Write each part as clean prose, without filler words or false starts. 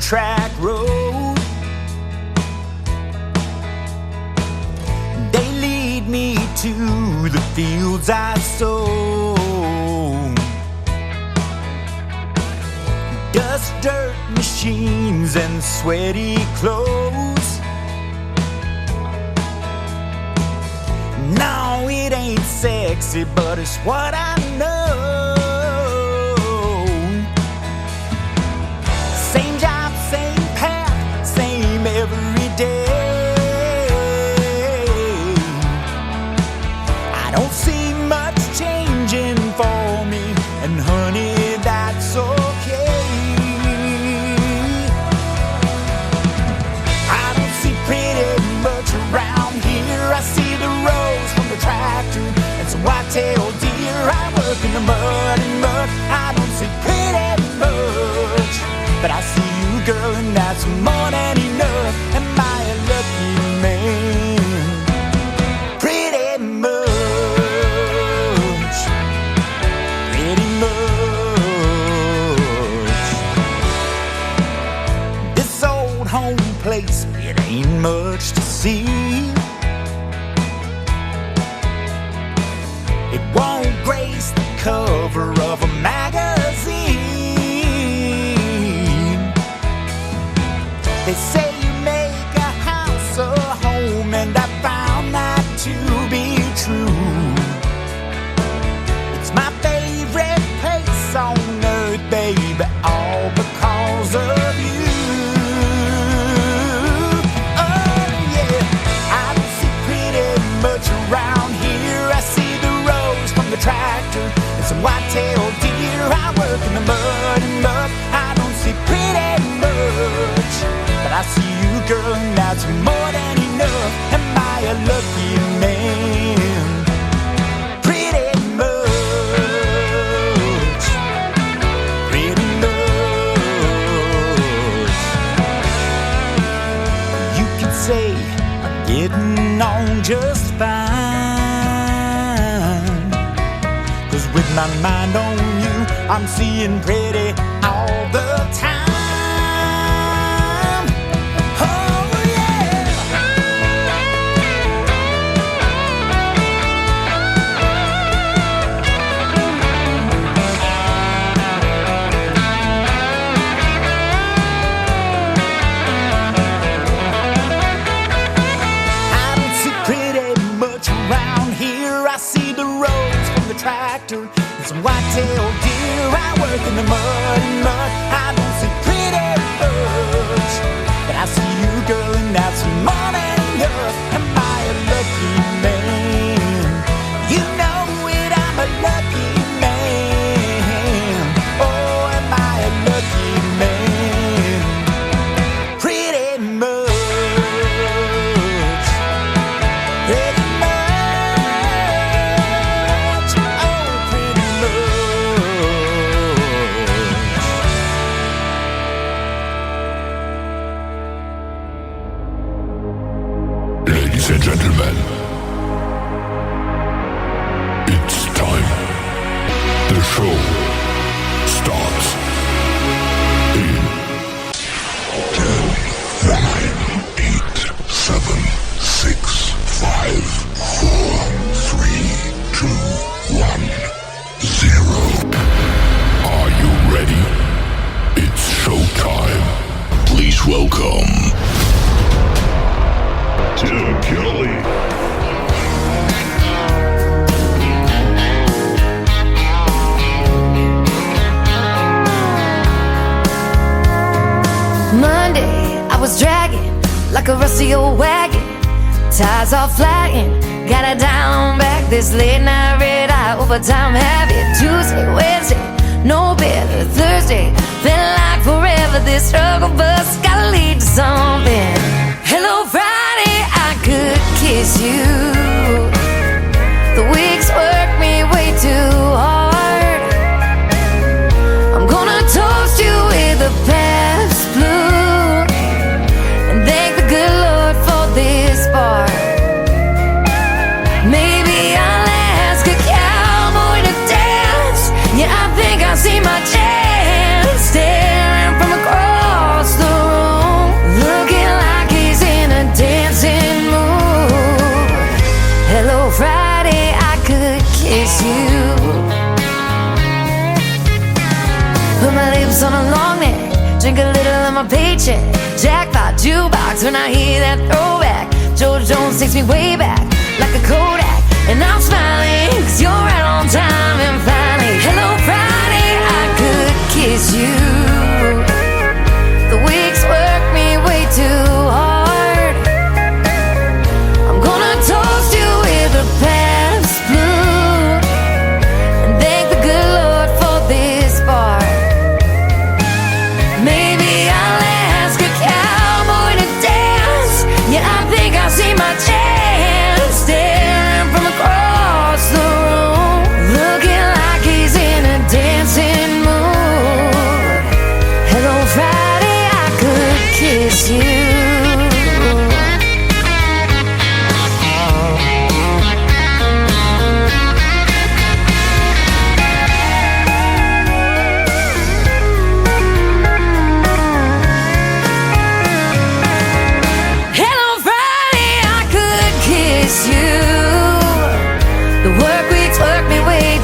track road. They lead me to the fields I sown. Dust, dirt, machines, and sweaty clothes. No, it ain't sexy, but it's what I know. Same job, same path, same every day. I don't see much changing for me, and honey, that's okay. I don't see pretty much around here. I see the rows from the tractor and some white-tailed deer. I work in the mud and mud. I don't see pretty much, but I see you, girl, and that's more than enough. Am I a lucky man? Pretty much, pretty much. This old home place, it ain't much to see. It won't grace the cover of a magazine. They say you make a house a home, and I found that to be true. It's my favorite place on earth, baby, all because of you. Oh yeah, I don't see pretty much around here. I see the rows from the tractor and some white-tailed deer. I work in the mud and mud. I don't see pretty much, but I see you, girl, and that's more than enough. Am I a lucky man? Pretty much, pretty much. You can say I'm getting on just fine, 'cause with my mind on you, I'm seeing pretty all the time. Tractor and some white-tailed deer. I work in the mud and mud. I don't see pretty much, but I see you, girl, and that's more than enough. Am I a lucky man? You know it, I'm a lucky man. Oh, am I a lucky man? Pretty much, pretty Ladies and gentlemen, it's time. The show starts in 10, 9, 8, 7, 6, 5, 4, 3, 2, 1, 0. Are you ready? It's showtime. Please welcome Tim Kelly. Monday, I was dragging like a rusty old wagon. Tires all flying, got it down back. This late night red eye overtime habit. Tuesday, Wednesday, no better. Thursday, felt like forever. This struggle bus gotta lead to something. Hello, Friday, I could kiss you. The weeks work me way too hard. I'm gonna toast you with a past blue and thank the good Lord for this bar. Maybe I'll ask a cowboy to dance. Yeah, I think I see my chance staring from across the Drink a little of my paycheck. Jackpot jukebox when I hear that throwback. George Jones takes me way back like a Kodak. And I'm smiling 'cause you're right on time. And finally, hello Friday, I could kiss you. The weeks work me way too hard. I'm gonna toast you with a Pabst Blue and thank the good Lord for this bar. Maybe I'll ask a cowboy to dance. Yeah, I think I see my chance staring from across the room, looking like he's in a dancing mood. Hello Friday, I could kiss you.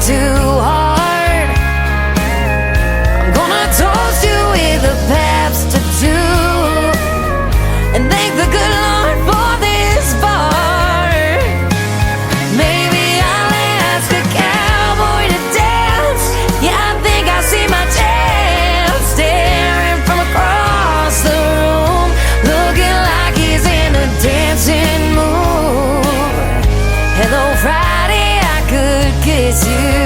Too hard. I'm gonna toast you with a Pabst tattoo and thank the good Lord for this bar. Maybe I'll ask a cowboy to dance. Yeah, I think I see my chance staring from across the room, looking like he's in a dancing mood. Hello Friday, I could kiss you.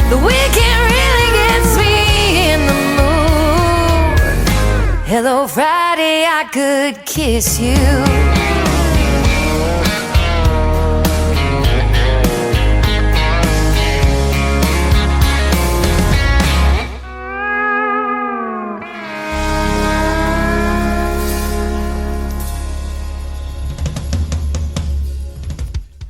The weekend really gets me in the mood. Hello Friday, I could kiss you.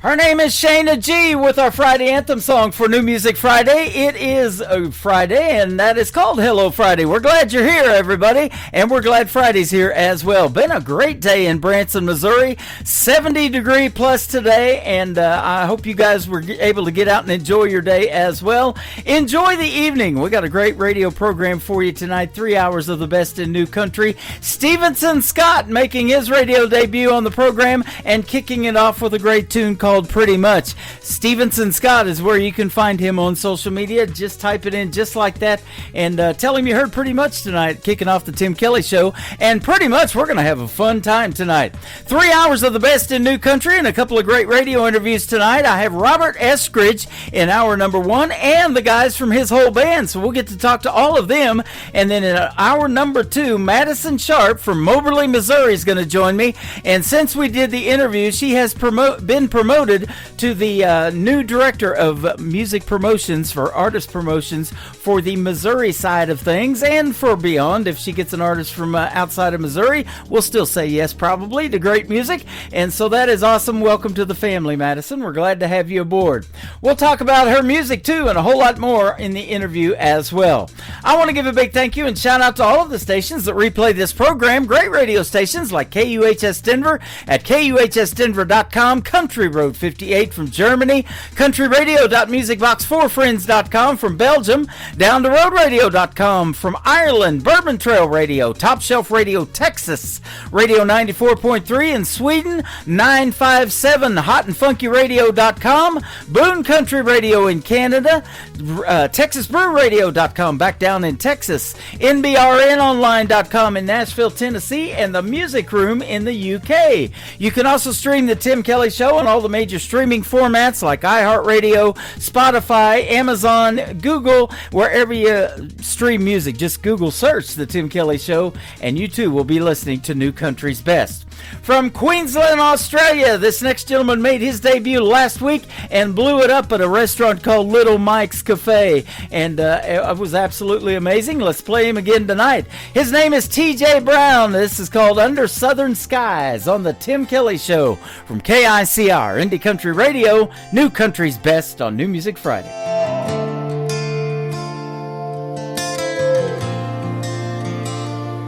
Her name is Shayna G with our Friday anthem song for New Music Friday. It is Friday, and that is called Hello Friday. We're glad you're here, everybody, and we're glad Friday's here as well. Been a great day in Branson, Missouri. 70 degree plus today, and I hope you guys were able to get out and enjoy your day as well. Enjoy the evening. We got a great radio program for you tonight. 3 hours of the best in new country. Stevenson Scott making his radio debut on the program and kicking it off with a great tune called Pretty Much. Stevenson Scott is where you can find him on social media. Just type it in just like that and tell him you heard Pretty Much tonight, kicking off the Tim Kelly Show. And pretty much we're going to have a fun time tonight. 3 hours of the best in new country and a couple of great radio interviews tonight. I have Robert Eskridge in hour number 1 and the guys from his whole band. So we'll get to talk to all of them. And then in hour number 2, Madison Sharp from Moberly, Missouri is going to join me. And since we did the interview, she has been promoted to the new director of music promotions for artist promotions for the Missouri side of things and for beyond. If she gets an artist from outside of Missouri, we'll still say yes, probably, to great music. And so that is awesome. Welcome to the family, Madison. We're glad to have you aboard. We'll talk about her music, too, and a whole lot more in the interview as well. I want to give a big thank you and shout out to all of the stations that replay this program. Great radio stations like KUHS Denver at KUHSdenver.com, Country Road 58 from Germany, countryradio.musicbox4friends.com from Belgium, downtheroadradio.com from Ireland, Bourbon Trail Radio, Top Shelf Radio Texas, Radio 94.3 in Sweden, 957 hotandfunkyradio.com, Boone Country Radio in Canada, TexasBrewRadio.com back down in Texas, NBRNonline.com in Nashville, Tennessee, and the Music Room in the UK. You can also stream the Tim Kelly Show on all the major streaming formats like iHeartRadio, Spotify, Amazon, Google, wherever you stream music. Just Google search The Tim Kelly Show, and you too will be listening to New Country's Best. From Queensland, Australia, this next gentleman made his debut last week and blew it up at a restaurant called Little Mike's Cafe, and it was absolutely amazing. Let's play him again tonight. His name is TJ Brown. This is called Under Southern Skies on the Tim Kelly Show from KICR, Indie Country Radio, New Country's Best on New Music Friday.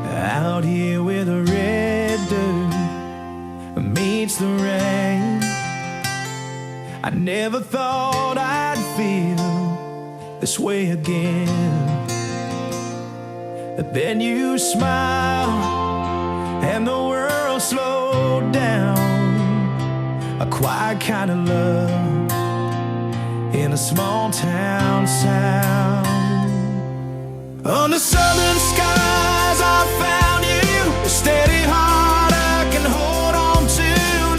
Out here with a red dirt meets the rain, I never thought I'd feel this way again. Then you smile and the world slowed down. A quiet kind of love in a small town sound. Under southern skies I found you, a steady heart I can hold on to.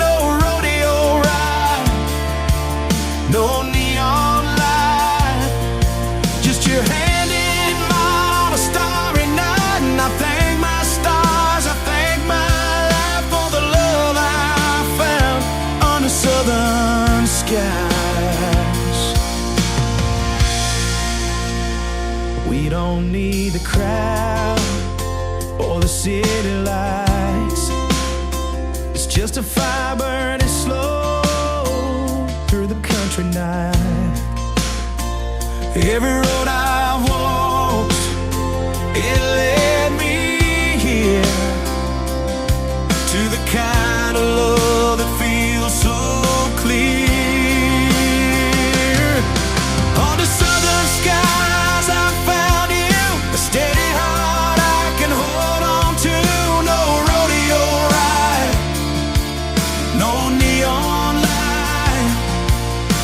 No rodeo ride, no neon light, just your hand in mine on a starry night. And I thank my stars, I thank my life for the love I found under southern skies. We don't need the crowd or the city lights. It's just a fire burning slow through the country night. Every road I've walked, it led me here to the kind of love that feels so clear. Under southern skies I found you, a steady heart I can hold on to. No rodeo ride, no neon light,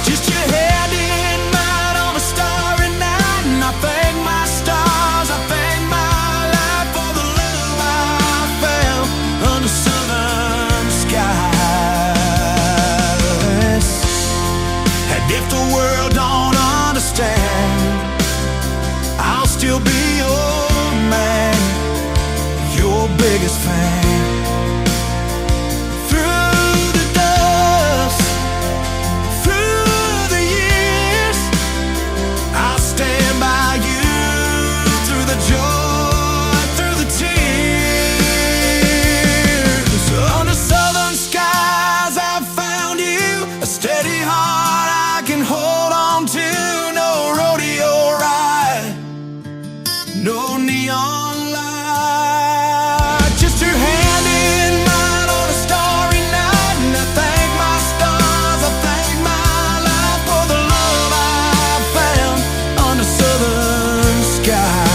just your hand in mine on a starry night. And I thank my stars, I thank my life for the love I found under southern skies. And if the world don't understand, I'll still be your man, your biggest fan. Through the dust, through the years, I'll stand by you. Through the joy, through the tears. Under southern skies I found you, a steady heart I can hold on to. No rodeo ride, no neon light, just your hand in mine on a starry night. And I thank my stars, I thank my life for the love I found under southern skies.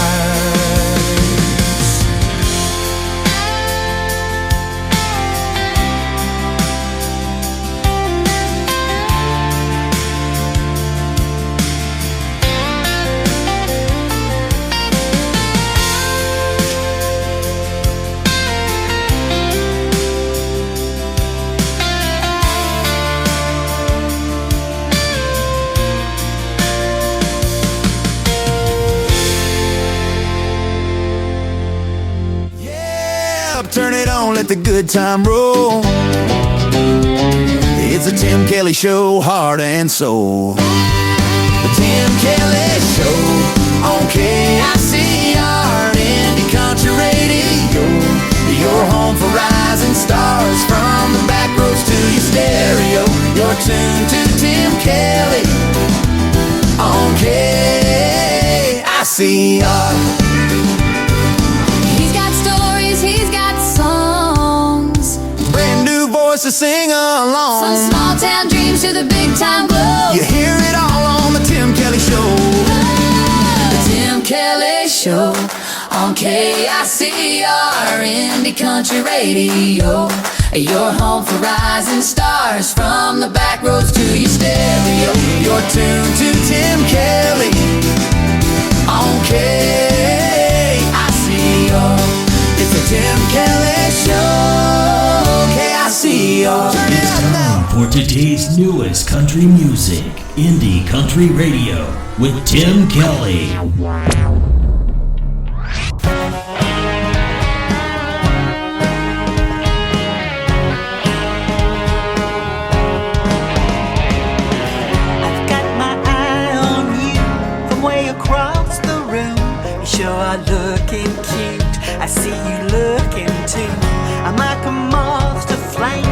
Yeah, turn it on, let the good time roll. It's a Tim Kelly Show, heart and soul. The Tim Kelly Show on KICR, Indie Country Radio. Your home for rising stars, from the back roads to your stereo. You're tuned to Tim Kelly on KICR. He's got stories, he's got songs. Brand new voice to sing From along. small town dreams to the big time blues. You hear it all on the Tim Kelly Show. The Tim Kelly Show on KICR, Indie Country Radio. Your home for rising stars, from the back roads to your stereo. You're tuned to Tim Kelly on KICR. It's the Tim Kelly Show, KICR. Turn it up now. For today's newest country music, Indie Country Radio with Tim Kelly. I've got my eye on you from way across the room. You sure are looking cute, I see you looking too. I'm like a moth to flame,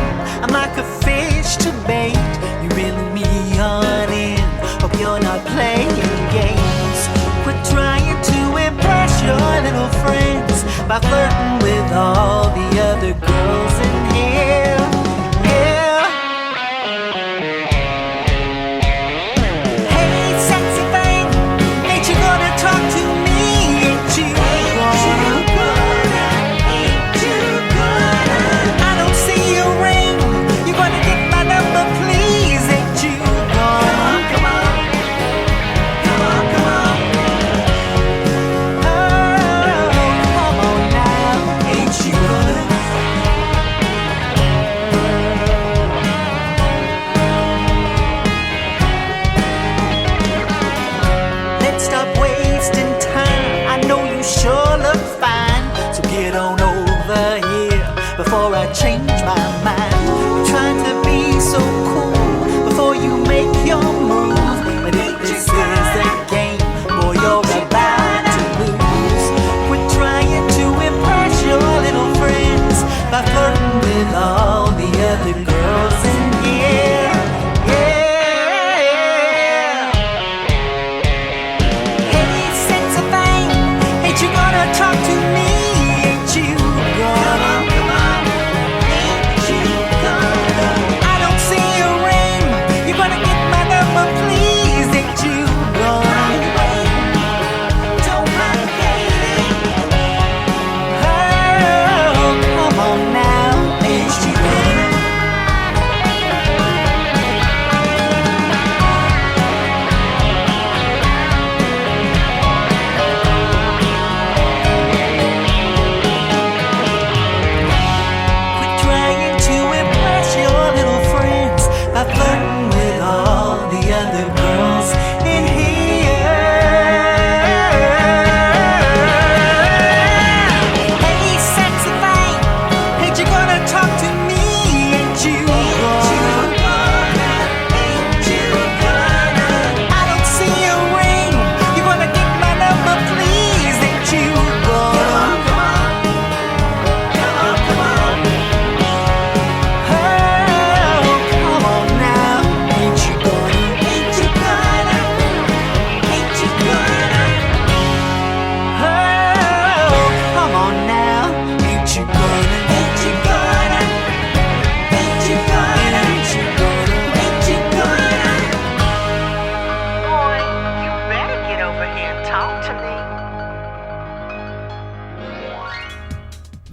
I'm like a fish to bait. You reel me on in, hope you're not playing games. Quit trying to impress your little friends by flirting with all the other girls in here. Yeah. Hey, sexy thing, ain't you gonna talk to me? Ain't you gonna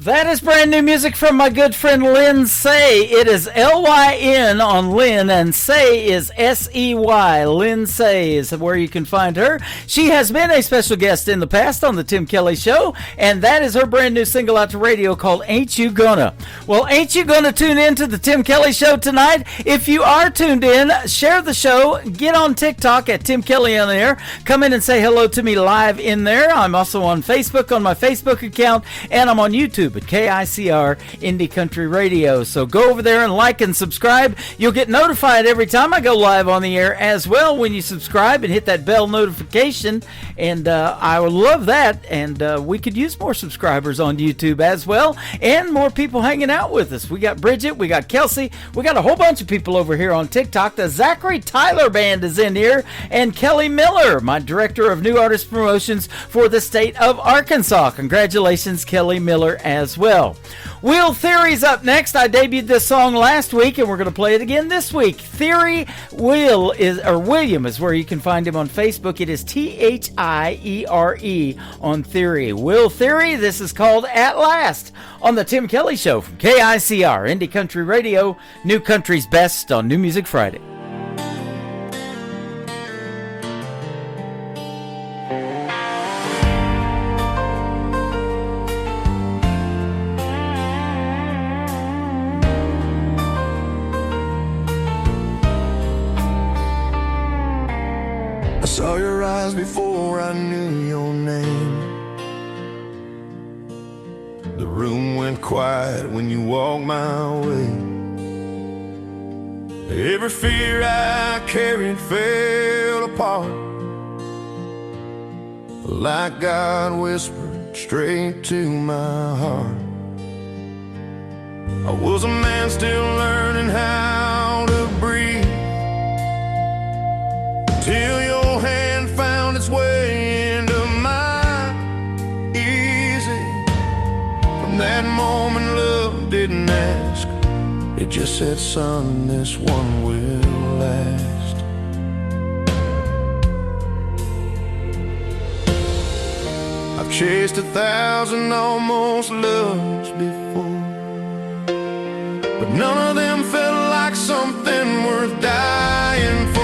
That is brand new music from my good friend Lynn Say. It is L-Y-N on Lynn, and Say is S-E-Y. Lynn Say is where you can find her. She has been a special guest in the past on the Tim Kelly Show, and that is her brand new single out to radio called Ain't You Gonna. Well, ain't you gonna tune in to the Tim Kelly Show tonight? If you are tuned in, share the show. Get on TikTok at Tim Kelly on Air. Come in and say hello to me live in there. I'm also on Facebook on my Facebook account, and I'm on YouTube at KICR Indie Country Radio. So go over there and like and subscribe. You'll get notified every time I go live on the air as well when you subscribe and hit that bell notification. And I would love that. And we could use more subscribers on YouTube as well, and more people hanging out with us. We got Bridget, we got Kelsey, we got a whole bunch of people over here on TikTok. The Zachary Tyler Band is in here, and Kelly Miller, my Director of New Artist Promotions for the state of Arkansas. Congratulations, Kelly Miller, as well. Wheel Theory's up next. I debuted this song last week, and we're going to play it again this week. Theory William is where you can find him on Facebook. It is Thiere on Theory. Will Theory, this is called At Last on the Tim Kelly Show from KICR Indie Country Radio, New Country's Best on New Music Friday. I saw your eyes before I knew your name. The room went quiet when you walked my way. Every fear I carried fell apart, like God whispered straight to my heart. I was a man still learning how to breathe, till your hand found its way into mine. Easy. From that moment love didn't ask. It just said, son, this one will last. I've chased 1,000 almost loves before, but none of them felt like something worth dying for.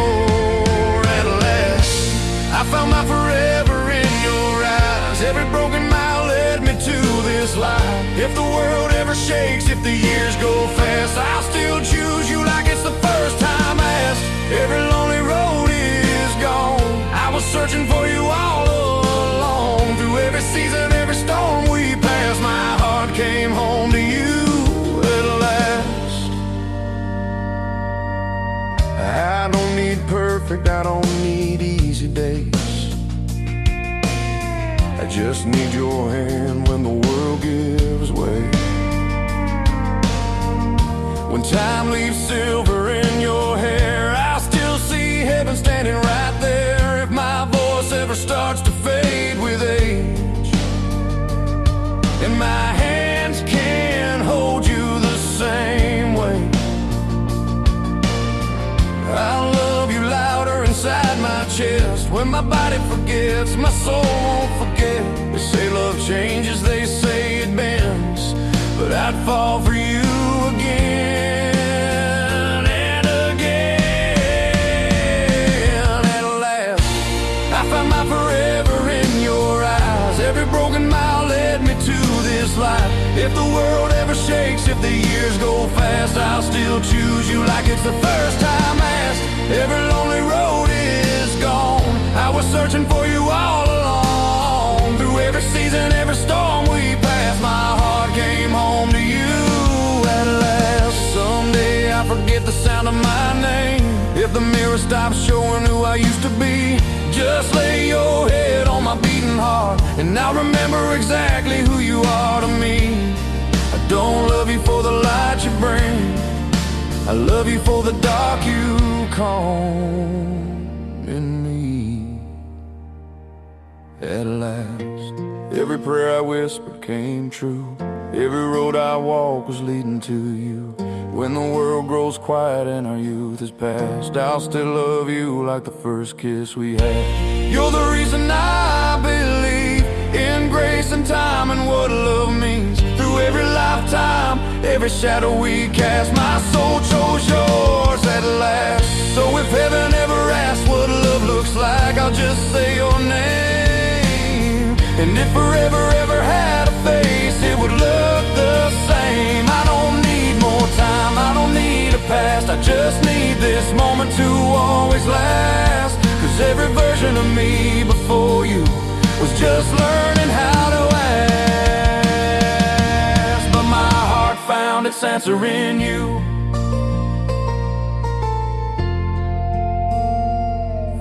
At last, I found my forever in your eyes. Every broken mile led me to this life. If the world ever shakes, if the years go fast, I'll still choose you like it's the first time asked. Every lonely road is gone. I was searching for you all along. Through every season, every storm we passed, my heart came home to you at last. I don't need perfect, I don't need easy days. I just need your hand when the world gives way. When time leaves silver in your hair, I still see heaven standing right there. If my voice ever starts to fade with age, and my hands can't hold you the same way, I'll love you louder inside my chest. When my body forgets, my soul won't forget. They say love changes, they say it bends, but I'd fall for you again and again. At last, I found my forever in your eyes. Every broken mile led me to this life. If the world ever shakes, if the years go fast, I'll still choose you like it's the first time asked. Every lonely road is gone. I was searching for you all along. Through every season, every storm we passed, my heart came home to you at last. Someday I forget the sound of my name. If the mirror stops showing who I used to be, just lay your head on my beating heart, and I'll remember exactly who you are to me. I don't love you for the light you bring, I love you for the dark you calm in me. At last, every prayer I whispered came true. Every road I walk was leading to you. When the world grows quiet and our youth is past, I'll still love you like the first kiss we had. You're the reason I believe in grace and time and what love means. Through every Every shadow we cast, my soul chose yours at last. So if heaven ever asks what love looks like, I'll just say your name. And if forever ever had a face, it would look the same. I don't need more time, I don't need a past, I just need this moment to always last. Cause every version of me before you was just learning how to ask. But my heart found its answer in you.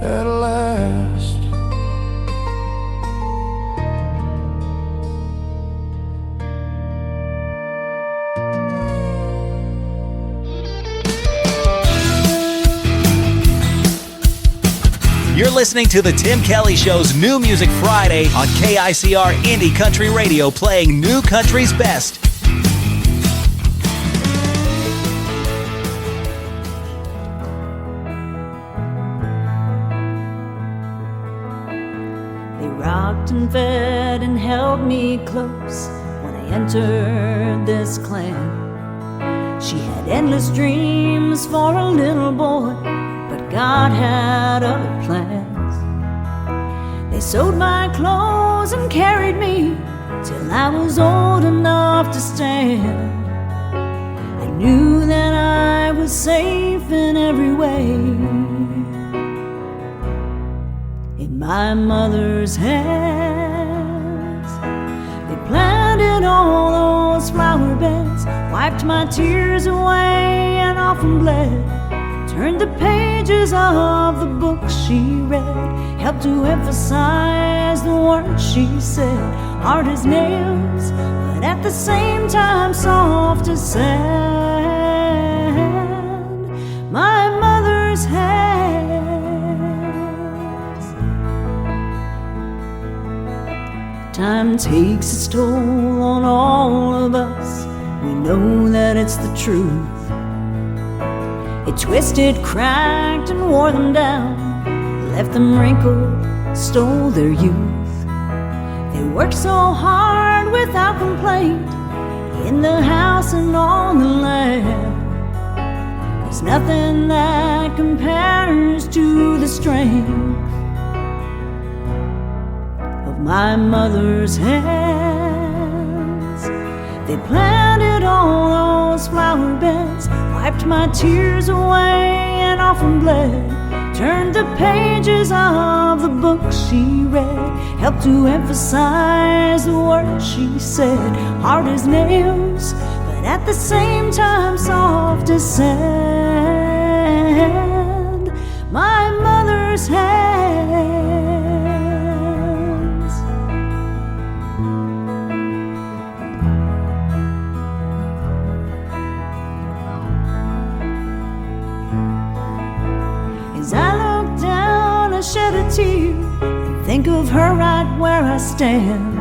At last. You're listening to The Tim Kelly Show's New Music Friday on KICR Indie Country Radio, playing new country's best. They rocked and fed and held me close when I entered this clan. She had endless dreams for a little boy, but God had other plans. They sewed my clothes and carried me till I was old enough to stand. I knew that I was safe in every way, in my mother's hands. They planted all those flower beds, wiped my tears away and often bled, turned the pages of the book she read, helped to emphasize the words she said. Hard as nails, but at the same time soft as sand. My mother's hands. Time takes its toll on all of us. We know that it's the truth. It twisted, cracked, and wore them down, left them wrinkled, stole their youth. They worked so hard without complaint, in the house and on the land. There's nothing that compares to the strength of my mother's hands. They planted all those flower beds, wiped my tears away and often bled, turned the pages of the book she read, helped to emphasize the words she said. Hard as nails, but at the same time soft as sand. My mother's hands. As I look down, I shed a tear and think of her right where I stand.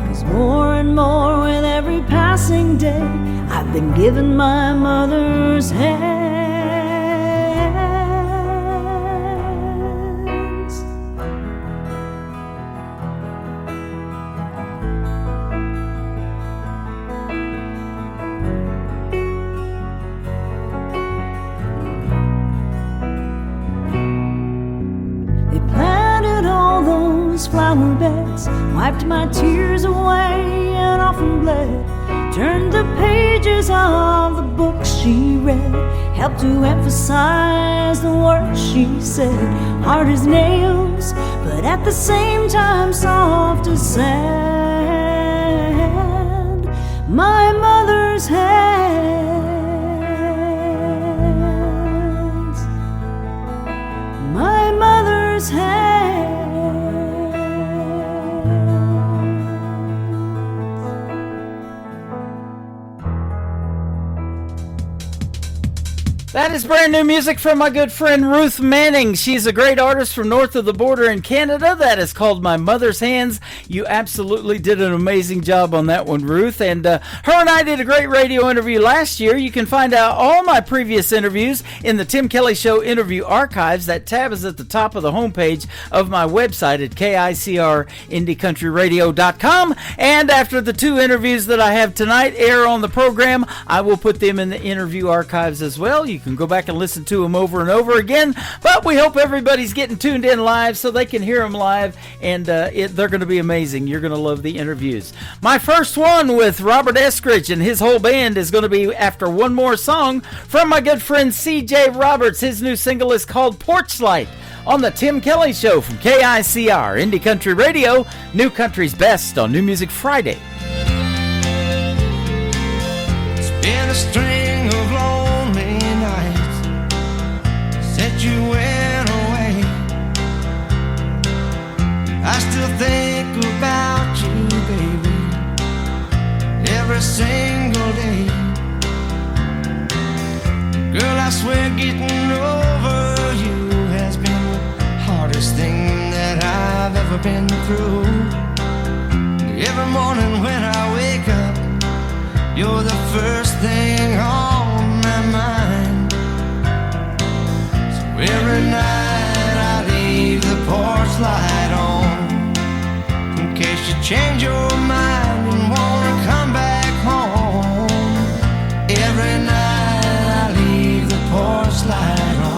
'Cause more and more with every passing day, I've been given my mother's hands. Flower beds, wiped my tears away and often bled, turned the pages of the book she read, helped to emphasize the words she said. Hard as nails, but at the same time soft as sand. My mother's hands. My mother's hands. That is brand new music from my good friend Ruth Manning. She's a great artist from north of the border in Canada. That is called My Mother's Hands. You absolutely did an amazing job on that one, Ruth. And her and I did a great radio interview last year. You can find out all my previous interviews in the Tim Kelly Show interview archives. That tab is at the top of the homepage of my website at KICRIndieCountryRadio.com. And after the two interviews that I have tonight air on the program, I will put them in the interview archives as well. You can go back and listen to them over and over again, but we hope everybody's getting tuned in live so they can hear them live, and they're going to be amazing. You're going to love the interviews. My first one with Robert Eskridge and his whole band is going to be after one more song from my good friend CJ Roberts. His new single is called Porch Light on the Tim Kelly Show from KICR Indie Country Radio, New Country's Best on New Music Friday. It's been a string of lonely nights since you went away. I still think about you, baby, every single day. Girl, I swear getting over you has been the hardest thing that I've ever been through. Every morning when I wake up, you're the first thing on my mind. So every night I leave the porch light on, in case you change your mind and wanna come back home. Every night I leave the porch light on.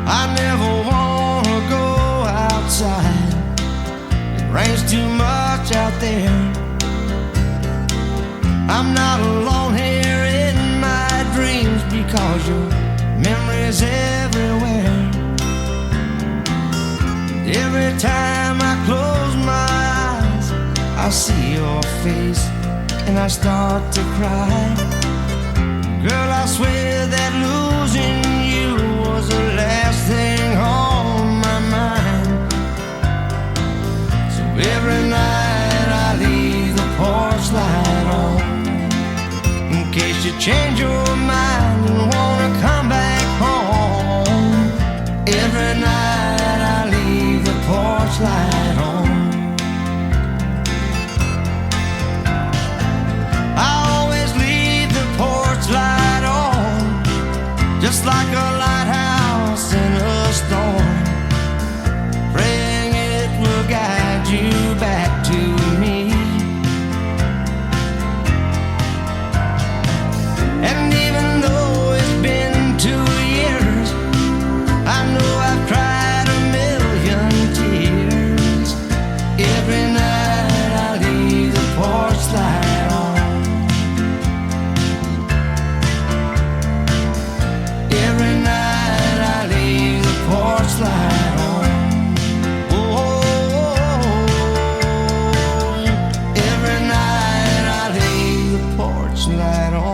I never wanna go outside, it rains too much out there. I'm not alone here in my dreams because your memory's everywhere. Every time I close my eyes, I see your face and I start to cry. Girl, I swear that losing you was the last thing on my mind. So every night I leave the porch light on, in case you change your mind and wanna come back home. Every night I leave the porch light on. I always leave the porch light on, just like a lighthouse in a storm, praying it will guide you back to me. And even though it's been 2 years, I know I've cried a million tears. Every night I leave the porch light on. Every night I leave the porch light on. Oh, every night I leave the porch light on.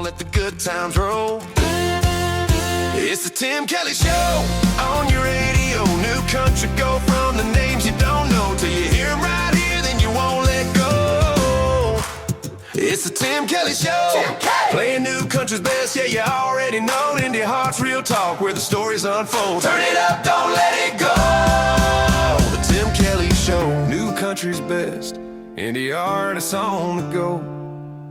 Let the good times roll. It's the Tim Kelly Show on your radio. New country, go from the names you don't know till you hear 'em right here, then you won't let go. It's the Tim Kelly Show. Tim Kelly. Playing new country's best, yeah, you already know. Indie Heart's real talk where the stories unfold. Turn it up, don't let it go. The Tim Kelly Show, new country's best. Indie artists on the go,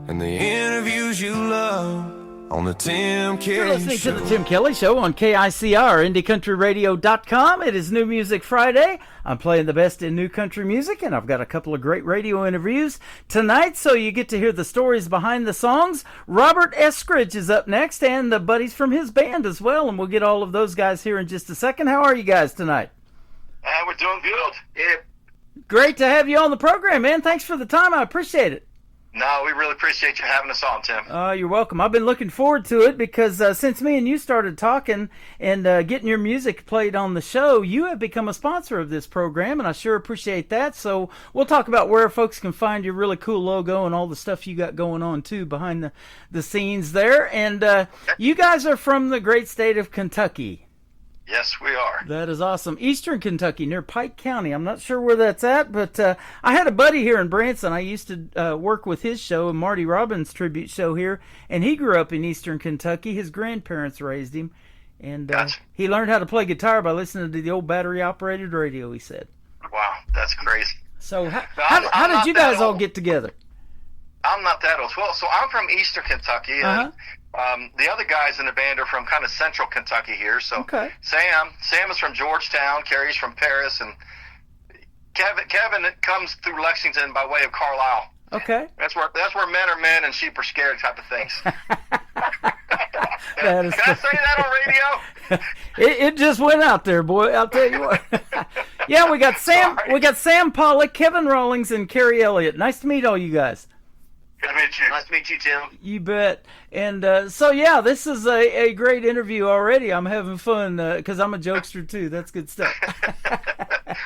and the interviews you love on the Tim Kelly Show. You're listening to the Tim Kelly Show on KICR, IndieCountryRadio.com. It is New Music Friday. I'm playing the best in new country music, and I've got a couple of great radio interviews tonight, so you get to hear the stories behind the songs. Robert Eskridge is up next, and the buddies from his band as well, and we'll get all of those guys here in just a second. How are you guys tonight? We're doing good. Yeah. Great to have you on the program, man. Thanks for the time. I appreciate it. No, we really appreciate you having us on, Tim. You're welcome. I've been looking forward to it because since me and you started talking and getting your music played on the show, you have become a sponsor of this program, and I sure appreciate that. So we'll talk about where folks can find your really cool logo and all the stuff you got going on, too, behind the scenes there. And you guys are from the great state of Kentucky. Yes, we are. That is awesome. Eastern Kentucky, near Pike County. I'm not sure where that's at, but I had a buddy here in Branson. I used to work with his show, a Marty Robbins tribute show here, and he grew up in Eastern Kentucky. His grandparents raised him, and Gotcha. he learned how to play guitar by listening to the old battery-operated radio, he said. Wow, that's crazy. So how I'm did not you that guys all old. get together? I'm not that old. Well, so I'm from Eastern Kentucky. Uh-huh. The other guys in the band are from kind of central Kentucky here. So Okay. Sam is from Georgetown. Carrie's from Paris, and Kevin comes through Lexington by way of Carlisle. Okay. That's where men are men and sheep are scared type of things. That is Can I say that on radio? it just went out there, boy. I'll tell you what. Yeah, we got Sam. Sorry. We got Sam Pollock, Kevin Rawlings, and Carrie Elliott. Nice to meet all you guys. Good to meet you. Nice to meet you, Tim. You bet. And so, yeah, this is a great interview already. I'm having fun because I'm a jokester, too. That's good stuff.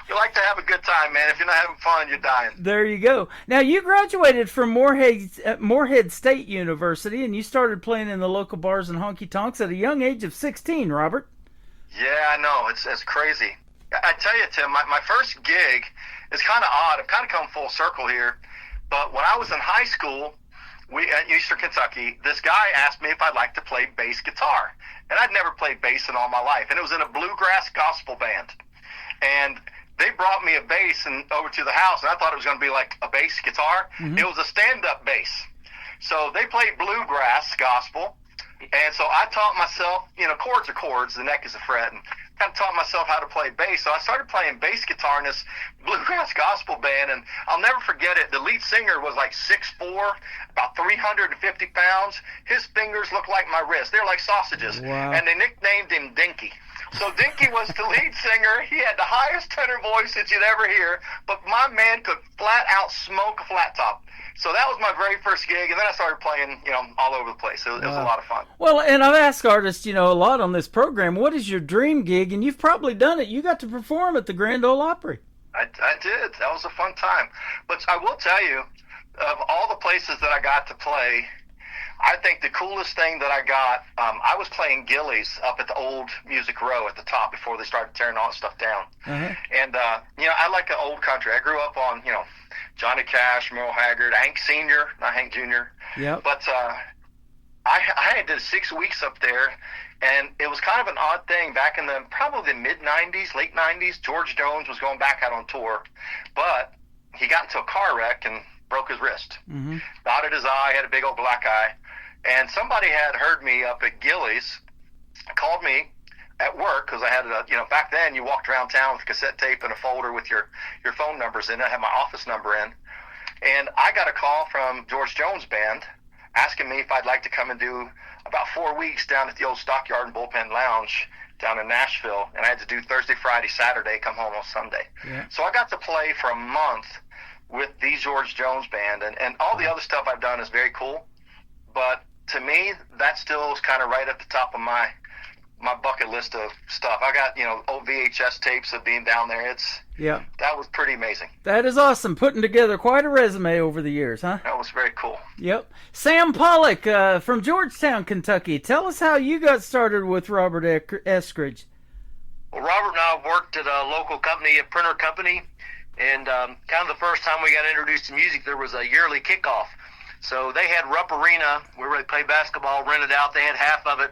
We like to have a good time, man. If you're not having fun, you're dying. There you go. Now, you graduated from Morehead State University, and you started playing in the local bars and honky-tonks at a young age of 16, Robert. Yeah, I know. It's crazy. I tell you, Tim, my first gig is kind of odd. I've kind of come full circle here. But when I was in high school, at Eastern Kentucky, this guy asked me if I'd like to play bass guitar. And I'd never played bass in all my life. And it was in a bluegrass gospel band. And they brought me a bass over to the house, and I thought it was going to be like a bass guitar. Mm-hmm. It was a stand-up bass. So they played bluegrass gospel. And so I taught myself, chords are chords, the neck is a fret, and kind of taught myself how to play bass. So I started playing bass guitar in this bluegrass gospel band, and I'll never forget it. The lead singer was like 6'4", about 350 pounds. His fingers looked like my wrist. They're like sausages. Wow. And they nicknamed him Dinky. So Dinky was the lead singer. He had the highest tenor voice that you'd ever hear, but my man could flat out smoke a flat top. So that was my very first gig, and then I started playing, all over the place. It was a lot of fun. Well, and I've asked artists, a lot on this program, what is your dream gig? And you've probably done it. You got to perform at the Grand Ole Opry. I did. That was a fun time. But I will tell you, of all the places that I got to play, I think the coolest thing that I got, I was playing Gillies up at the old Music Row at the top before they started tearing all that stuff down. Uh-huh. And, I like the old country. I grew up on, Johnny Cash, Merle Haggard, Hank Sr., not Hank Jr. Yep. But I did 6 weeks up there, and it was kind of an odd thing. Back in probably the mid-'90s, late 90s, George Jones was going back out on tour, but he got into a car wreck and broke his wrist. Mm-hmm. Dotted his eye, had a big old black eye. And somebody had heard me up at Gillies, called me at work, because I had back then you walked around town with a cassette tape and a folder with your phone numbers in it. I had my office number in. And I got a call from George Jones Band asking me if I'd like to come and do about 4 weeks down at the old Stockyard and Bullpen Lounge down in Nashville. And I had to do Thursday, Friday, Saturday, come home on Sunday. Yeah. So I got to play for a month with the George Jones Band. And all the other stuff I've done is very cool. But to me, that still is kind of right at the top of my bucket list of stuff. I got, old VHS tapes of being down there. That was pretty amazing. That is awesome. Putting together quite a resume over the years, huh? That was very cool. Yep. Sam Pollock from Georgetown, Kentucky. Tell us how you got started with Robert Eskridge. Well, Robert and I worked at a local company, a printer company, and kind of the first time we got introduced to music, there was a yearly kickoff. So they had Rupp Arena, where they played basketball, rented out. They had half of it,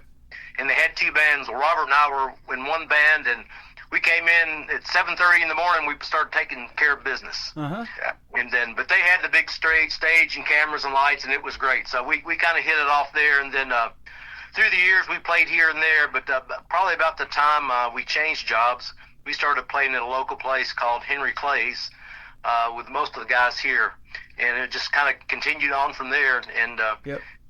and they had two bands. Well, Robert and I were in one band, and we came in at 7:30 in the morning. We started taking care of business. Uh-huh. Yeah. But they had the big stage and cameras and lights, and it was great. So we kind of hit it off there, and then through the years we played here and there. But probably about the time we changed jobs, we started playing at a local place called Henry Clay's with most of the guys here. And it just kind of continued on from there, and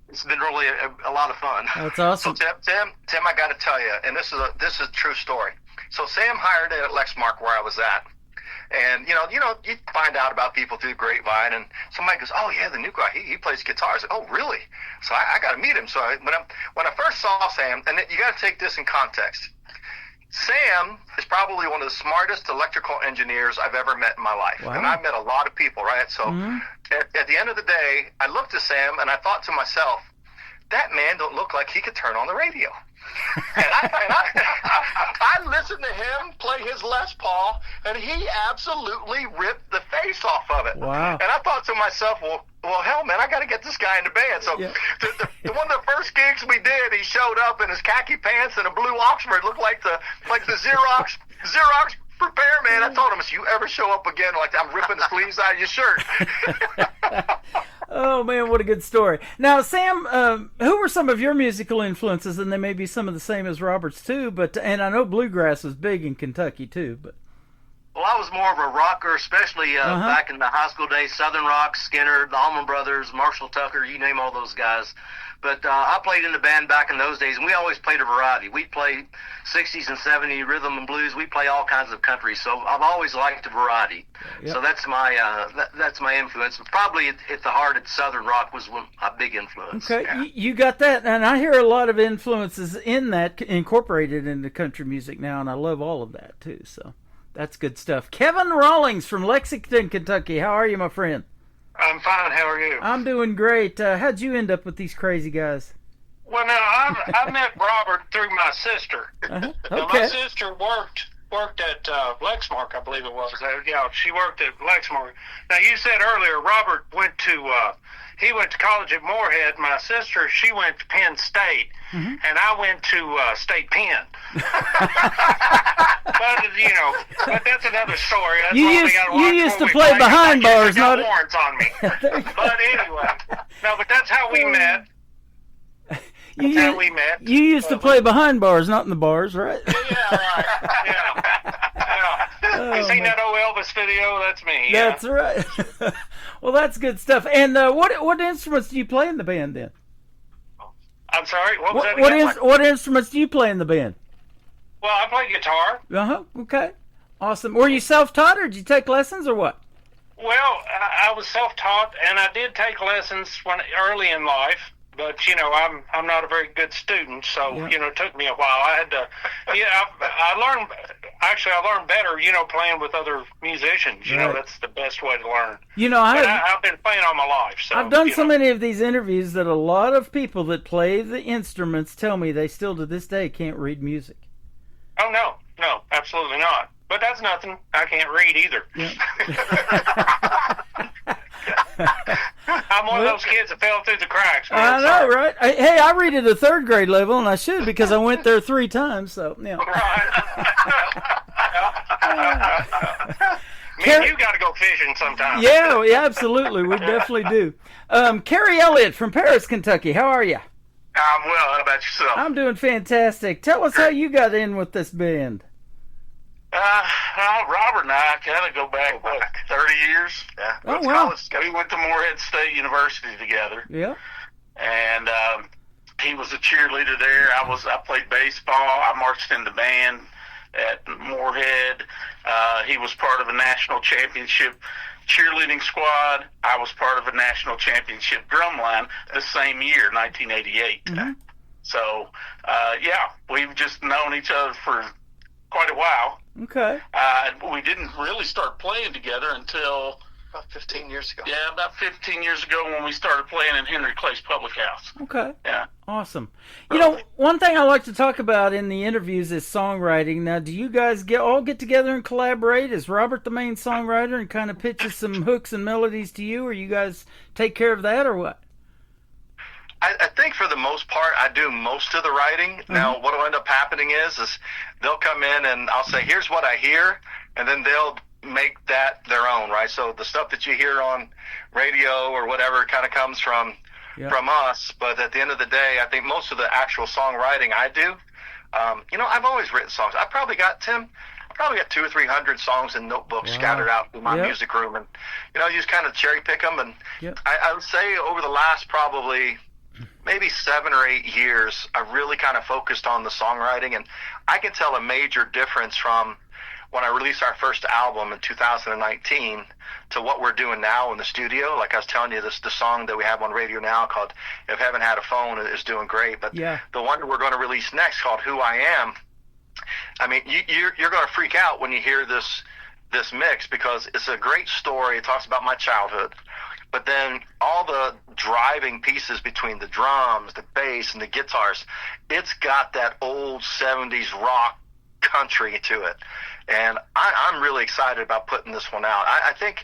it's been really a lot of fun. That's awesome. So Tim, I got to tell you, and this is a true story. So Sam hired it at Lexmark where I was at, And you find out about people through the grapevine, and somebody goes, "Oh yeah, the new guy, he plays guitar." I said, "Oh really?" So I got to meet him. So when I first saw Sam, and you got to take this in context. Sam is probably one of the smartest electrical engineers I've ever met in my life. Wow. And I've met a lot of people, right? So at the end of the day, I looked at Sam and I thought to myself, that man don't look like he could turn on the radio. And I listened to him play his Les Paul, and he absolutely ripped the face off of it. Wow. And I thought to myself, well, hell, man, I got to get this guy in the band. So the one of the first gigs we did, he showed up in his khaki pants and a blue Oxford, looked like the Xerox repairman. I told him, if you ever show up again, like I'm ripping the sleeves out of your shirt. Oh, man, what a good story. Now, Sam, who were some of your musical influences? And they may be some of the same as Robert's, too. And I know bluegrass was big in Kentucky, too. But well, I was more of a rocker, especially back in the high school days. Southern Rock, Skinner, the Allman Brothers, Marshall Tucker, you name all those guys. But I played in the band back in those days, and we always played a variety. We played 60s and 70s rhythm and blues. We play all kinds of country. So I've always liked a variety. Yep. So that's my influence. Probably at the heart of Southern Rock was a big influence. Okay, yeah. You got that, and I hear a lot of influences in that incorporated into country music now, and I love all of that too. So that's good stuff. Kevin Rawlings from Lexington, Kentucky. How are you, my friend? I'm fine. How are you? I'm doing great. How'd you end up with these crazy guys? Well, now I met Robert through my sister. Okay. My sister worked at Lexmark, I believe it was. Yeah, she worked at Lexmark. Now you said earlier Robert went to college at Moorhead. My sister, she went to Penn State, and I went to State Penn. But that's another story. That's you used to play behind bars, not warrants on me. But anyway, but that's how we met. You used to play behind bars, not in the bars, right? Yeah, right. Yeah. You seen that old Elvis video? That's me. Yeah. That's right. Well, that's good stuff. And what instruments do you play in the band then? I'm sorry. What was that again? What instruments do you play in the band? Well, I play guitar. Okay. Awesome. Were you self-taught, or did you take lessons, or what? Well, I was self-taught, and I did take lessons early in life. But I'm not a very good student, so it took me a while. I had to, I learned better, playing with other musicians. That's the best way to learn. I've been playing all my life. So I've done so many of these interviews that a lot of people that play the instruments tell me they still to this day can't read music. Oh no, absolutely not. But that's nothing. I can't read either. I'm one of those kids that fell through the cracks. Man. I know, right? Hey, I read at a third grade level, and I should because I went there 3 times. So, yeah. You got to go fishing sometime. Yeah, absolutely. We definitely do. Carrie Elliott from Paris, Kentucky. How are you? I'm well. How about yourself? I'm doing fantastic. Tell us how you got in with this band. Robert and I kind of go back, 30 years? Yeah. Oh, wow. We went to Moorhead State University together. Yeah. And he was a cheerleader there. I played baseball. I marched in the band at Moorhead. He was part of a national championship cheerleading squad. I was part of a national championship drumline the same year, 1988. So, we've just known each other for quite a while. Okay. We didn't really start playing together until about 15 years ago. Yeah, about 15 years ago when we started playing in Henry Clay's Public House. Okay. Yeah. Awesome. One thing I like to talk about in the interviews is songwriting. Now, do you guys all get together and collaborate? Is Robert the main songwriter and kind of pitches some hooks and melodies to you, or you guys take care of that, or what? I think for the most part, I do most of the writing. Now, what will end up happening is they'll come in and I'll say, here's what I hear, and then they'll make that their own, right? So the stuff that you hear on radio or whatever kind of comes from us. But at the end of the day, I think most of the actual songwriting I do. I've always written songs. I probably got 200 or 300 songs in notebooks scattered out through my music room, and you just kind of cherry pick them. And I would say over the last probably maybe 7 or 8 years, I really kind of focused on the songwriting, and I can tell a major difference from when I released our first album in 2019 to what we're doing now in the studio. Like I was telling you, the song that we have on radio now called If Heaven Had a Phone is doing great. But the one we're going to release next called Who I Am, I mean, you're going to freak out when you hear this mix, because it's a great story. It talks about my childhood. But then all the driving pieces between the drums, the bass, and the guitars, it's got that old 70s rock country to it. And I'm really excited about putting this one out. I think,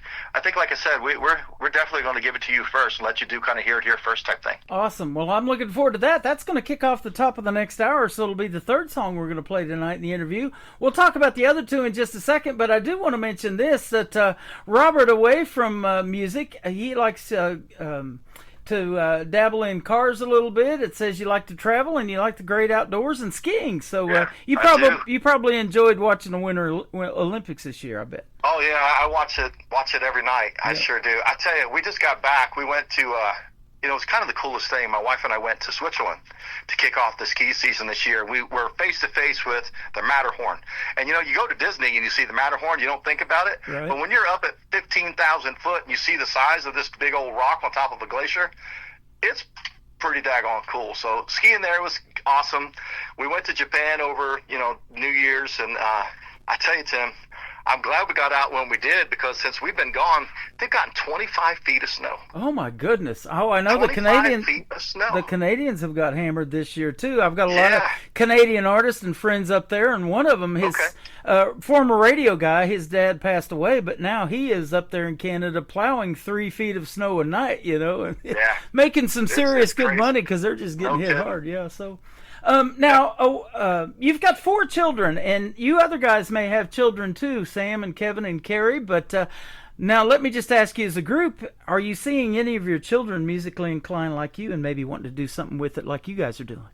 like I said, we're definitely going to give it to you first and let you do kind of hear it here first type thing. Awesome. Well, I'm looking forward to that. That's going to kick off the top of the next hour, so it'll be the third song we're going to play tonight in the interview. We'll talk about the other two in just a second, but I do want to mention this, that Robert, away from music, he likes to dabble in cars a little bit. It says you like to travel and you like the great outdoors and skiing. So you probably enjoyed watching the Winter Olympics this year, I bet. Oh yeah, I watch it every night. I sure do. I tell you, we just got back. We went to it was kind of the coolest thing. My wife and I went to Switzerland to kick off the ski season this year. We were face to face with the Matterhorn. And you go to Disney and you see the Matterhorn, you don't think about it. Right. But when you're up at 15,000 foot and you see the size of this big old rock on top of a glacier, it's pretty daggone cool. So skiing there was awesome. We went to Japan over, New Year's, and I tell you, Tim, I'm glad we got out when we did, because since we've been gone, they've gotten 25 feet of snow. Oh my goodness! Oh, I know the Canadians. The Canadians have got hammered this year too. I've got a lot of Canadian artists and friends up there, and one of them, his former radio guy, his dad passed away, but now he is up there in Canada plowing 3 feet of snow a night. Making some serious good money, because they're just getting hit hard. Yeah, so. Now, you've got 4 children, and you other guys may have children too, Sam and Kevin and Carrie, but now let me just ask you, as a group, are you seeing any of your children musically inclined like you and maybe wanting to do something with it like you guys are doing?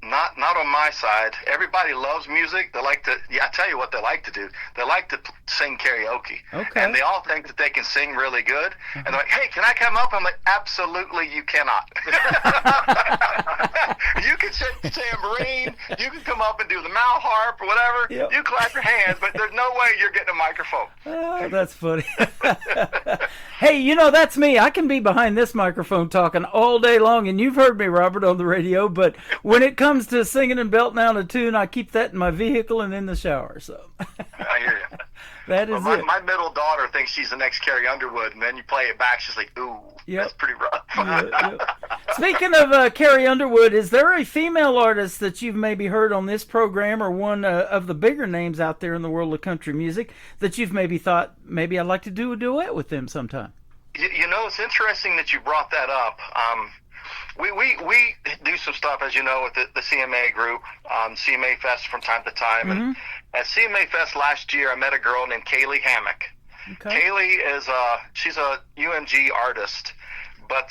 Not on my side. Everybody loves music. They like to, I tell you what they like to do. They like to sing karaoke. Okay. And they all think that they can sing really good. And they're like, hey, can I come up? I'm like, absolutely you cannot. You can sing tambourine. You can come up and do the mouth harp or whatever. Yep. You clap your hands, but there's no way you're getting a microphone. Oh, that's funny. Hey, that's me. I can be behind this microphone talking all day long, and you've heard me, Robert, on the radio, but when it comes to singing and belting out a tune, I keep that in my vehicle and in the shower. So I hear you. That is it. My middle daughter thinks she's the next Carrie Underwood, and then you play it back, she's like, ooh, that's pretty rough. Speaking of Carrie Underwood, is there a female artist that you've maybe heard on this program, or one of the bigger names out there in the world of country music, that you've maybe thought, maybe I'd like to do a duet with them sometime? It's interesting that you brought that up. We do some stuff, as you know, with the CMA group, CMA Fest from time to time. Mm-hmm. And at CMA Fest last year, I met a girl named Kaylee Hammock. Okay. Kaylee is she's a UMG artist, but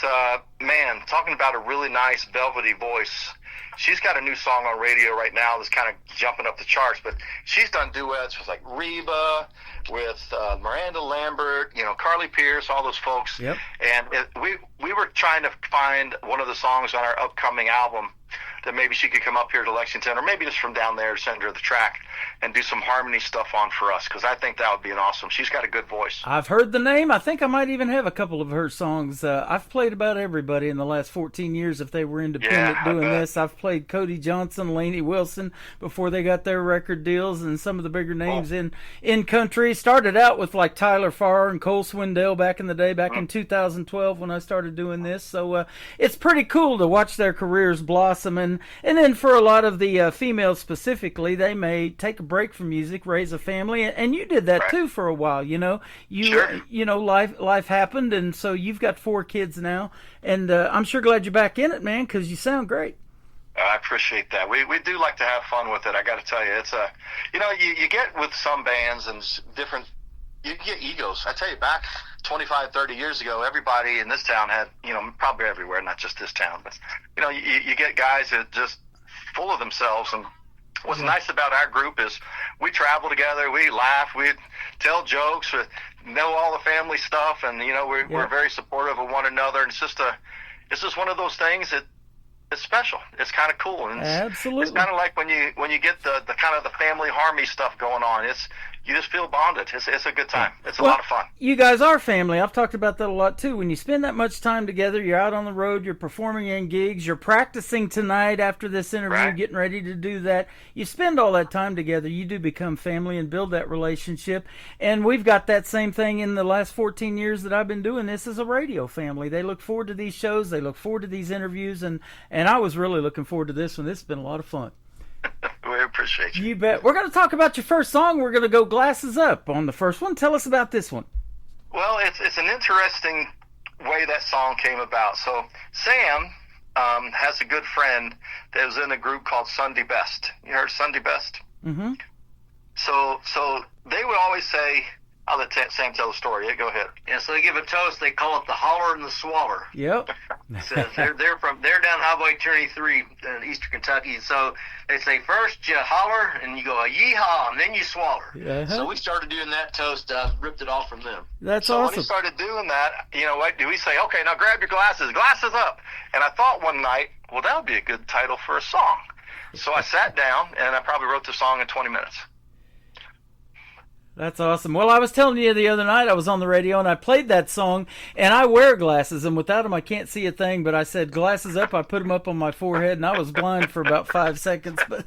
man, talking about a really nice velvety voice. She's got a new song on radio right now that's kind of jumping up the charts, but she's done duets with like Reba, with Miranda Lambert, Carly Pierce, all those folks. Yep. And we were trying to find one of the songs on our upcoming album that maybe she could come up here to Lexington, or maybe just from down there, send her the track and do some harmony stuff on for us, because I think that would be an awesome. She's got a good voice. I've heard the name. I think I might even have a couple of her songs. I've played about everybody in the last 14 years if they were independent doing this. I've played Cody Johnson, Lainey Wilson before they got their record deals, and some of the bigger names in country. Started out with like Tyler Farr and Cole Swindell back in the day, back in 2012 when I started doing this. So it's pretty cool to watch their careers blossom. And then for a lot of the females specifically, they may take a break from music, raise a family, and you did that too for a while. Life happened, and so you've got 4 kids now, and I'm sure glad you're back in it, man, because you sound great. I appreciate that. We do like to have fun with it. I got to tell you, it's you get with some bands and different. You get egos. I tell you, back 25, 30 years ago, everybody in this town had, probably everywhere, not just this town, but, you get guys that just full of themselves. And what's nice about our group is we travel together, we laugh, we tell jokes, we know all the family stuff, and, we're very supportive of one another. And it's just one of those things that it's special. It's kind of cool. And Absolutely. It's kind of like when you get the kind of the family harmony stuff going on. You just feel bonded. It's a good time. It's a lot of fun. You guys are family. I've talked about that a lot too. When you spend that much time together, you're out on the road, you're performing in gigs, you're practicing tonight after this interview, Right. getting ready to do that. You spend all that time together, you do become family and build that relationship. And we've got that same thing in the last 14 years that I've been doing this as a radio family. They look forward to these shows, they look forward to these interviews, and I was really looking forward to this one. This has been a lot of fun. We appreciate you. You bet. We're going to talk about your first song. We're going to go Glasses Up on the first one. Tell us about this one. Well, it's an interesting way that song came about. So Sam has a good friend that was in a group called Sunday Best. You heard Sunday Best? Mm-hmm. So they would always say, I'll let Sam tell the story. Yeah, go ahead. Yeah, so they give a toast. They call it the Holler and the Swaller. Yep. So they're down Highway 23 in Eastern Kentucky. So they say first you holler and you go a yeehaw and then you swaller. Uh-huh. So we started doing that toast. Ripped it off from them. That's so awesome. when he started doing that, what do we say? Okay, now grab your glasses up. And I thought one night, well, that would be a good title for a song. So I sat down and I probably wrote the song in 20 minutes. That's awesome. Well, I was telling you the other night I was on the radio and I played that song, and I wear glasses, and without them I can't see a thing, but I said glasses up, I put them up on my forehead, and I was blind for about 5 seconds. But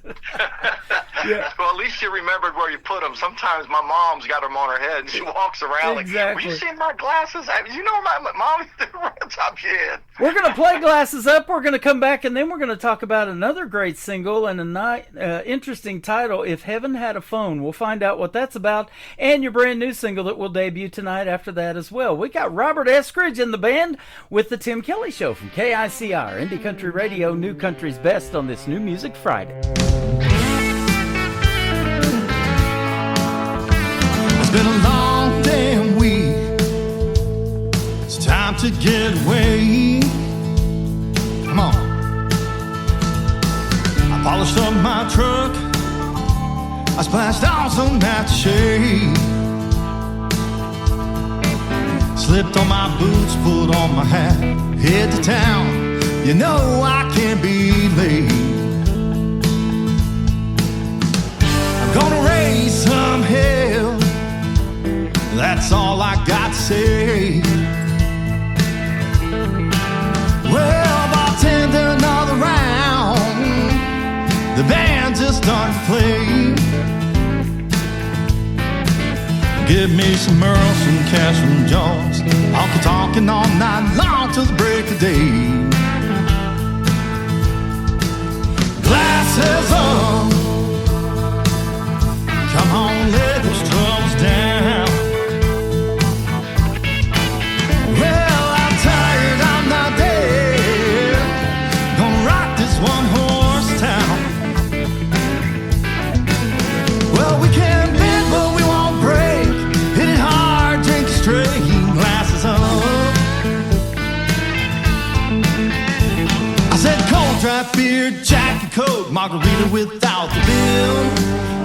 yeah. Well, at least you remembered where you put them. Sometimes my mom's got them on her head, and she walks around Exactly. like, will you see my glasses? You know my mom right on top of your head. We're going to play Glasses Up. We're going to come back, and then we're going to talk about another great single and a interesting title, If Heaven Had a Phone. We'll find out what that's about, and your brand new single that will debut tonight after that as well. We got Robert Eskridge in the band with the Tim Kelly Show from KICR, Indie Country Radio, New Country's Best on this New Music Friday. It's been a long damn week. It's time to get away. Come on. I polished up my truck. I splashed on some aftershave. Slipped on my boots, put on my hat, head to town. You know I can't be late. I'm gonna raise some hell. That's all I got to say. Well, bartender, another round. The band just started to play. Give me some Merle, some Cash from Jones. Honky tonkin' all night long till the break of day. Glasses up. Come on, let those troubles down. Well, I'm tired, I'm not dead. Gonna rock this one horse town. Well, we can bend, but we won't break. Hit it hard, drink it straight, glasses up. I said cold, dry beer, Jack and Coke, margarita without the bill,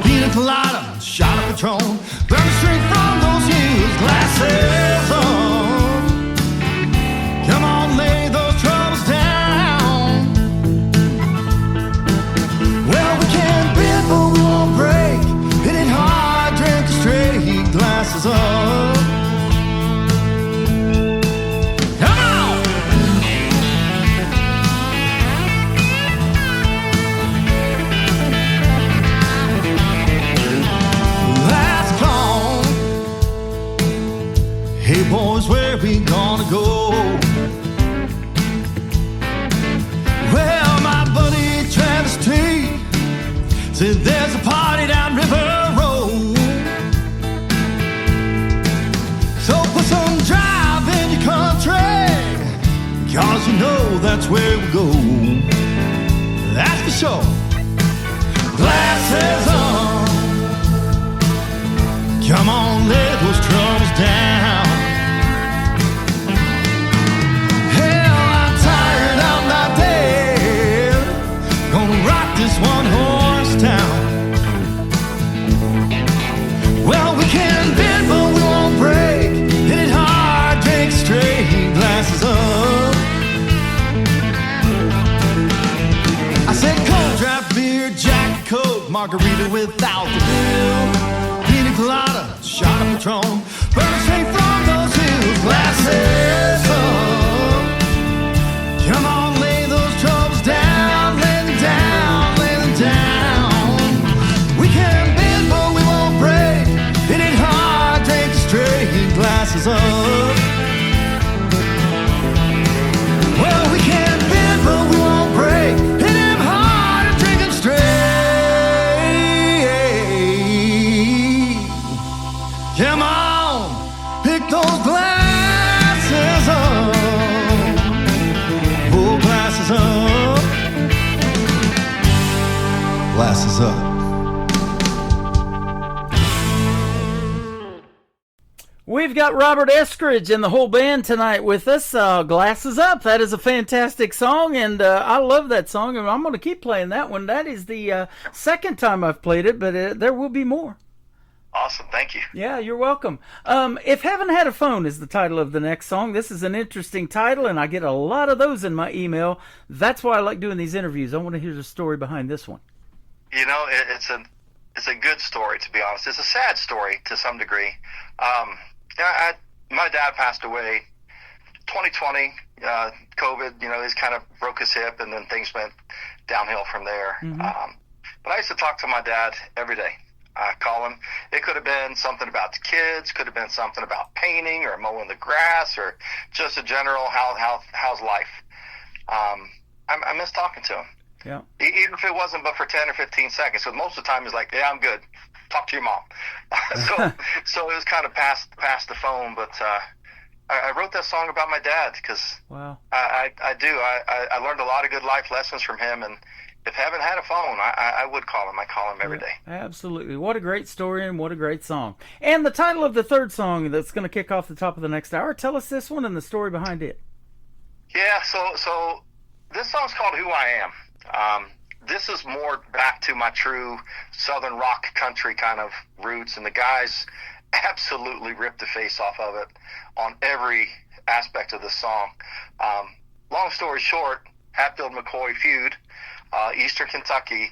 pina colada, shot of Patron, burn straight from those hills, glasses up. Come on, lay those troubles down. Well, we can't bend, but we won't break. Hit it hard, drink it straight, glasses up. Come on! Last call. Hey boys, where we gonna go? Well, my buddy Travis T said there's a party down River Road. So put some drive in your country, 'cause you know that's where we go. That's for sure. Glasses on. Come on, let those troubles down. Hell, I'm tired, I'm not dead. Gonna rock this one horse town. Well, we can bend, but we won't break. Hit it hard, drink straight, glasses up. margarita without the pill. Pina colada, shot of Patron, burning straight from those hills. Glasses up, come on, lay those troubles down, lay them down, lay them down. We can bend, but we won't break. It ain't hard, take it straight. Glasses up. Well, we can bend, but we won't break. It ain't hard, drink it straight. Come on, pick those glasses up. Pull glasses up. Glasses up. We've got Robert Eskridge and the whole band tonight with us. Glasses Up. That is a fantastic song, and I love that song, and I'm going to keep playing that one. That is the second time I've played it, but there will be more. Awesome. Thank you. Yeah, you're welcome. If Heaven Had a Phone is the title of the next song. This is an interesting title, and I get a lot of those in my email. That's why I like doing these interviews. I want to hear the story behind this one. You know, it's a good story, to be honest. It's a sad story to some degree. My dad passed away 2020, COVID, you know, he's kind of broke his hip, and then things went downhill from there. Mm-hmm. But I used to talk to my dad every day. I call him. It could have been something about the kids, could have been something about painting or mowing the grass, or just a general how's life. I miss talking to him. Yeah. Even if it wasn't but for 10 or 15 seconds. So most of the time he's like, yeah, I'm good. Talk to your mom. so it was kind of past the phone, but I wrote that song about my dad because wow. I learned a lot of good life lessons from him, and if Heaven had a phone, I would call him. I call him every day. Absolutely. What a great story and what a great song. And the title of the third song that's going to kick off the top of the next hour. Tell us this one and the story behind it. Yeah, so this song's called Who I Am. This is more back to my true Southern rock country kind of roots, and the guys absolutely ripped the face off of it on every aspect of the song. Long story short, Hatfield-McCoy feud, Eastern Kentucky.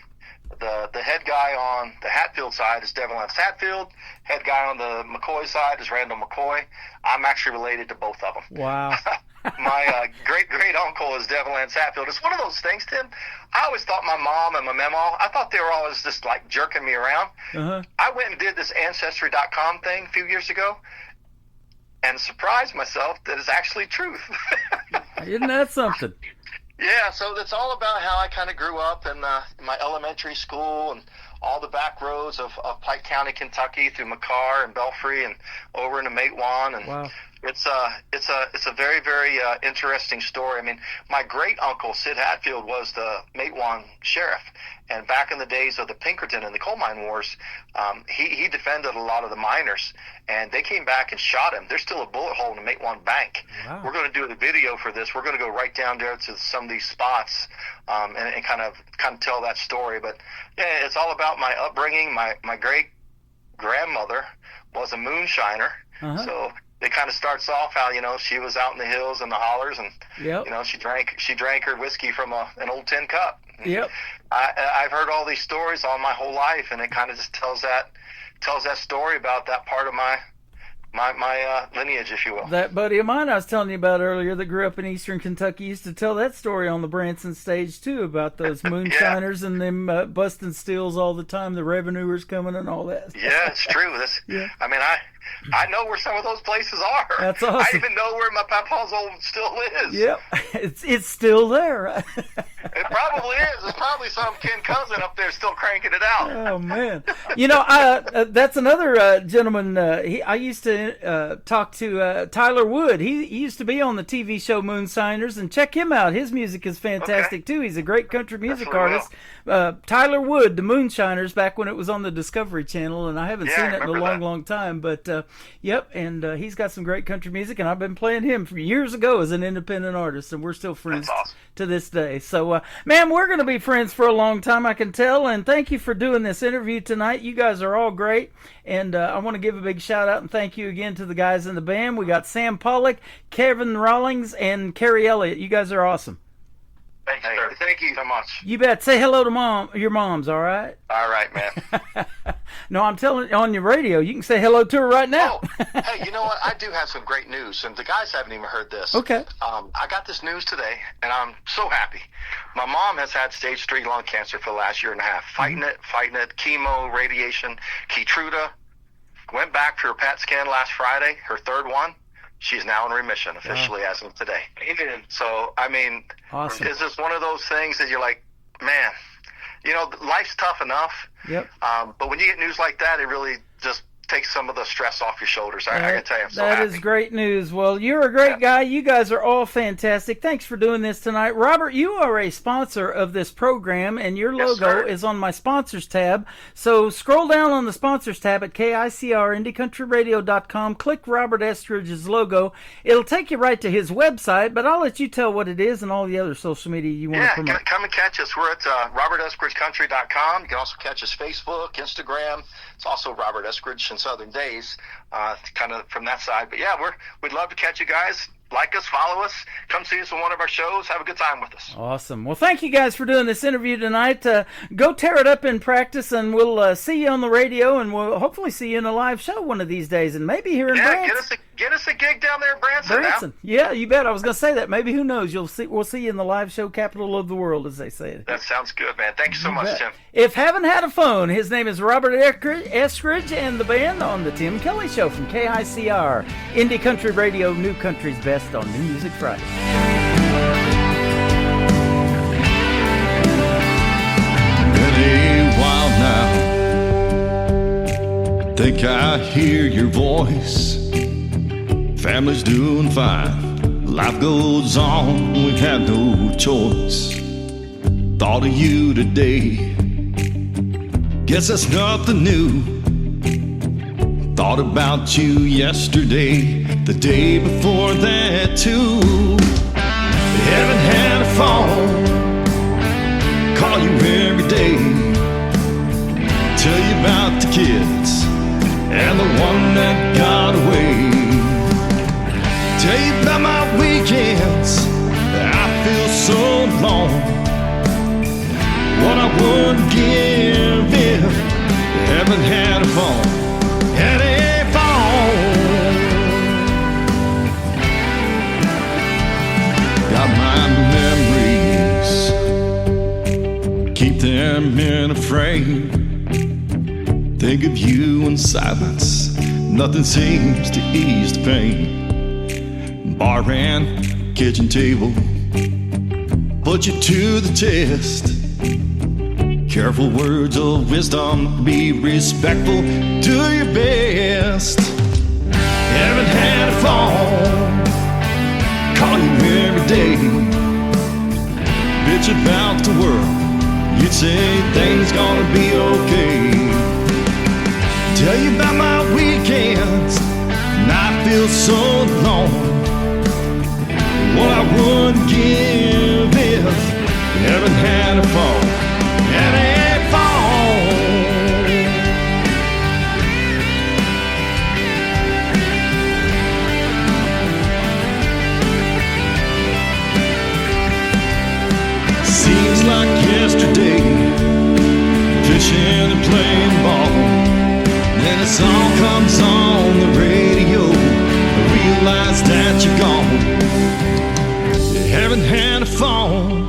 The head guy on the Hatfield side is Devin Lance Hatfield. Head guy on the McCoy side is Randall McCoy. I'm actually related to both of them. Wow. My great uncle is Devin Lance Hatfield. It's one of those things, Tim. I always thought my mom and my mamaw, I thought they were always just like jerking me around. Uh-huh. I went and did this Ancestry.com thing a few years ago and surprised myself that it's actually truth. Isn't that something? Yeah, so that's all about how I kind of grew up in my elementary school and all the back roads of Pike County, Kentucky, through McCarr and Belfry and over into Matewan. And wow. It's a very, very interesting story. I mean, my great uncle Sid Hatfield was the Matewan sheriff, and back in the days of the Pinkerton and the coal mine wars, he defended a lot of the miners, and they came back and shot him. There's still a bullet hole in the Matewan bank. Wow. We're going to do the video for this. We're going to go right down there to some of these spots and kind of tell that story. But yeah, it's all about my upbringing. My great grandmother was a moonshiner, uh-huh. So it kind of starts off how, you know, she was out in the hills and the hollers, and yep. you know, she drank her whiskey from an old tin cup. Yep. I've heard all these stories all my whole life, and it kind of just tells that story about that part of my lineage, if you will. That buddy of mine I was telling you about earlier that grew up in Eastern Kentucky used to tell that story on the Branson stage too, about those moonshiners and them busting stills all the time, the revenuers coming and all that. Yeah, it's true. Yeah. I mean, I know where some of those places are. That's awesome. I even know where my papa's old still is. Yep, it's still there. Right? It probably is. There's probably some kin cousin up there still cranking it out. Oh man, you know, that's another gentleman. I used to talk to Tyler Wood. He used to be on the TV show Moonshiners, and check him out. His music is fantastic too. He's a great country music artist. Tyler Wood, the Moonshiners, back when it was on the Discovery Channel, and I haven't seen it in a long time. But yep, and he's got some great country music, and I've been playing him for years ago as an independent artist, and we're still friends to this day. So, man, we're going to be friends for a long time, I can tell, and thank you for doing this interview tonight. You guys are all great, and I want to give a big shout out and thank you again to the guys in the band. We got Sam Pollock, Kevin Rawlings, and Kerry Elliott. You guys are awesome. Thank you, sir. Thank you so much. You bet. Say hello to your mom's, all right? All right, man. No, I'm telling you, on your radio, you can say hello to her right now. Hey, you know what? I do have some great news, and the guys haven't even heard this. Okay. I got this news today, and I'm so happy. My mom has had stage 3 lung cancer for the last year and a half, fighting it, chemo, radiation, Keytruda. Went back for her PET scan last Friday, her third one. She's now in remission officially as of today. So, I mean, awesome. It's just one of those things that you're like, man, you know, life's tough enough. Yep. But when you get news like that, it really just takes some of the stress off your shoulders. I can tell you, I'm so happy. That is great news. Well, you're a great guy. You guys are all fantastic. Thanks for doing this tonight. Robert, you are a sponsor of this program, and your logo is on my sponsors tab. So scroll down on the sponsors tab at KICR-IndieCountryRadio.com. Click Robert Estridge's logo. It'll take you right to his website, but I'll let you tell what it is and all the other social media you want to promote. Yeah, come and catch us. We're at RobertEstridgeCountry.com. You can also catch us Facebook, Instagram. It's also Robert Estridge in Southern Days, kind of from that side. But yeah, we'd love to catch you guys. Like us, follow us, come see us on one of our shows, have a good time with us. Awesome. Well, thank you guys for doing this interview tonight. Go tear it up in practice, and we'll see you on the radio, and we'll hopefully see you in a live show one of these days, and maybe here in Branson. Get us a gig down there in Branson. Yeah, you bet. I was going to say that. Maybe, who knows? We'll see you in the live show capital of the world, as they say. That sounds good, man. Thank you so much, Tim. If haven't had a phone, his name is Robert Estridge, and the band on the Tim Kelly Show from KICR, Indie Country Radio, New Country's Best on New Music Friday. Been a while now. Think I hear your voice. Family's doing fine. Life goes on. We have no choice. Thought of you today. Guess that's nothing new. Thought about you yesterday, the day before that too. Haven't had a phone, call you every day, tell you about the kids and the one that got away. Tell you about my weekends, I feel so alone. What I would give if haven't had a phone. Had a phone. Got my memories, keep them in a frame. Think of you in silence, nothing seems to ease the pain. Bar and kitchen table, put you to the test. Careful words of wisdom, be respectful, do your best. Haven't had a phone, call you every day, bitch about the world, you'd say things gonna be okay. Tell you about my weekends, and I feel so alone. What I would give if haven't had a phone. Had a phone. Seems like yesterday, fishing and playing ball. Then a song comes on the radio, I realize that you're gone. You haven't had a phone,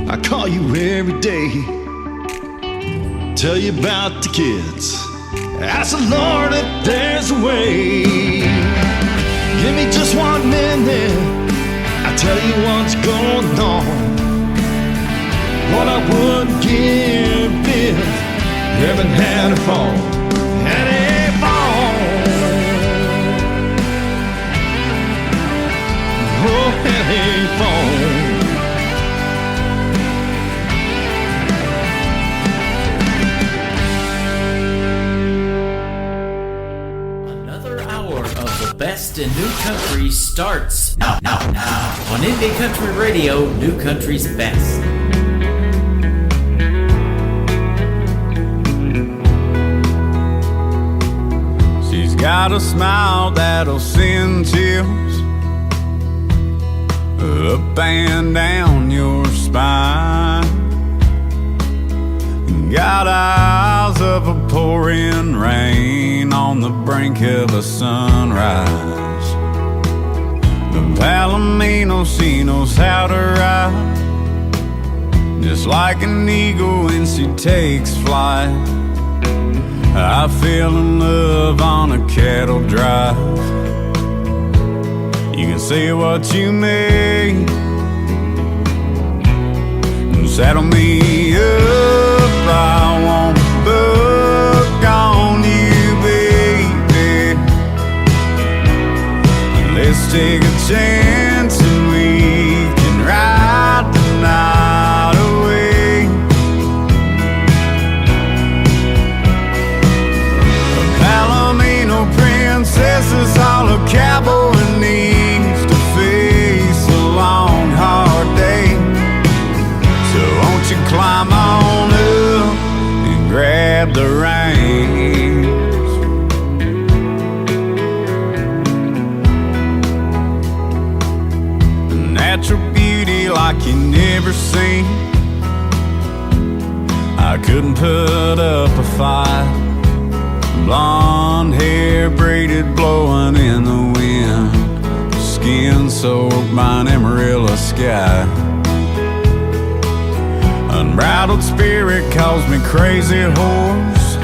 I call you every day, tell you about the kids, ask the Lord if there's a way. Give me just 1 minute, I'll tell you what's going on. What I would give if haven't had a phone. Had a phone. Oh, had a phone. Best in New Country starts now on Indie Country Radio, New Country's Best. She's got a smile that'll send chills up and down your spine. Got eyes of a pouring rain on the brink of a sunrise. The Palomino, she knows how to ride, just like an eagle when she takes flight. I fell in love on a cattle drive. You can say what you may, and saddle me up, I won't buck on you, baby. Let's take a chance and we can ride the night away. A Palomino princess is all a cowboy needs to face a long, hard day. So won't you climb on up and grab the reins? A natural beauty like you never seen. I couldn't put up a fight. Blonde hair braided, blowing in the wind, skin soaked by an Amarillo sky. Unbridled spirit calls me crazy horse.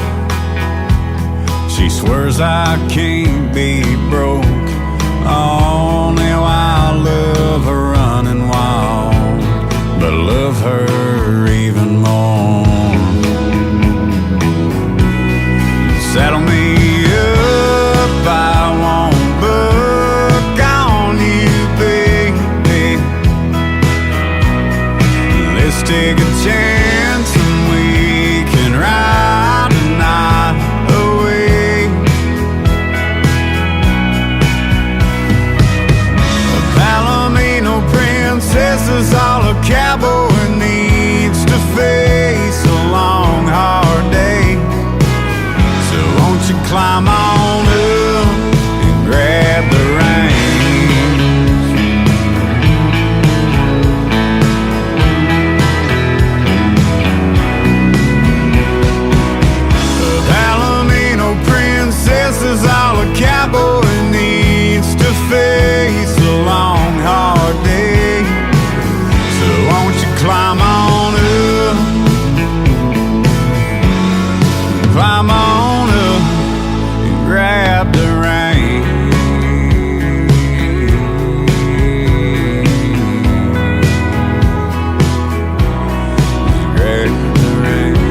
She swears I can't be broke. Oh, now I love her running wild, but love her even more. Saddle me up, I won't buck on you, baby. Let's take a chance and we can ride the night away. A Palomino princess is all a cowboy needs to face a long, hard day. Won't you climb on up and grab the reins? The Palomino princess is all a cowboy needs to face a long, hard day. So won't you climb on up, climb on up, grab the reins. Grab the reins.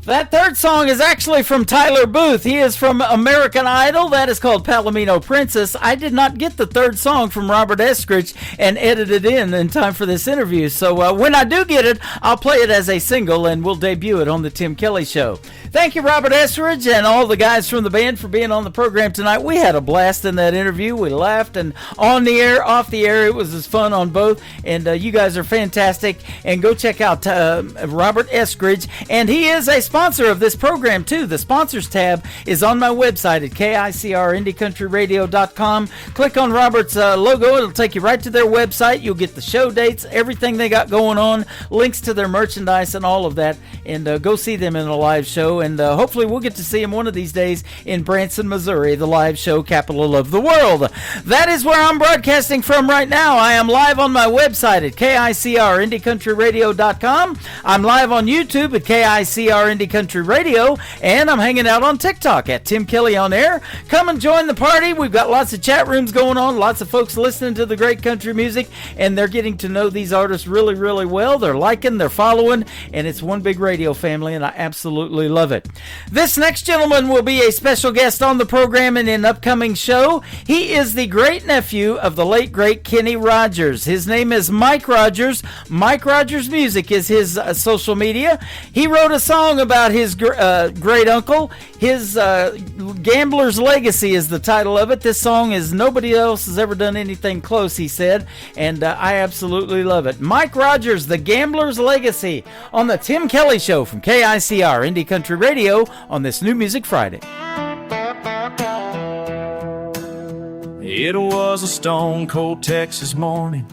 That third song is actually from Tyler Booth. He is from American Idol. That is called Palomino Princess. I did not get the third song from Robert Eskridge and edit it in time for this interview. So when I do get it, I'll play it as a single and we'll debut it on the Tim Kelly Show. Thank you, Robert Eskridge, and all the guys from the band for being on the program tonight. We had a blast in that interview. We laughed, and on the air, off the air, it was as fun on both. And you guys are fantastic. And go check out Robert Eskridge. And he is a sponsor of this program, too. The sponsors tab is on my website at KICRIndyCountryRadio.com. Click on Robert's logo. It'll take you right to their website. You'll get the show dates, everything they got going on, links to their merchandise and all of that. And go see them in a live show. And hopefully we'll get to see them one of these days in Branson, Missouri, the live show capital of the world. That is where I'm broadcasting from right now. I am live on my website at KICRIndyCountryRadio.com. I'm live on YouTube at KICR Indie Country Radio, and I'm hanging out on TikTok at Tim Kelly on Air. Come and join the party. We've got lots of chat rooms going on, lots of folks listening to the great country music, and they're getting to know these artists really, really well. They're liking, they're following, and it's one big radio family, and I absolutely love it. This next gentleman will be a special guest on the program in an upcoming show. He is the great nephew of the late, great Kenny Rogers. His name is Mike Rogers. Mike Rogers Music is his social media. He wrote a song about his great uncle. His Gambler's Legacy is the title of it. This song is nobody else has ever done anything close, he said, and I absolutely love it. Mike Rogers, The Gambler's Legacy, on the Tim Kelly Show from KICR Indie Country Radio on this New Music Friday. It was a stone cold Texas morning,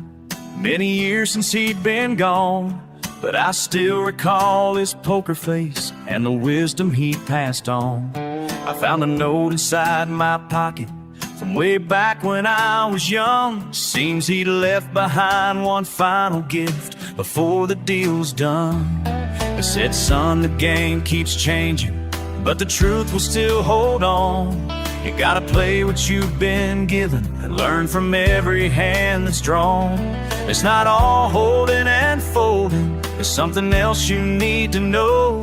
many years since he'd been gone, but I still recall his poker face and the wisdom he passed on. I found a note inside my pocket from way back when I was young. Seems he'd left behind one final gift before the deal's done. It said, son, the game keeps changing, but the truth will still hold on. You gotta play what you've been given and learn from every hand that's drawn. It's not all holding and folding, there's something else you need to know.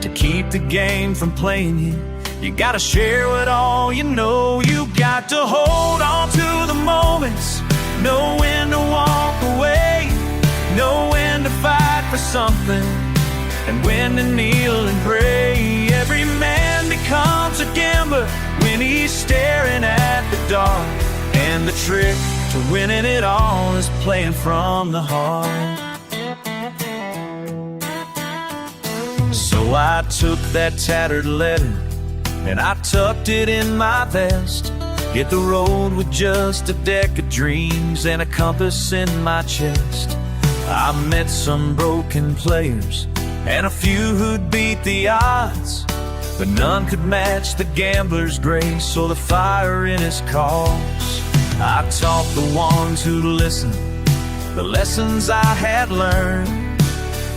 To keep the game from playing you, you gotta share what all you know. You got to hold on to the moments, know when to walk away, know when to fight for something, and when to kneel and pray. Every man becomes a gambler when he's staring at the dark, and the trick to winning it all is playing from the heart. So I took that tattered letter and I tucked it in my vest. Hit the road with just a deck of dreams and a compass in my chest. I met some broken players and a few who'd beat the odds, but none could match the gambler's grace or the fire in his cause. I taught the ones who listened the lessons I had learned,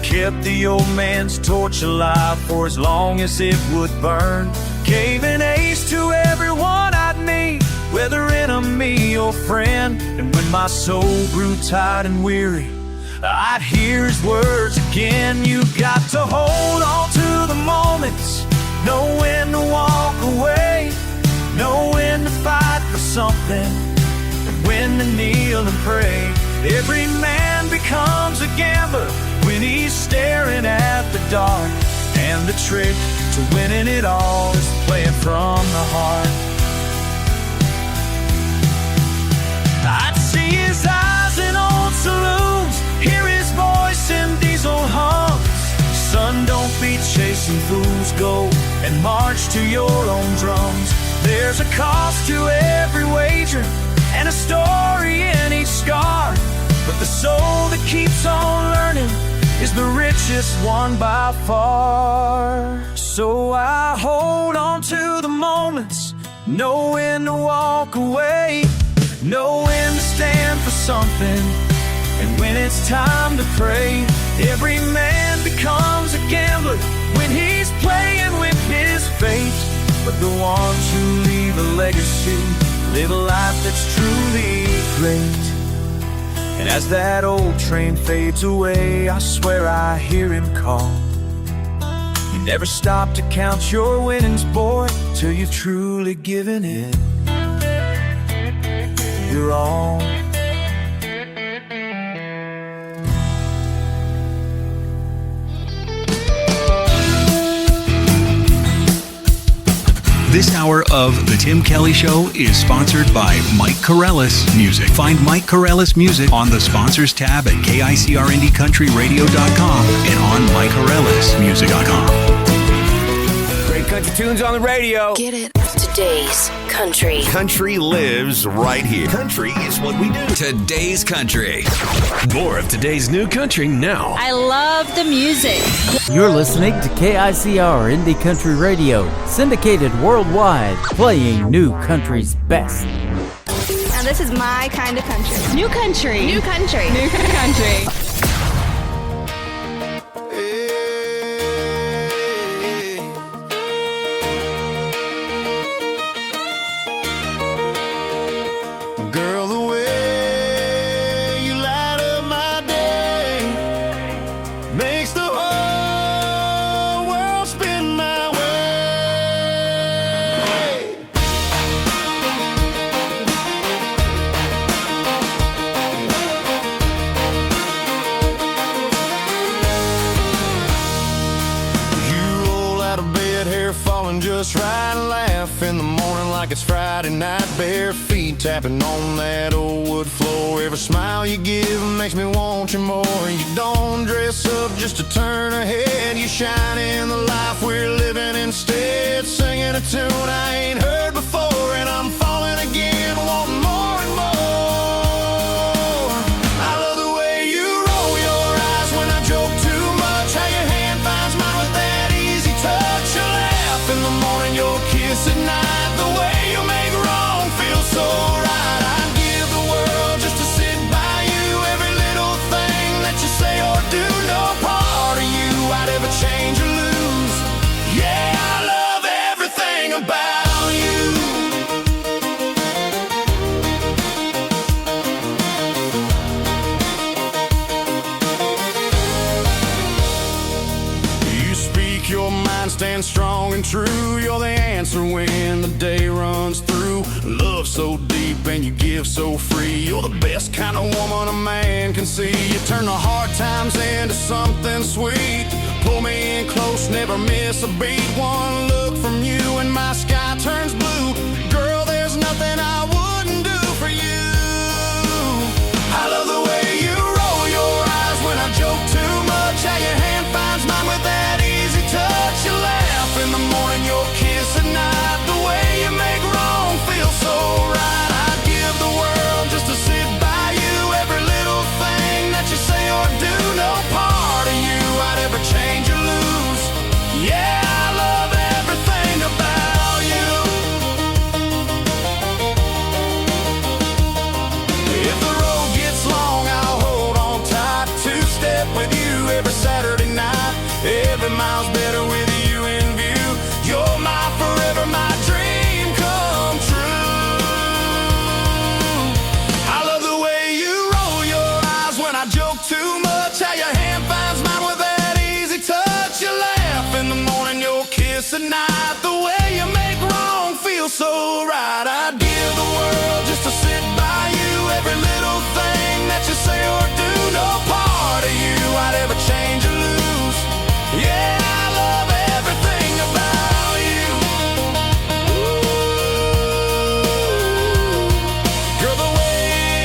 kept the old man's torch alive for as long as it would burn. Gave an ace to everyone I'd meet, whether enemy or friend. And when my soul grew tired and weary, I'd hear his words again. You got to hold on to the moments, know when to walk away, know when to fight for something, and when to kneel and pray. Every man becomes a gambler when he's staring at the dark, and the trick to winning it all is playing from the heart. I'd see his eyes in old saloons, hear his voice in diesel hums. Son, don't be chasing fools, go and march to your own drums. There's a cost to every wager and a story in each scar, but the soul that keeps on learning is the richest one by far. So I hold on to the moments, know when to walk away, know when to stand for something, and when it's time to pray. Every man becomes a gambler when he's playing with his fate, but the ones who leave a legacy live a life that's truly great. And as that old train fades away, I swear I hear him call, you never stop to count your winnings, boy, till you've truly given it your all. This hour of The Tim Kelly Show is sponsored by Mike Corellis Music. Find Mike Corellis Music on the Sponsors tab at KICRIndieCountryRadio.com and on MikeCorellisMusic.com. Great country tunes on the radio. Get it. Today's country. Country lives right here. Country is what we do. Today's country. More of today's new country now. I love the music. You're listening to KICR Indie Country Radio, syndicated worldwide, playing new country's best. Now this is my kind of country. New country. New country. New country. Just right and laugh in the morning like it's Friday night. Bare feet tapping on that old wood floor. Every smile you give makes me want you more. You don't dress up just to turn a head. You shine in the life we're living instead. Singing a tune I ain't heard before, and I'm falling again, wanting kiss at night. The way you make wrong feel so right. I'd give the world just to sit by you. Every little thing that you say or do, no part of you I'd ever change or lose. Yeah, I love everything about you. You speak your mind, stand strong and true. You're the answer when the day runs through. Love so deep and you give so free. You're the best kind of woman a man can see. You turn the hard times into something sweet. Pull me in close, never miss a beat. One look from you and my sky turns blue. Girl, there's nothing I wouldn't do for you. I love the way you roll your eyes when I joke too much. How your hand finds mine with that easy touch. You laugh in the morning, your kiss at night. The way you make wrong feel so right. I'd give the world just to sit by you. Every little thing that you say or do, no part of you I'd ever change or lose. Yeah, I love everything about you. If the road gets long, I'll hold on tight. Two-step with you every Saturday night. Every mile's better with you in view. You're my forever, my dream come true. I love the way you roll your eyes when I joke too much. How your hand finds mine with that easy touch. You laugh in the morning, your kiss at night. The way you make wrong feel so right. I'd give the world just to sit by you. Every little thing that you say or do, no part of you I'd ever change or lose. Yeah, I love everything about you. Ooh, girl, the way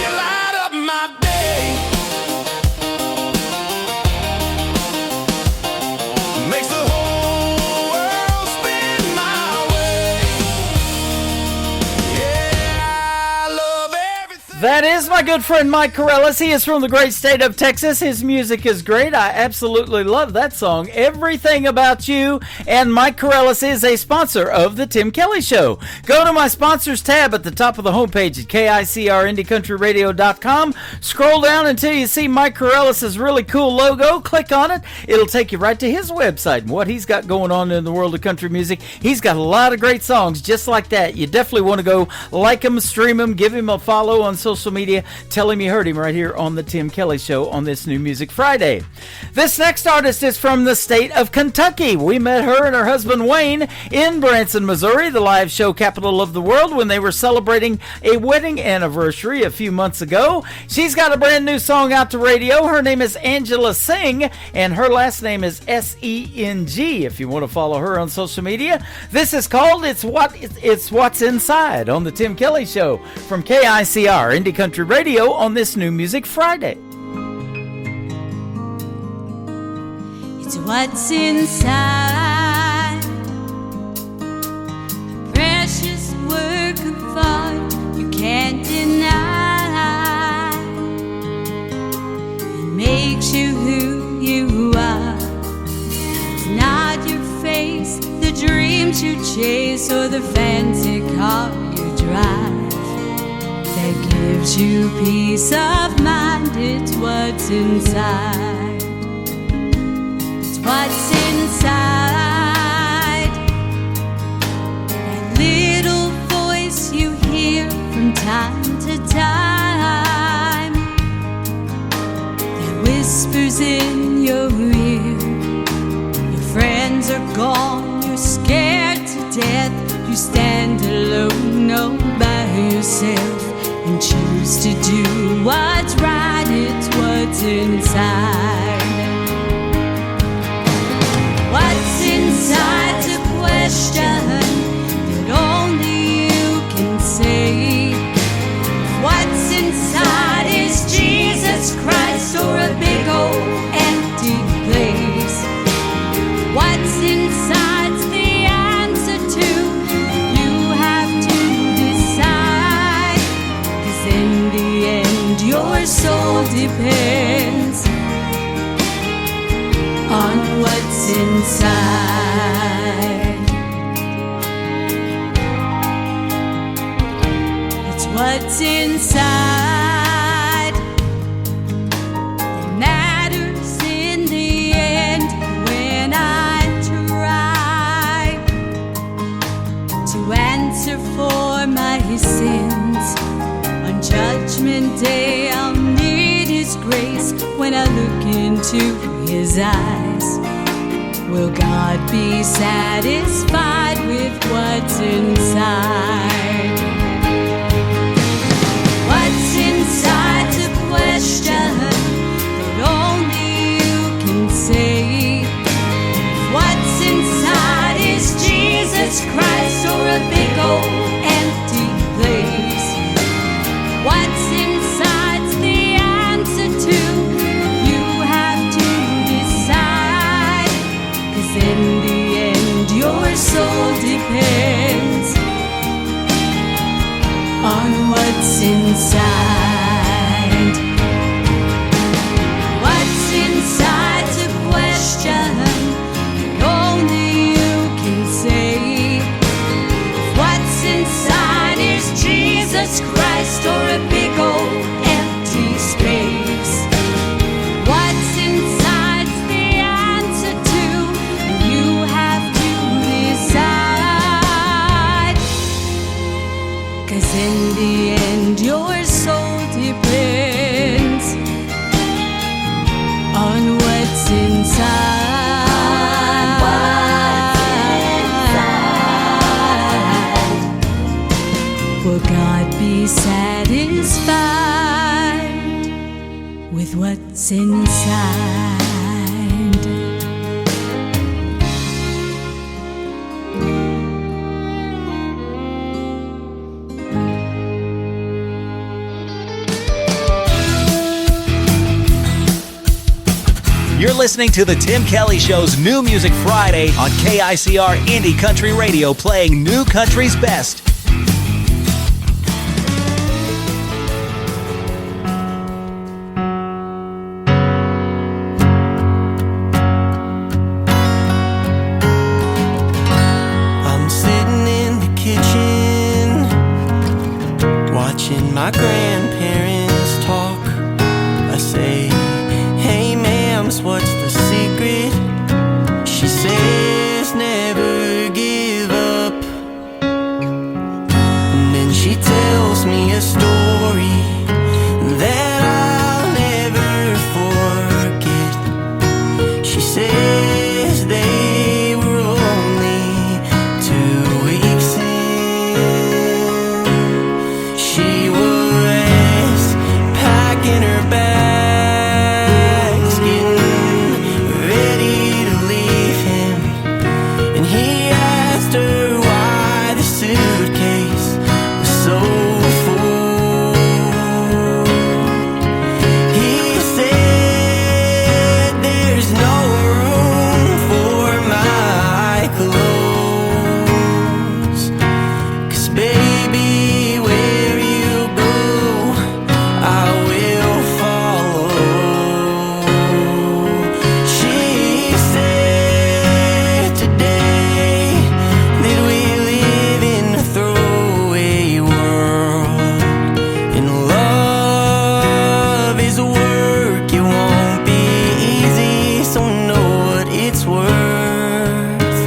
you light up my day makes the whole world spin my way. Yeah, I love everything. That is my good friend Mike Corellis. He is from the great state of Texas. His music is great. I absolutely love that song, Everything About You. And Mike Corellis is a sponsor of The Tim Kelly Show. Go to my sponsors tab at the top of the homepage at KICRIndieCountryRadio.com. Scroll down until you see Mike Corellis' really cool logo. Click on it. It'll take you right to his website and what he's got going on in the world of country music. He's got a lot of great songs just like that. You definitely want to go like him, stream him, give him a follow on social media. Tell him you heard him right here on The Tim Kelly Show on this New Music Friday. This next artist is from the state of Kentucky. We met her and her husband Wayne in Branson, Missouri, the live show capital of the world, when they were celebrating a wedding anniversary a few months ago. She's got a brand new song out to radio. Her name is Angela Singh, and her last name is S-E-N-G, if you want to follow her on social media. This is called It's What's Inside on The Tim Kelly Show from KICR Indie Country Radio on this New Music Friday. It's what's inside, a precious work of art you can't deny. It makes you who you are. It's not your face, the dreams you chase, or the fancy car you drive that gives you peace of mind. It's what's inside. What's inside, that little voice you hear from time to time, that whispers in your ear. Your friends are gone, you're scared to death. You stand alone all by yourself and choose to do what's right. It's what's inside. What's inside's a question that only you can say. What's inside is Jesus Christ or a big old empty place. What's inside's the answer to you have to decide. 'Cause in the end your soul depends inside. It's what's inside that matters in the end. When I try to answer for my sins on Judgment Day, I'll need His grace. When I look into His eyes, will God be satisfied with what's inside? What's inside's a question that only you can say. What's inside is Jesus Christ or a big old empty place? What's inside's the answer to you have to decide. 'Cause in the end your soul depends on what's inside. What's inside's a question that only you can say. What's inside is Jesus Christ or a big old empty space? What's inside's the answer to you have to decide. 'Cause in the end your soul depends on what's inside. Will God be satisfied with what's inside? You're listening to The Tim Kelly Show's New Music Friday on KICR Indie Country Radio, playing new country's best. I'm sitting in the kitchen, watching my grandparents talk. I say, "Hey ma'ams, what's the secret?" She says, "Never give up." And then she tells me a story that I'll never forget. She says they were only 2 weeks in. She was packing her bags, getting ready to leave him. And he asked her why the suitcase was so full. He said, "There's no room for my clothes. 'Cause baby, where you go, I will follow." She said today that we live in a throwaway world, and love is a work, it won't be easy, so know what it's worth.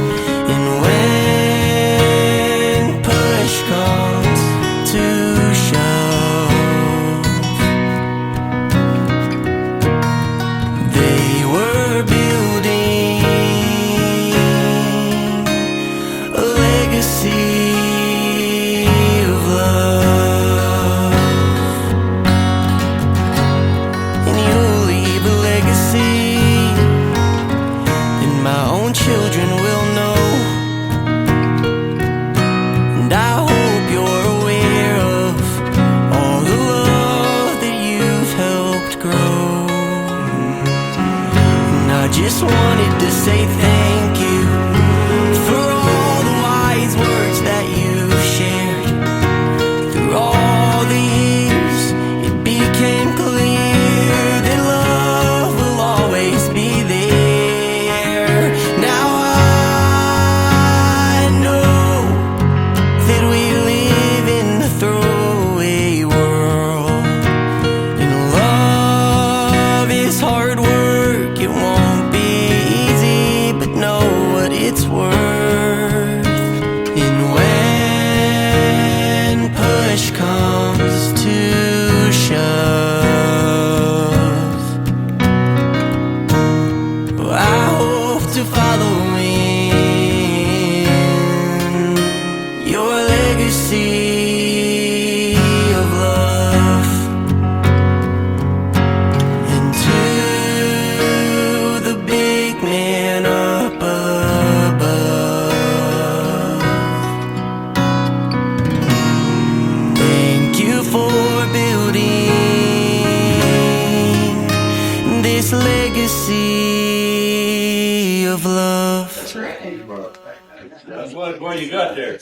And when push comes to shove, they were building a legacy of love. And you'll leave a legacy, and my own children will know. And I hope you're aware of all the love that you've helped grow. And I just wanted to say thank you for all the wise words that you've shared. Through all the years, it became clear that love will always be there. Now legacy of love. That's right. What you got there?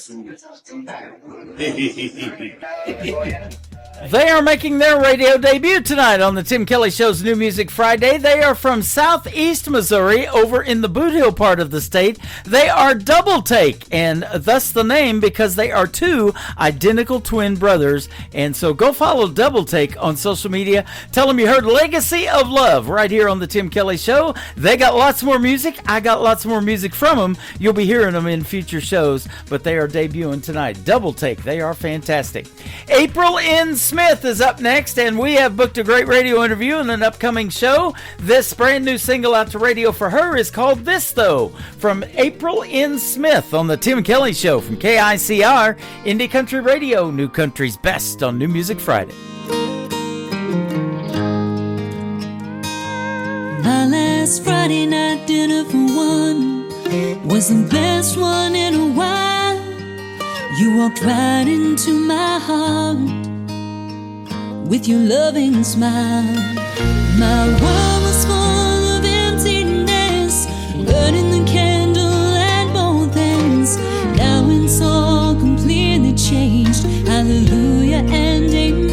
They are making their radio debut tonight on the Tim Kelly Show's New Music Friday. They are from southeast Missouri, over in the Boot Hill part of the state. They are Double Take, and thus the name because they are two identical twin brothers. And so go follow Double Take on social media. Tell them you heard Legacy of Love right here on the Tim Kelly Show. They got lots more music. I got lots more music from them. You'll be hearing them in future shows, but they are debuting tonight. Double Take. They are fantastic. April N. Smith is up next, and we have booked a great radio interview in an upcoming show. This brand new single out to radio for her is called This Though, from April N. Smith on the Tim Kelly Show from KICR, Indie Country Radio, New Country's best on New Music Friday. My last Friday night dinner for one was the best one in a while. You walked right into my heart with your loving smile. My world was full of emptiness, burning the candle at both ends. Now it's all completely changed. Hallelujah and amen.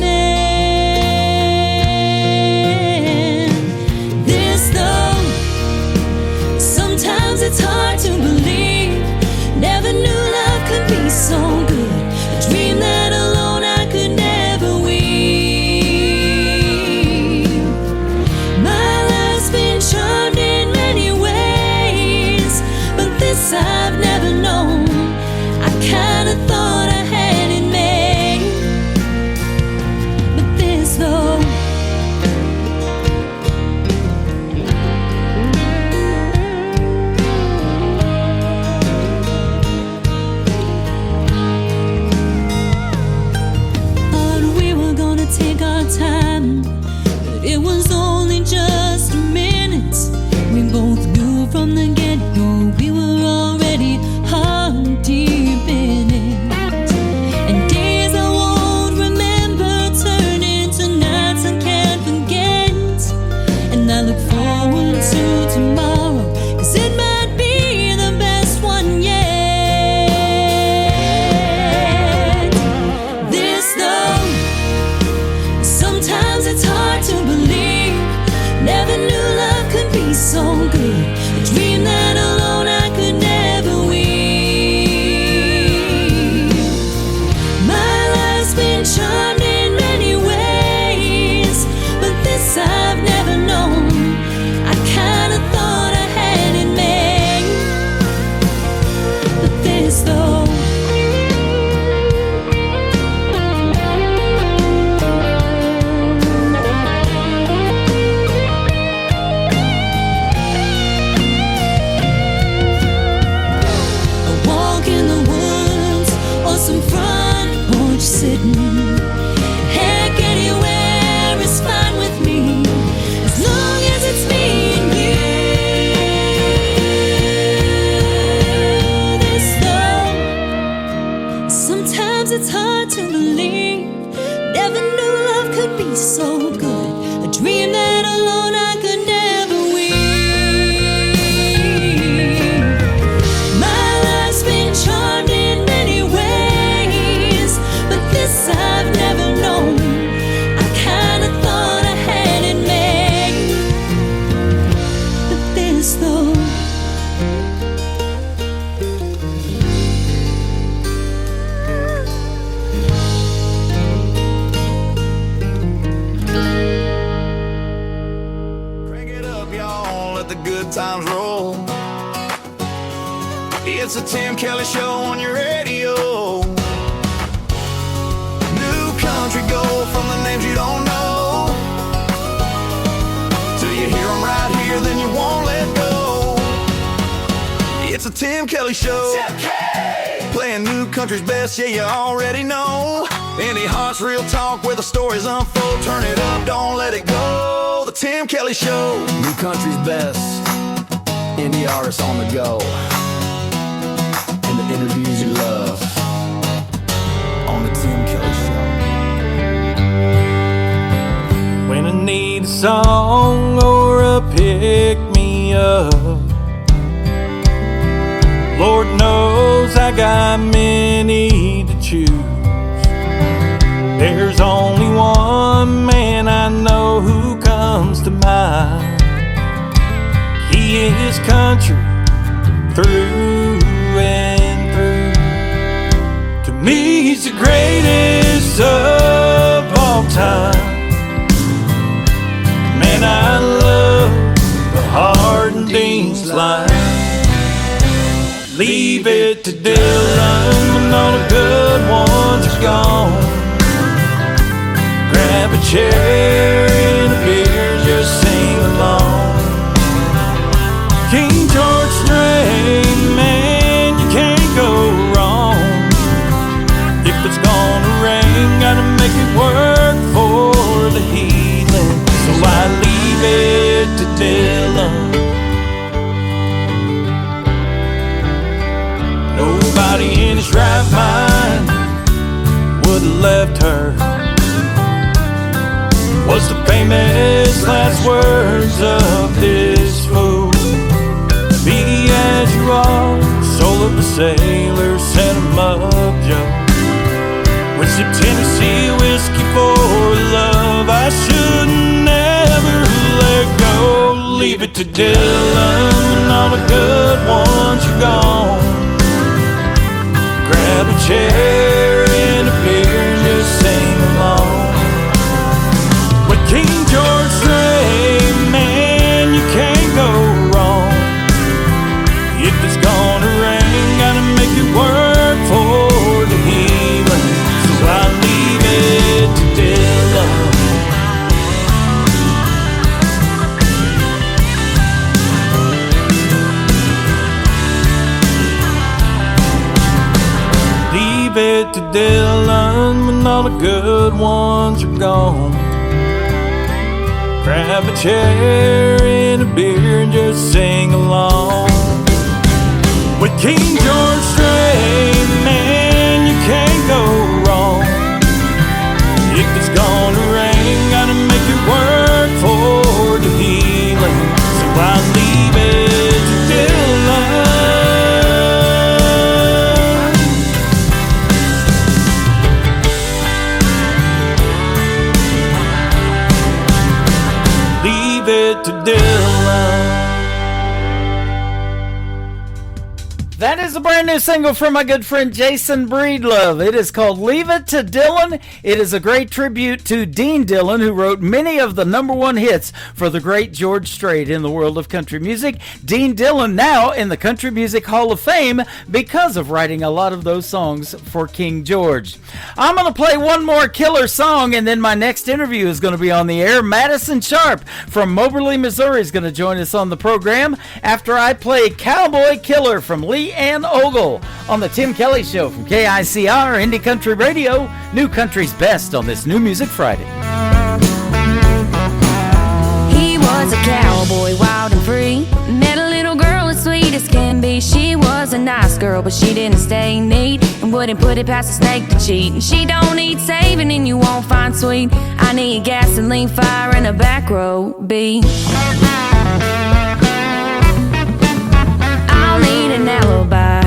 This though, sometimes it's hard to believe. Never knew love could be so good. A dream that alone I could never weave. Charmed in many ways, but this I've never known. I kinda thought I had it made, but this though. Thought we were gonna take our time, but it was only just a minute. We both knew from the get-go we were already heart deep in it. And days I won't remember turn into nights I can't forget. And I look forward to tomorrow, 'cause it might be the best one yet. This though, sometimes it's hard to believe. Never knew love could be so good. A dream that alone I could never weave. My life's been charmed in many ways, but this I've never known. I kinda thought I had it made, but this though. Some front porch sitting. Heck, anywhere is fine with me, as long as it's me and you. This though, sometimes it's hard to believe. Never knew love could be so good. A dream that alone I could never weave. My life's been charmed in many ways, this I've never known. I kinda thought I had it made, but this though. Crank it up, y'all, let the good times roll. It's a Tim Kelly Show on your radio. Country gold from the names you don't know. Till you hear them right here, then you won't let go. It's a Tim Kelly Show. Playing new country's best, yeah, you already know. Indie Hearts, real talk where the stories unfold. Turn it up, don't let it go. The Tim Kelly Show. New country's best. Indie artists on the go. And the interviews you love. On the Tim Kelly Show. When I need a song or a to pick me up. Lord knows I got many to choose. There's only one man I know who comes to mind. He is country through and through. To me, he's the greatest of all time. Man, I love the Hart and Dean's line. Leave it to Dylan when all the good ones are gone. Grab a chair and a beer, just sing along. King George Strait, man, you can't go wrong. If it's gonna rain, gotta make it work for the healing. So I leave it to Dylan. Nobody in his right mind would have left her. Was the famous last words of this fool. Be as you are, soul of a sailor, set him up, Joe. With some Tennessee whiskey for love, I should never let go. Leave it to Dylan when all the good ones are gone. Grab a chair and a beer, just sing along. With King George Strait, man, you can't go wrong. If it's gonna rain, gotta make it work for the healing. So I leave it to Dylan. Leave it to Dylan when all the good ones are gone. Grab a chair and a beer and just sing along. With King George Strait, man, you can't go wrong. If it's gonna rain, gotta make it work for the healing. So I leave it to Dylan. Leave it to Dylan. That is a brand new single from my good friend Jason Breedlove. It is called Leave It to Dylan. It is a great tribute to Dean Dillon, who wrote many of the #1 hits for the great George Strait in the world of country music. Dean Dillon now in the Country Music Hall of Fame because of writing a lot of those songs for King George. I'm going to play one more killer song, and then my next interview is going to be on the air. Madison Sharp from Moberly, Missouri is going to join us on the program after I play Cowboy Killer from Lee Ann Ogle on the Tim Kelly Show from KICR Indie Country Radio, New Country's best on this New Music Friday. He was a cowboy, wild and free. Met a little girl as sweet as can be. She was a nice girl, but she didn't stay neat and wouldn't put it past a snake to cheat. And she don't need saving and you won't find sweet. I need gasoline, fire, and a back row beat. I'll need an alibi.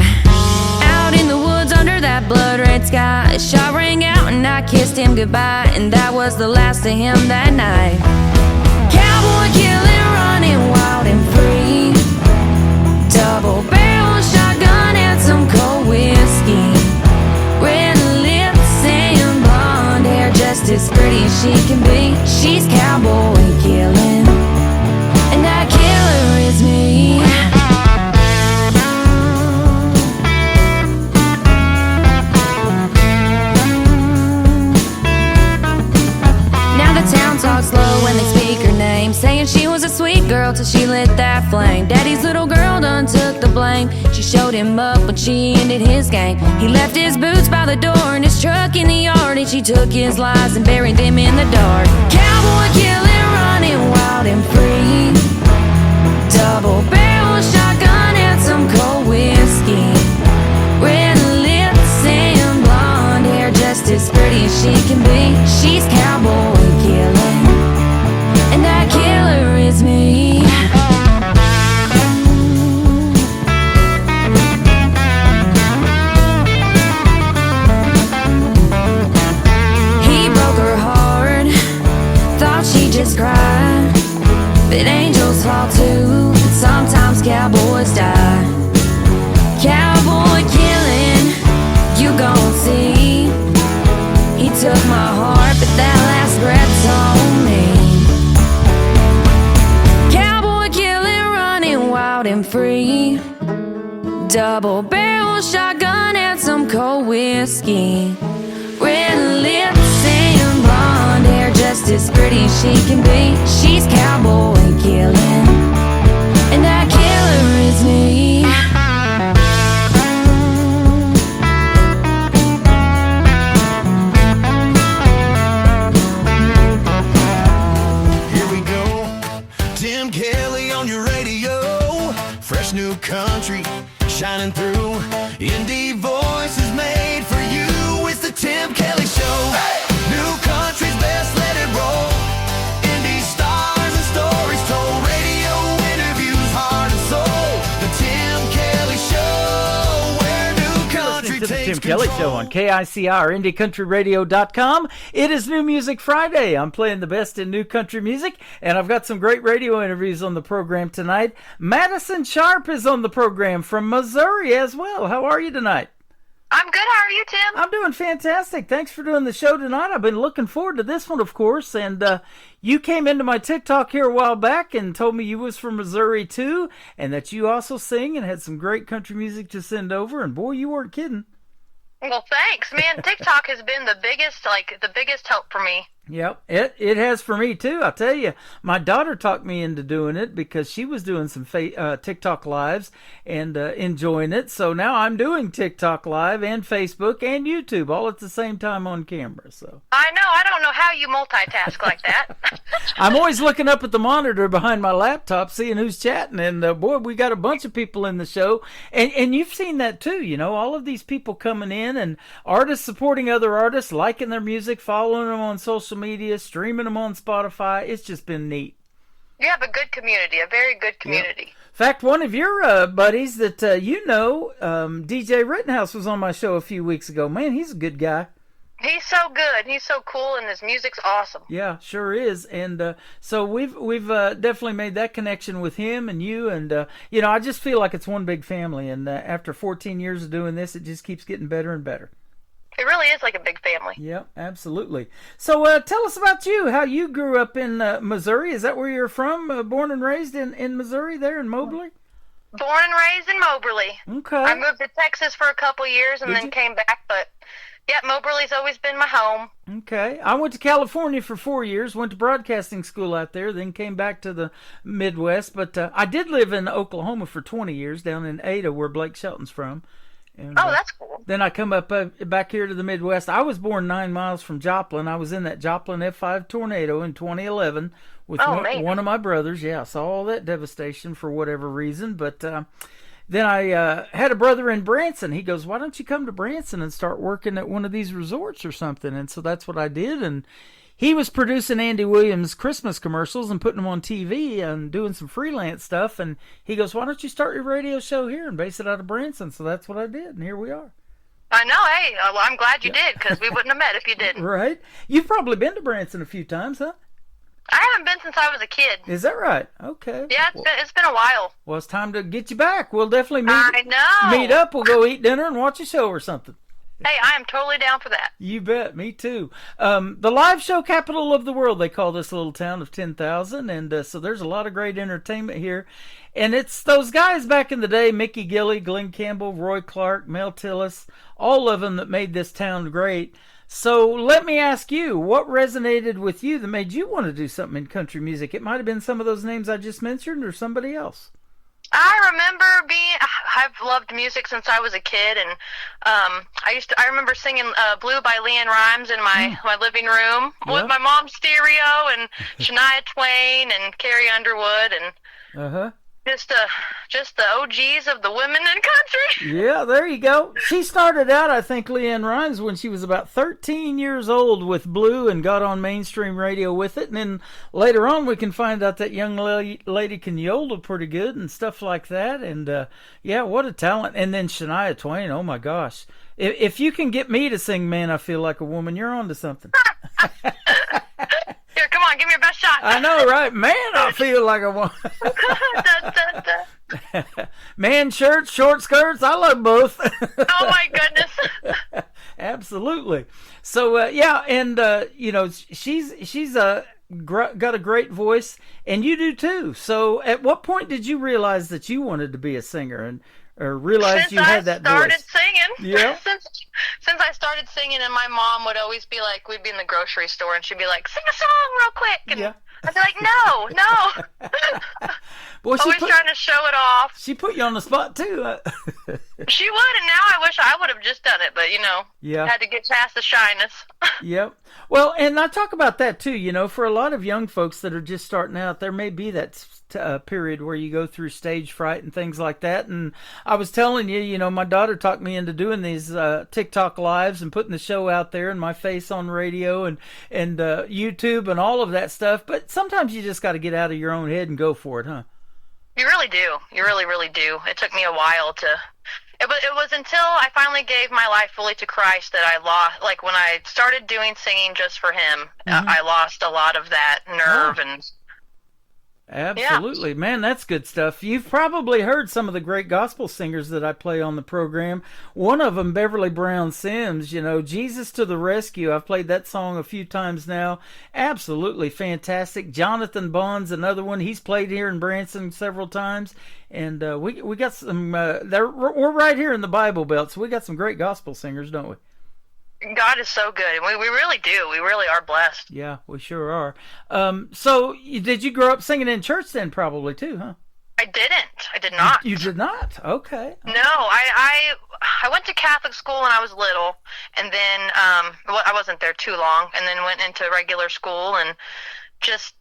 Out in the woods under that blood-red sky, a shot rang out and I kissed him goodbye, and that was the last of him that night. Cowboy killing, running wild and free. Double-barrel shotgun and some cold whiskey. Red lips and blonde hair, just as pretty as she can be. She's cowboy killing, and that killer is me. Talk slow when they speak her name, saying she was a sweet girl till she lit that flame. Daddy's little girl done took the blame. She showed him up when she ended his game. He left his boots by the door and his truck in the yard, and she took his lies and buried them in the dark. Cowboy killing, running wild and free. Double barrel shotgun and some cold whiskey. Red lips and blonde hair, just as pretty as she can be. She's cowboy killing, and that killer is me. cowboys die. Cowboy killing, you gon' see. He took my heart, but that last breath's on me. Cowboy killing, running wild and free. Double barrel shotgun and some cold whiskey. Red lips and blonde hair, just as pretty as she can be. She's cowboy killing, and that killer is me. Here we go, Tim Kelly on your radio. Fresh new country shining through. Indie voices made for you. It's the Tim Kelly Show. New country's best, let it roll. Indie stars and stories told. Radio interviews, heart and soul. The Tim Kelly Show, where new country To the takes Tim Kelly Show on KICR, IndieCountryRadio.com. It is New Music Friday. I'm playing the best in new country music, and I've got some great radio interviews on the program tonight. Madison Sharp is on the program from Missouri as well. How are you tonight? I'm good. How are you, Tim? I'm doing fantastic. Thanks for doing the show tonight. I've been looking forward to this one, of course, and you came into my TikTok here a while back and told me you was from Missouri too, and that you also sing and had some great country music to send over, and boy, you weren't kidding. Well, thanks, man. TikTok has been the biggest help for me. Yep, it has for me too. I'll tell you, my daughter talked me into doing it because she was doing some TikTok lives and enjoying it. So now I'm doing TikTok live and Facebook and YouTube all at the same time on camera. So I know. I don't know how you multitask like that. I'm always looking up at the monitor behind my laptop, seeing who's chatting. And boy, we got a bunch of people in the show, and you've seen that too. You know, all of these people coming in and artists supporting other artists, liking their music, following them on social media, streaming them on Spotify. It's just been neat. You have a good community, a very good community. Yep. In fact, one of your buddies that DJ Rittenhouse was on my show a few weeks ago. Man, he's a good guy. He's so good. He's so cool, and his music's awesome. Yeah, sure is. And so we've definitely made that connection with him and you. And, I just feel like it's one big family. And after 14 years of doing this, it just keeps getting better and better. It really is like a big family. Yeah, absolutely. So tell us about you, how you grew up in Missouri. Is that where you're from, born and raised in Missouri there in Moberly? Born and raised in Moberly. Okay. I moved to Texas for a couple years and then came back, but yeah, Moberly's always been my home. Okay. I went to California for 4 years, went to broadcasting school out there, then came back to the Midwest. But I did live in Oklahoma for 20 years, down in Ada, where Blake Shelton's from. And, that's cool. Then I come up back here to the Midwest. I was born 9 miles from Joplin. I was in that Joplin F5 tornado in 2011 with one of my brothers. Yeah, I saw all that devastation for whatever reason. But then I had a brother in Branson. He goes, why don't you come to Branson and start working at one of these resorts or something? And so that's what I did. And he was producing Andy Williams' Christmas commercials and putting them on TV and doing some freelance stuff. And he goes, why don't you start your radio show here and base it out of Branson? So that's what I did, and here we are. I know. Hey, well, I'm glad you did, because we wouldn't have met if you didn't. Right. You've probably been to Branson a few times, huh? I haven't been since I was a kid. Is that right? Okay. Yeah, it's been a while. Well, it's time to get you back. We'll definitely meet up. We'll go eat dinner and watch a show or something. Hey, I am totally down for that. You bet. Me too. The live show capital of the world, they call this little town of 10,000. And so there's a lot of great entertainment here. And it's those guys back in the day, Mickey Gilley, Glenn Campbell, Roy Clark, Mel Tillis, all of them that made this town great. So let me ask you, what resonated with you that made you want to do something in country music? It might have been some of those names I just mentioned or somebody else. I remember I've loved music since I was a kid, and I remember singing Blue by LeAnn Rimes in my living room with my mom's stereo, and Shania Twain and Carrie Underwood, and just the OGs of the women in country. Yeah, there you go. She started out, I think, LeAnn Rimes, when she was about 13 years old with Blue and got on mainstream radio with it. And then later on, we can find out that young lady can yodel pretty good and stuff like that. And yeah, what a talent. And then Shania Twain, oh my gosh. If you can get me to sing Man, I Feel Like a Woman, you're on to something. Here, come on, give me your best shot. I know, right? Man, I feel like a woman. Man shirts, short skirts, I love both. Oh my goodness. Absolutely. So yeah, and you know, she's got a great voice, and you do too. So at what point did you realize that you wanted to be a singer, and or realized you had that voice? Since I started singing. Yeah. Since I started singing, and my mom would always be like, we'd be in the grocery store, and she'd be like, sing a song real quick. And Yeah. I'd be like, no. Boy, Always trying to show it off. She put you on the spot too. She would, and now I wish I would have just done it, but you know, Yeah. had to get past the shyness. Yep. Well, and I talk about that too. You know, for a lot of young folks that are just starting out, there may be that period where you go through stage fright and things like that. And I was telling you, you know, my daughter talked me into doing these TikTok lives and putting the show out there and my face on radio and YouTube and all of that stuff. But sometimes you just got to get out of your own head and go for it, huh? You really do. You really, really do. It took me a while to. It was until I finally gave my life fully to Christ that I lost. Like when I started doing singing just for Him, I lost a lot of that nerve and. Absolutely. Man, that's good stuff. You've probably heard some of the great gospel singers that I play on the program. One of them, Beverly Brown Sims, you know, Jesus to the Rescue. I've played that song a few times now. Absolutely fantastic. Jonathan Bond's another one. He's played here in Branson several times. And we got some, we're right here in the Bible Belt, so we got some great gospel singers, don't we? God is so good, and we really do. We really are blessed. Yeah, we sure are. So, did you grow up singing in church then, probably too, huh? I didn't. I did not. You did not? Okay. No, I went to Catholic school when I was little, and then I wasn't there too long, and then went into regular school and just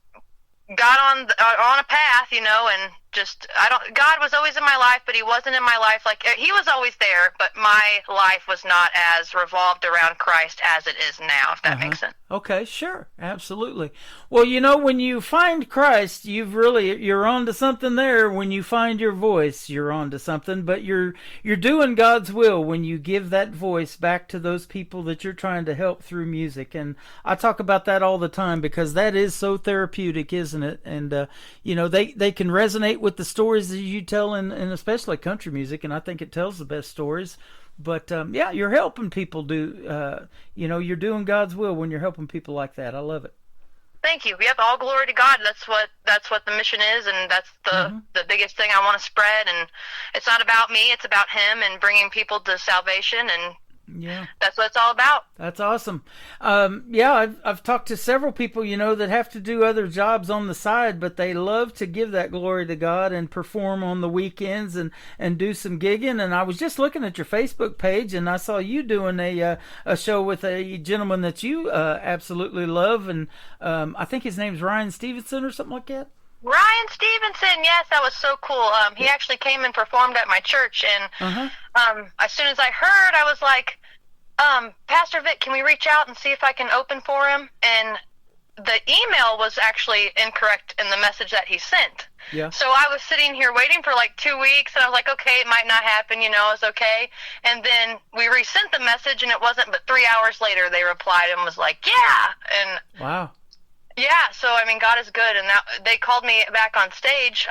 got on a path, you know, and just God was always in my life, but He wasn't in my life. Like, He was always there, but my life was not as revolved around Christ as it is now, if that makes sense. Okay, sure, absolutely. Well, you know, when you find Christ, you're on to something there. When you find your voice, you're on to something, but you're doing God's will when you give that voice back to those people that you're trying to help through music. And I talk about that all the time because that is so therapeutic, isn't it? And you know, they can resonate with the stories that you tell in especially country music, and I think it tells the best stories. But yeah, you're helping people do, you know, you're doing God's will when you're helping people like that. I love it. Thank you. Yep, all glory to God. That's what the mission is, and that's the biggest thing I want to spread. And it's not about me; it's about Him and bringing people to salvation. And yeah, that's what it's all about. That's awesome. Yeah, I've talked to several people, you know, that have to do other jobs on the side, but they love to give that glory to God and perform on the weekends and do some gigging. And I was just looking at your Facebook page, and I saw you doing a show with a gentleman that you absolutely love, and I think his name's Ryan Stevenson or something like that. Ryan Stevenson, yes, that was so cool. He actually came and performed at my church, and as soon as I heard, I was like, Pastor Vic, can we reach out and see if I can open for him? And the email was actually incorrect in the message that he sent. Yeah. So I was sitting here waiting for like 2 weeks, and I was like, okay, it might not happen, you know, it's okay. And then we resent the message, and it wasn't but 3 hours later they replied and was like, yeah. And wow. Yeah, so I mean, God is good, and that they called me back on stage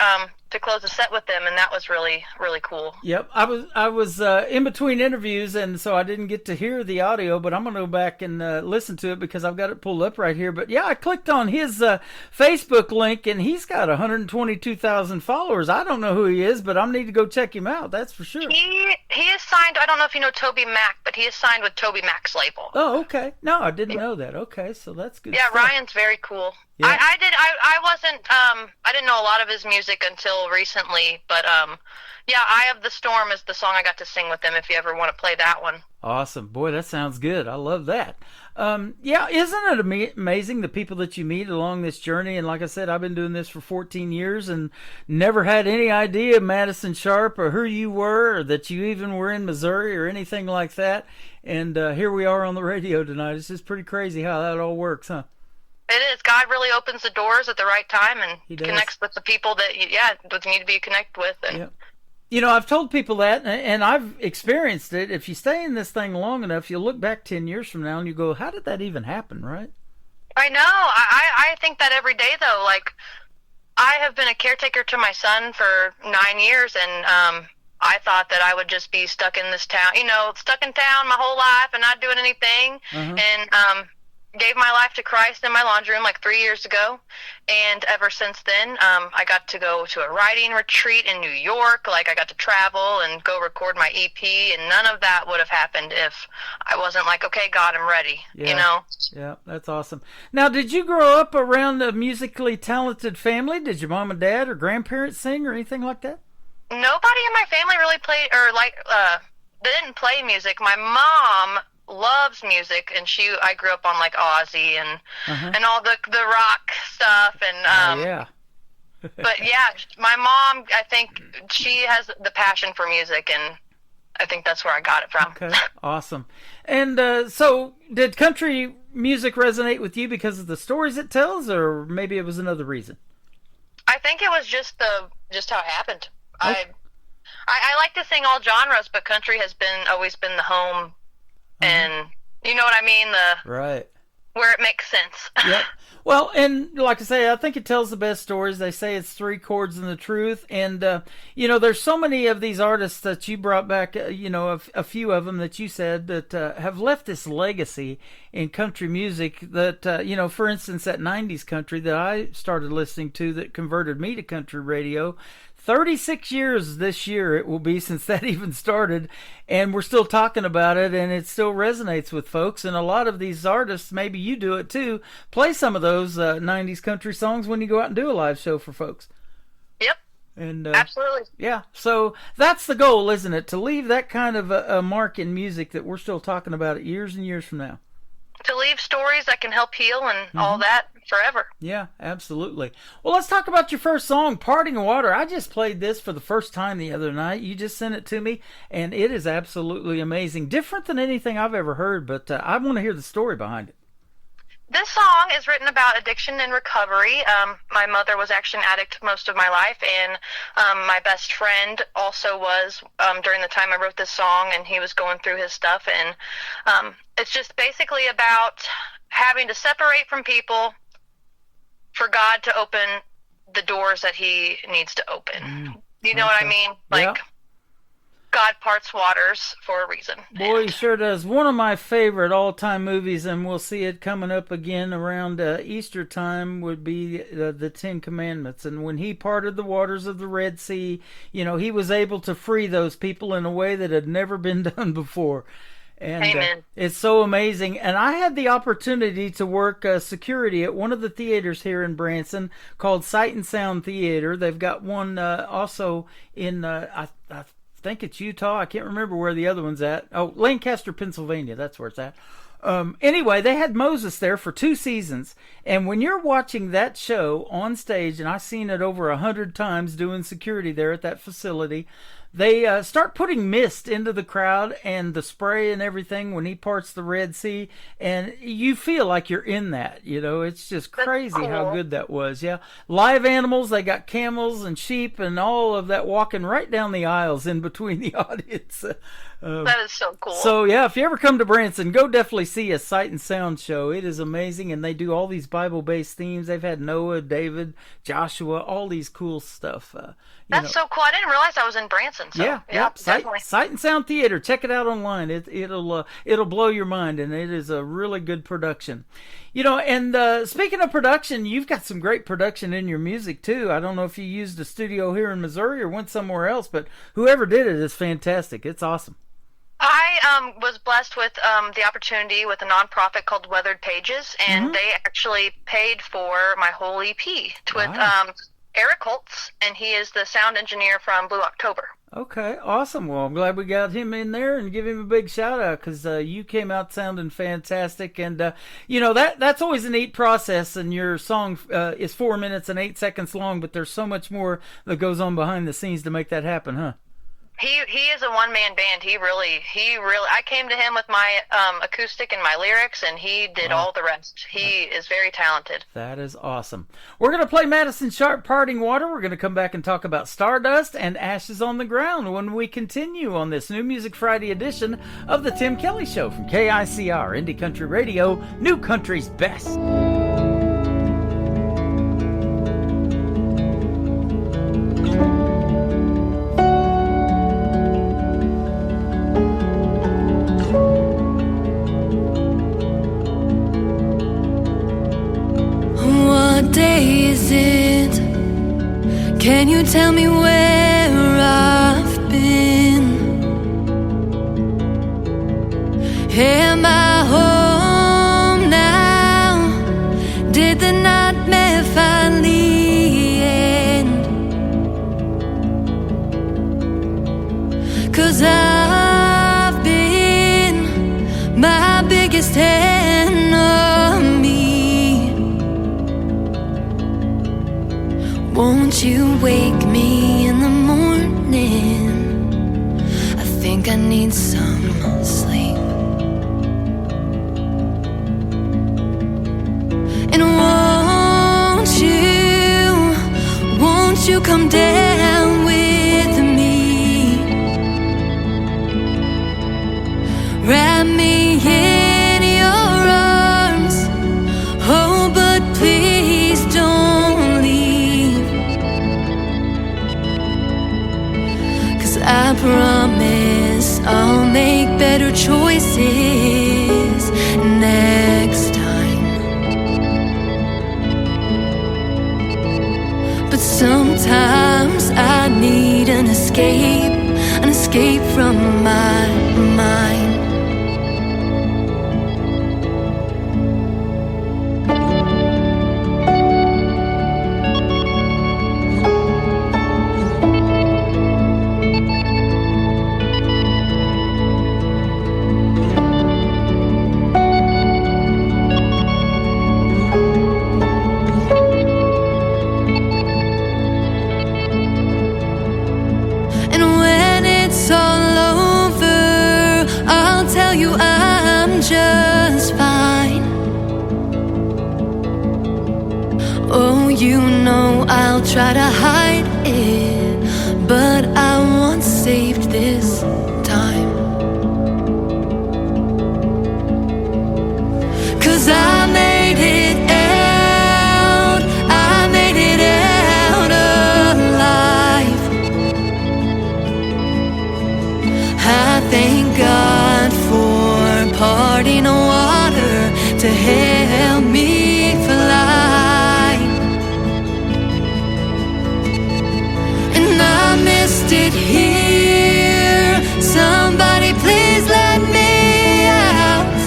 to close a set with them, and that was really, really cool. Yep, I was in between interviews, and so I didn't get to hear the audio, but I'm going to go back and listen to it because I've got it pulled up right here. But yeah, I clicked on his Facebook link, and he's got 122,000 followers. I don't know who he is, but I need to go check him out, that's for sure. He is signed, I don't know if you know Toby Mac, but he is signed with Toby Mac's label. Oh, okay. No, I didn't know that. Okay, so that's good Yeah, stuff. Ryan's very cool. Yeah. I wasn't, I didn't know a lot of his music until recently, but yeah, Eye of the Storm is the song I got to sing with them, if you ever want to play that one. Awesome. Boy, that sounds good. I love that. Yeah, isn't it amazing the people that you meet along this journey? And like I said, I've been doing this for 14 years and never had any idea, Madison Sharp, or who you were, or that you even were in Missouri or anything like that. And here we are on the radio tonight. It's just pretty crazy how that all works, huh? It is. God really opens the doors at the right time and He does. connects with the people that you need to be connected with. And Yep. You know, I've told people that, and I've experienced it. If you stay in this thing long enough, you'll look back 10 years from now and you go, how did that even happen, right? I know. I think that every day, though. Like, I have been a caretaker to my son for 9 years, and I thought that I would just be stuck in this town, stuck in town my whole life and not doing anything. And gave my life to Christ in my laundry room like 3 years ago. And ever since then, I got to go to a writing retreat in New York. Like, I got to travel and go record my EP, and none of that would have happened if I wasn't like, okay, God, I'm ready, Yeah, that's awesome. Now, did you grow up around a musically talented family? Did your mom and dad or grandparents sing or anything like that? Nobody in my family really played they didn't play music. My mom loves music, and I grew up on like Ozzy and all the rock stuff, and but yeah, my mom, I think she has the passion for music, and I think that's where I got it from. Okay, awesome. And so did country music resonate with you because of the stories it tells, or maybe it was another reason? I think it was just how it happened. Okay. I like to sing all genres, but country has always been the home. And you know what I mean? Right. Where it makes sense. Yep. Well, and like I say, I think it tells the best stories. They say it's 3 chords and the truth. And, there's so many of these artists that you brought back, a few of them that you said that have left this legacy in country music that, for instance, that 90s country that I started listening to that converted me to country radio. 36 years this year it will be since that even started, and we're still talking about it, and it still resonates with folks. And a lot of these artists, maybe you do it too, play some of those 90s country songs when you go out and do a live show for folks. Yep. And absolutely. Yeah, so that's the goal, isn't it? To leave that kind of a mark in music that we're still talking about it years and years from now. To leave stories that can help heal and all that forever. Yeah, absolutely. Well, let's talk about your first song, Parting Water. I just played this for the first time the other night. You just sent it to me, and it is absolutely amazing. Different than anything I've ever heard, but I want to hear the story behind it. This song is written about addiction and recovery. My mother was actually an addict most of my life, and my best friend also was during the time I wrote this song, and he was going through his stuff. And it's just basically about having to separate from people for God to open the doors that he needs to open. You know what I mean? Like, God parts waters for a reason. Boy, he sure does. One of my favorite all-time movies, and we'll see it coming up again around Easter time, would be the 10 Commandments. And when he parted the waters of the Red Sea, he was able to free those people in a way that had never been done before. And it's so amazing. And I had the opportunity to work security at one of the theaters here in Branson called Sight and Sound Theater. They've got one also in, I think it's Utah. I can't remember where the other one's at. Oh, Lancaster, Pennsylvania. That's where it's at. Anyway, they had Moses there for 2 seasons. And when you're watching that show on stage, and I've seen it over 100 times doing security there at that facility, they start putting mist into the crowd and the spray and everything when he parts the Red Sea, and you feel like you're in that. It's just crazy how good that was. Yeah, live animals. They got camels and sheep and all of that walking right down the aisles in between the audience. That is so cool. So yeah, if you ever come to Branson, go definitely see a Sight and Sound show. It is amazing, and they do all these Bible-based themes. They've had Noah, David, Joshua, all these cool stuff. That's so cool. I didn't realize I was in Branson. So, yeah, definitely. Sight and Sound Theater. Check it out online. It'll blow your mind, and it is a really good production. And speaking of production, you've got some great production in your music too. I don't know if you used a studio here in Missouri or went somewhere else, but whoever did it is fantastic. It's awesome. I was blessed with the opportunity with a nonprofit called Weathered Pages, and they actually paid for my whole EP with Eric Holtz, and he is the sound engineer from Blue October. Okay, awesome. Well, I'm glad we got him in there and give him a big shout out because you came out sounding fantastic. And, that's always a neat process. And your song is 4 minutes and 8 seconds long, but there's so much more that goes on behind the scenes to make that happen, huh? He is a one-man band. He really, I came to him with my acoustic and my lyrics, and he did all the rest. He is very talented. That is awesome. We're going to play Madison Sharp, Parting Water. We're going to come back and talk about Stardust and Ashes on the Ground when we continue on this New Music Friday edition of The Tim Kelly Show from KICR, Indie Country Radio, New Country's Best. 'Cause I've been my biggest enemy. Won't you wake me in the morning? I think I need some sleep. And won't you come down with me? Wrap me in your arms. Oh, but please don't leave. 'Cause I promise I'll make better choices next time. But sometimes I need an escape from my mind. Just fine. Oh, you know I'll try to hide it, but I once saved this time. 'Cause I made it out alive. I thank God for parting water to help me fly. And I missed it here. Somebody please let me out.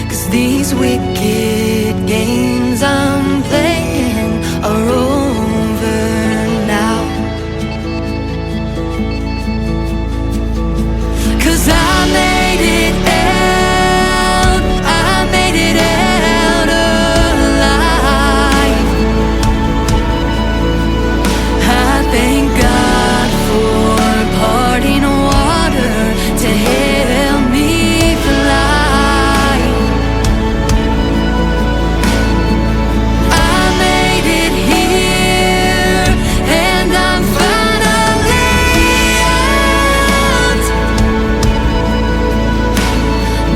'Cause these wicked games I'm playing are over now. 'Cause I made it out alive. I thank God for parting water to help me fly. I made it here, and I'm finally out.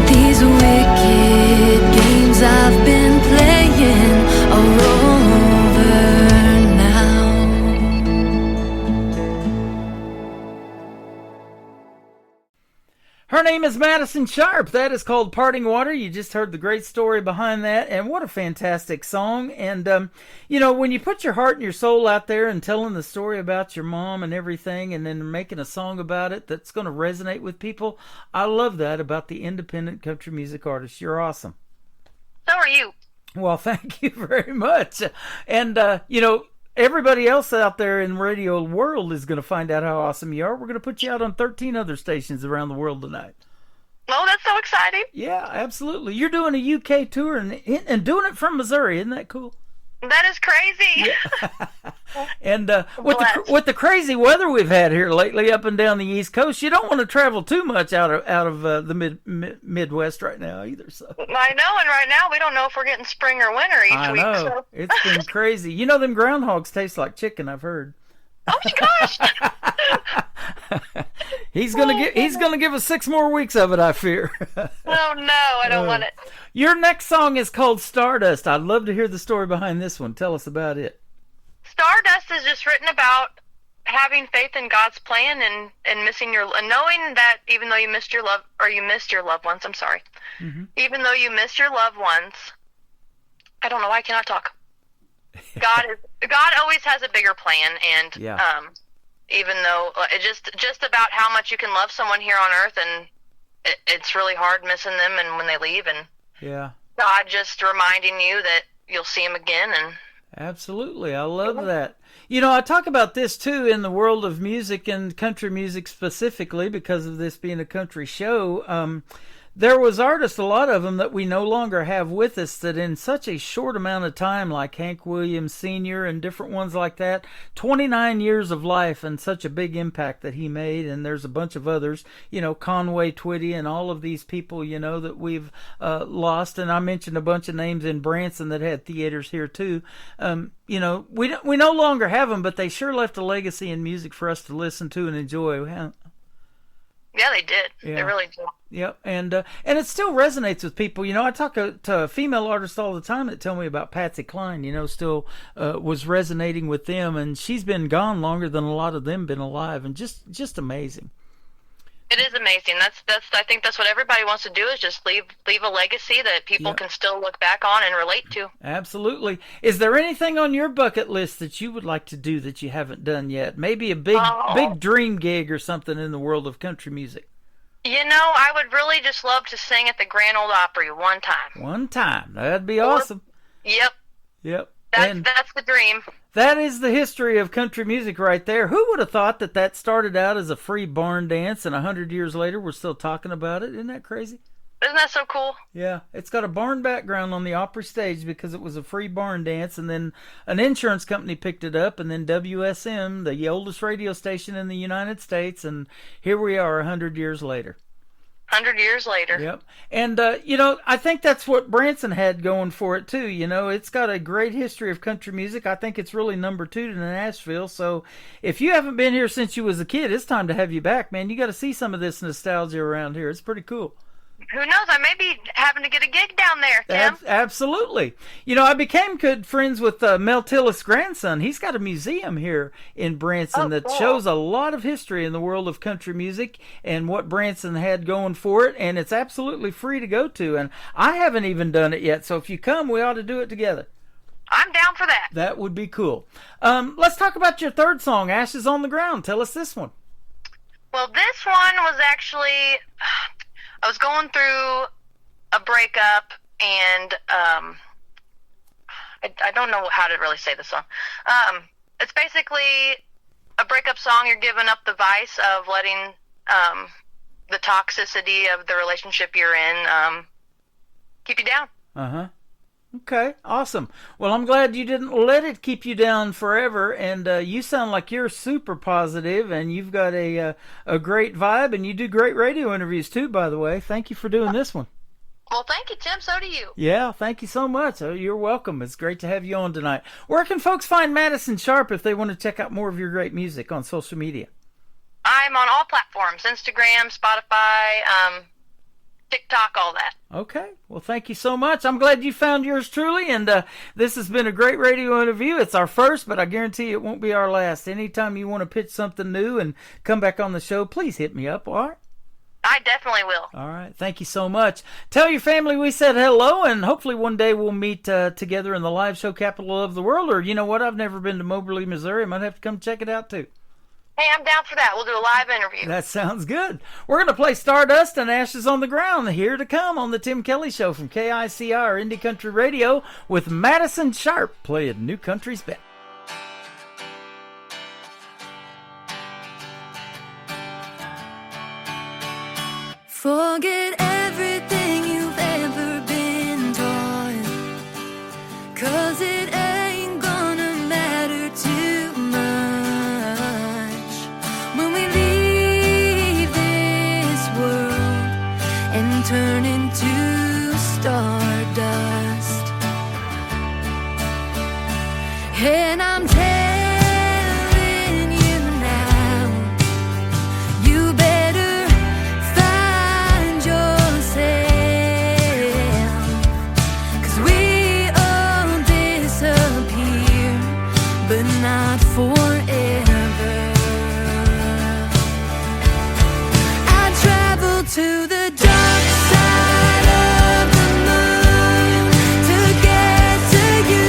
These wicked games I've been playing are over now. Her name is Madison Sharp. That is called Parting Water. You just heard the great story behind that, and what a fantastic song. And, when you put your heart and your soul out there and telling the story about your mom and everything, and then making a song about it that's going to resonate with people, I love that about the independent country music artists. You're awesome. So are you. Well, thank you very much. And, everybody else out there in the radio world is going to find out how awesome you are. We're going to put you out on 13 other stations around the world tonight. Oh, that's so exciting. Yeah, absolutely. You're doing a UK tour and doing it from Missouri. Isn't that cool? That is crazy. Yeah. And with the crazy weather we've had here lately up and down the East Coast, you don't want to travel too much out of the Midwest right now either. So I know, and right now we don't know if we're getting spring or winter each week. I know. So. It's been crazy. You know, them groundhogs taste like chicken, I've heard. Oh my gosh! He's gonna give us 6 more weeks of it, I fear. Oh no, I don't want it. Your next song is called Stardust. I'd love to hear the story behind this one. Tell us about it. Stardust is just written about having faith in God's plan and missing knowing that even though you missed your loved ones, I'm sorry. Mm-hmm. Even though you missed your loved ones, I don't know why I cannot talk. God always has a bigger plan, and even though it just about how much you can love someone here on earth, and it's really hard missing them and when they leave, and God just reminding you that you'll see them again. And absolutely, I love that. You know, I talk about this too in the world of music and country music specifically because of this being a country show. There was artists, a lot of them that we no longer have with us, that in such a short amount of time, like Hank Williams Sr. and different ones like that, 29 years of life and such a big impact that he made. And there's a bunch of others, you know, Conway Twitty and all of these people, you know, that we've lost. And I mentioned a bunch of names in Branson that had theaters here too. You know, we no longer have them, but they sure left a legacy in music for us to listen to and enjoy. Yeah, they did. Yeah. They really did. Yep, and it still resonates with people. You know, I talk to female artists all the time that tell me about Patsy Cline. You know, still was resonating with them, and she's been gone longer than a lot of them been alive, and just amazing. It is amazing. That's I think that's what everybody wants to do, is just leave a legacy that people can still look back on and relate to. Absolutely. Is there anything on your bucket list that you would like to do that you haven't done yet? Maybe a big dream gig or something in the world of country music. You know, I would really just love to sing at the Grand Ole Opry one time. One time. That'd be awesome. Yep. Yep. That's the dream. That is the history of country music right there. Who would have thought that started out as a free barn dance, and 100 years later we're still talking about it? Isn't that crazy? Isn't that so cool? Yeah, it's got a barn background on the Opry stage because it was a free barn dance, and then an insurance company picked it up, and then WSM, the oldest radio station in the United States, and here we are 100 years later. 100 years later. Yep. And, you know, I think that's what Branson had going for it, too. You know, it's got a great history of country music. I think it's really number 2 to Nashville. So if you haven't been here since you was a kid, it's time to have you back, man. You got to see some of this nostalgia around here. It's pretty cool. Who knows? I may be having to get a gig down there, Tim. Absolutely. You know, I became good friends with Mel Tillis' grandson. He's got a museum here in Branson that shows a lot of history in the world of country music and what Branson had going for it, and it's absolutely free to go to. And I haven't even done it yet, so if you come, we ought to do it together. I'm down for that. That would be cool. Let's talk about your third song, Ashes on the Ground. Tell us this one. Well, this one was actually... I was going through a breakup, and I don't know how to really say this song. It's basically a breakup song. You're giving up the vice of letting the toxicity of the relationship you're in keep you down. Uh-huh. Okay, awesome. Well, I'm glad you didn't let it keep you down forever, and you sound like you're super positive, and you've got a great vibe, and you do great radio interviews too, by the way. Thank you for doing this one. Well, thank you, Tim. So do you. Yeah, thank you so much. You're welcome. It's great to have you on tonight. Where can folks find Madison Sharp if they want to check out more of your great music on social media? I'm on all platforms, Instagram, Spotify, TikTok, all that. Okay. Well, thank you so much. I'm glad you found yours truly, and this has been a great radio interview. It's our first, but I guarantee it won't be our last. Anytime you want to pitch something new and come back on the show, please hit me up, all right? I definitely will. All right. Thank you so much. Tell your family we said hello, and hopefully one day we'll meet together in the live show capital of the world, or you know what? I've never been to Moberly, Missouri. I might have to come check it out, too. Hey, I'm down for that. We'll do a live interview. That sounds good. We're going to play Stardust and Ashes on the Ground here to come on the Tim Kelly Show from KICR Indie Country Radio with Madison Sharp playing New Country's Best. Forget everything you've ever been taught, 'cause it ain't gonna matter too much when we leave this world and turn into stardust. And I'm telling you now, you better find yourself, 'cause we all disappear, but not forever. I travel to the dark side of the moon to get to you.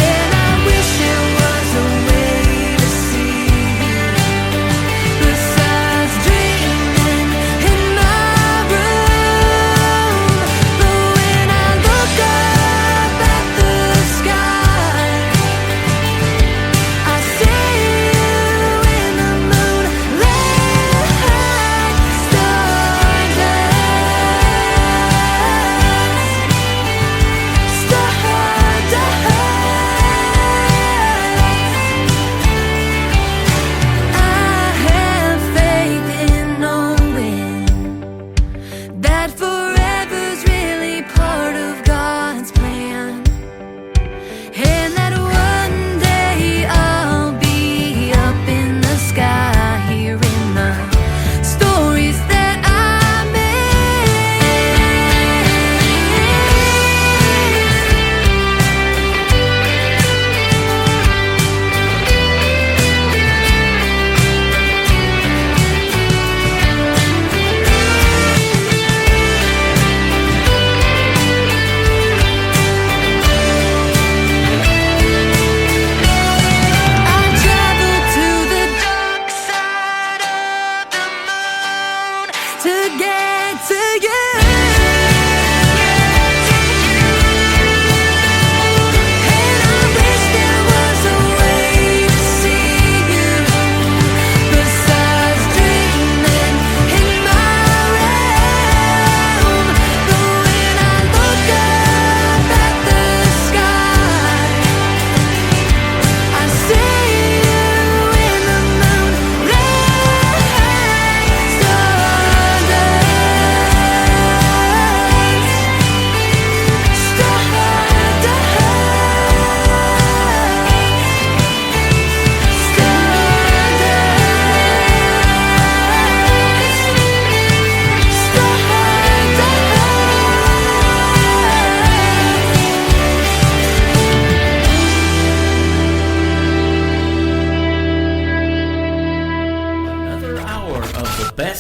And I wish there was a way to see you besides dreaming in my room. But when I look up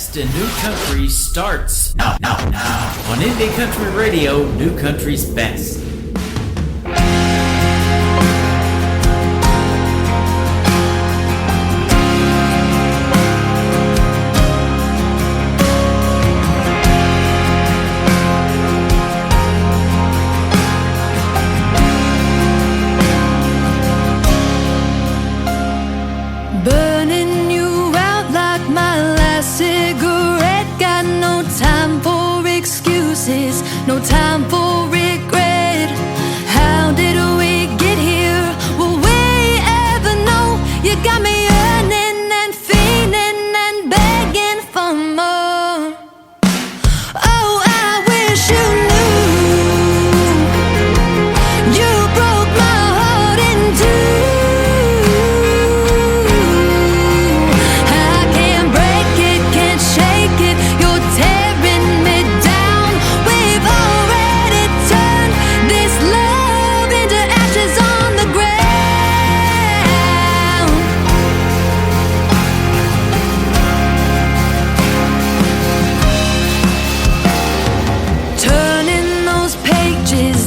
best in new country starts now on Indie Country Radio, New Country's Best. Burning you out like my last cigarette. Got no time for excuses, no time for regret. How did we get here? Will we ever know? You got me yearning and fiending and begging for more. Oh, I wish you knew. You broke my heart in two.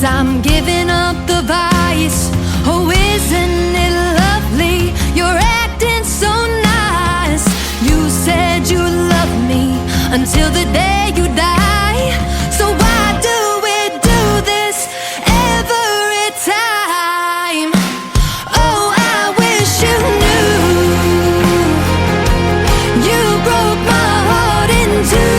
I'm giving up the vice. Oh, isn't it lovely? You're acting so nice. You said you loved me until the day you die. So why do we do this every time? Oh, I wish you knew. You broke my heart in two.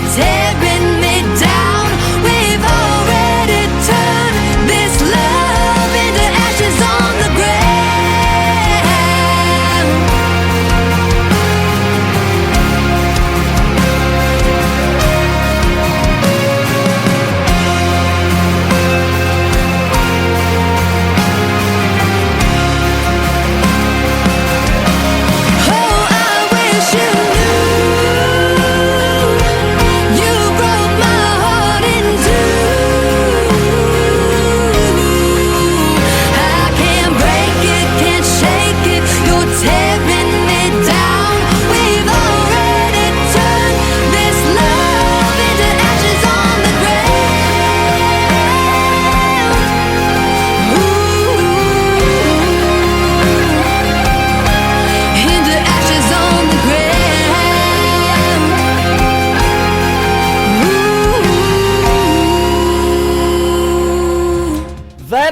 Tearing me down. We've already turned this love into ashes on the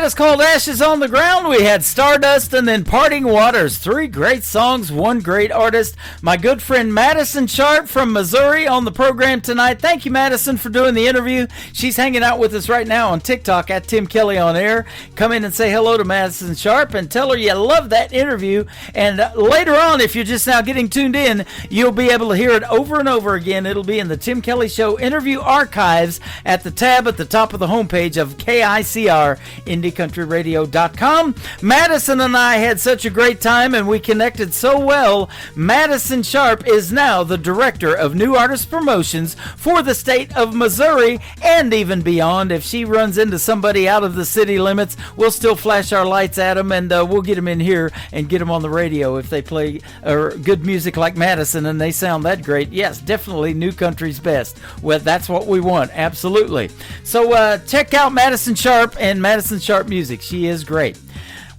It's called Ashes on the Ground. We had Stardust and then Parting Waters. 3 great songs, 1 great artist. My good friend Madison Sharp from Missouri on the program tonight. Thank you, Madison, for doing the interview. She's hanging out with us right now on TikTok at Tim Kelly on Air. Come in and say hello to Madison Sharp and tell her you love that interview. And later on, if you're just now getting tuned in, you'll be able to hear it over and over again. It'll be in the Tim Kelly Show interview archives at the tab at the top of the homepage of KICR IndieCountryRadio.com. Madison and I had such a great time and we connected so well. Madison Sharp is now the Director of New Artist Promotions for the state of Missouri and even beyond. If she runs into somebody out of the city limits, we'll still flash our lights at them and we'll get them in here and get them on the radio if they play good music like Madison and they sound that great. Yes, definitely New Country's best. Well, that's what we want. Absolutely. So check out Madison Sharp and Madison Sharp Music. She is great.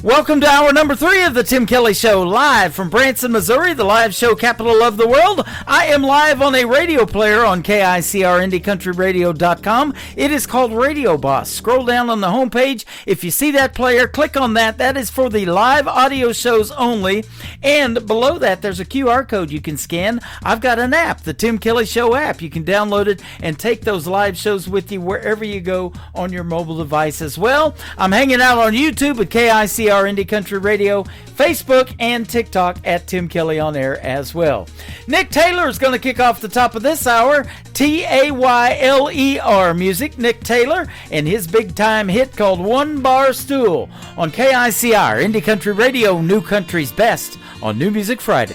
Welcome to hour number 3 of the Tim Kelly Show, live from Branson, Missouri, the live show capital of the world. I am live on a radio player on KICR IndieCountryRadio.com. It is called Radio Boss. Scroll down on the homepage. If you see that player, click on that. That is for the live audio shows only. And below that, there's a QR code you can scan. I've got an app, the Tim Kelly Show app. You can download it and take those live shows with you wherever you go on your mobile device as well. I'm hanging out on YouTube at KICR Indie Country Radio, Facebook, and TikTok at Tim Kelly on Air as well. Nick Taylor is going to kick off the top of this hour. Tayler music. Nick Taylor and his big time hit called One Bar Stool on KICR Indie Country Radio, New Country's Best on New Music Friday.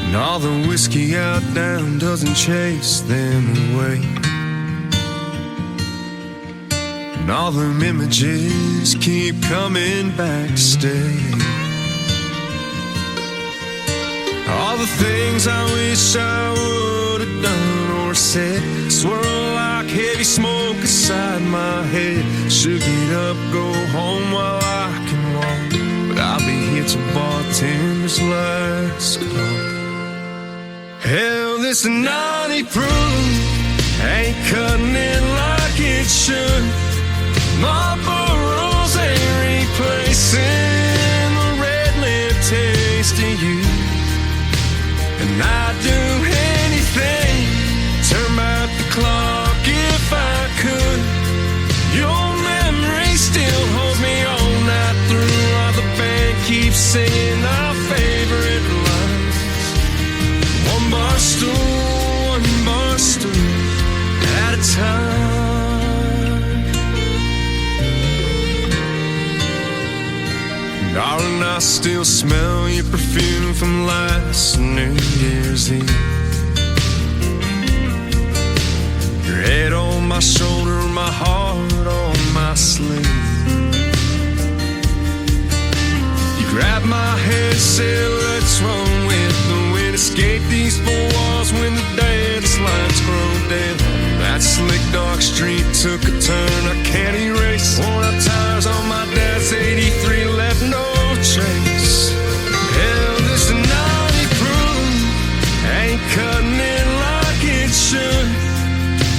And all the whiskey out down doesn't chase them away. And all them images keep coming back to stay. All the things I wish I would have done or said swirl like heavy smoke inside my head. Should get up, go home while I can walk, but I'll be here till bartender's last call. Hell, this naughty proof ain't cutting it like it should. Marlboro's ain't replacing the red lip taste of you. And I'd do anything, turn back the clock if I could. Your memory still holds me all night through, while the band keeps singing our favorite lines. One bar stool at a time. Darling, I still smell your perfume from last New Year's Eve. Your head on my shoulder, my heart on my sleeve. You grabbed my hand, said let's run with the wind. Escape these four walls when the dance lights grow dim. That slick dark street took a turn I can't erase. Worn out tires on my dad's 83 left no trace. Hell, this naughty proof ain't cutting it like it should.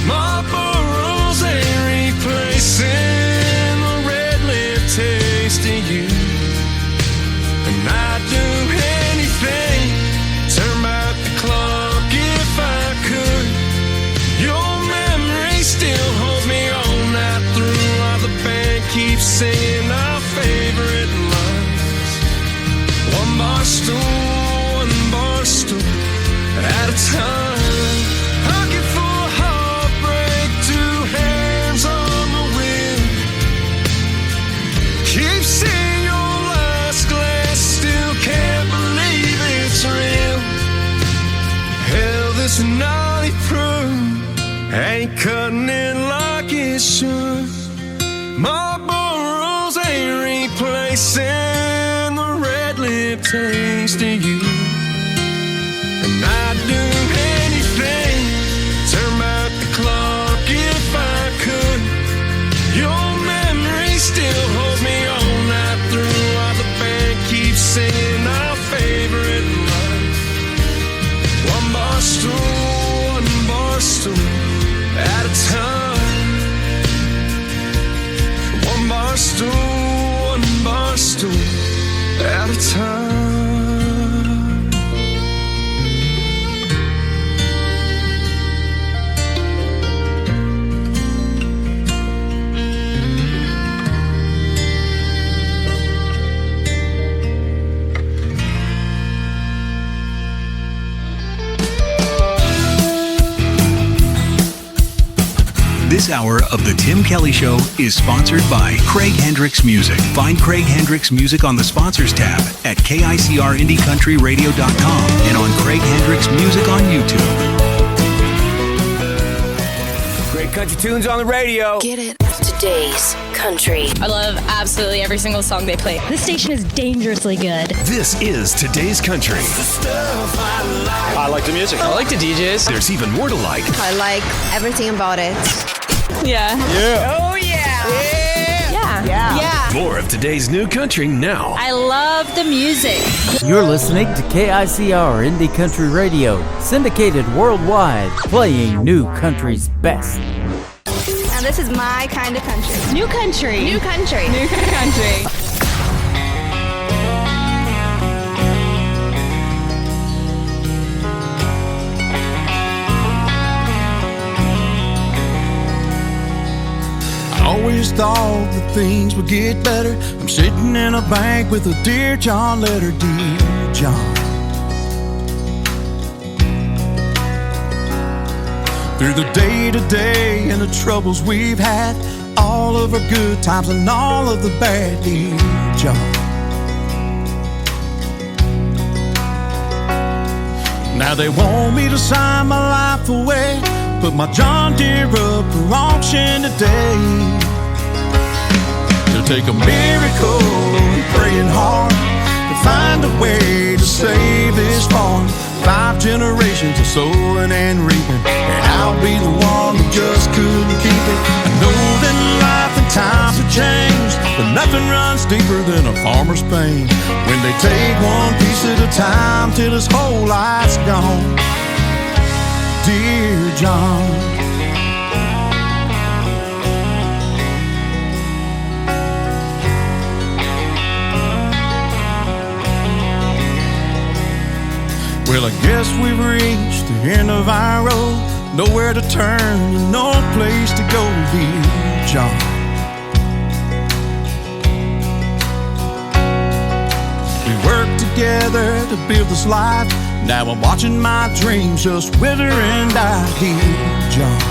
Marlboro's ain't replacing the red lip taste of you. And I'd do anything, turn back the clock if I could. Your memory still holds me all night through, while the band keeps singing our favorite lines. One bar stool at a time. Pocket full of heartbreak, two hands on the wheel. Keep seeing your last glass, still can't believe it's real. Hell, this naughty proof ain't cutting it like it should. Marlboro's ain't replacing the red lip taste of you. And I'd do anything, turn back the clock if I could. Your memory still holds me all night through, while the band keeps singing our favorite line. One bar stool at a time. One bar stool at a time. This hour of The Tim Kelly Show is sponsored by Craig Hendricks Music. Find Craig Hendricks Music on the Sponsors tab at KICRIndieCountryRadio.com and on Craig Hendricks Music on YouTube. Great country tunes on the radio. Get it. Today's country. I love absolutely every single song they play. This station is dangerously good. This is Today's Country. I like the music. I like the DJs. There's even more to like. I like everything about it. Yeah. Yeah. Oh, yeah. Yeah. More of today's new country now. I love the music. You're listening to KICR Indie Country Radio, syndicated worldwide, playing new country's best. Now this is my kind of country. New country. New country. New country. Always thought that things would get better. I'm sitting in a bank with a Dear John letter, Dear John. Through the day-to-day and the troubles we've had, all of our good times and all of the bad, Dear John. Now they want me to sign my life away, put my John Deere up for auction today. It'll take a miracle and praying hard to find a way to save this farm. 5 generations of sowing and reaping, and I'll be the one who just couldn't keep it. I know that life and times have changed, but nothing runs deeper than a farmer's pain when they take one piece at a time till his whole life's gone. Dear John, well, I guess we've reached the end of our road. Nowhere to turn and no place to go, dear John. We worked together to build this life. Now I'm watching my dreams just wither and die, dear John.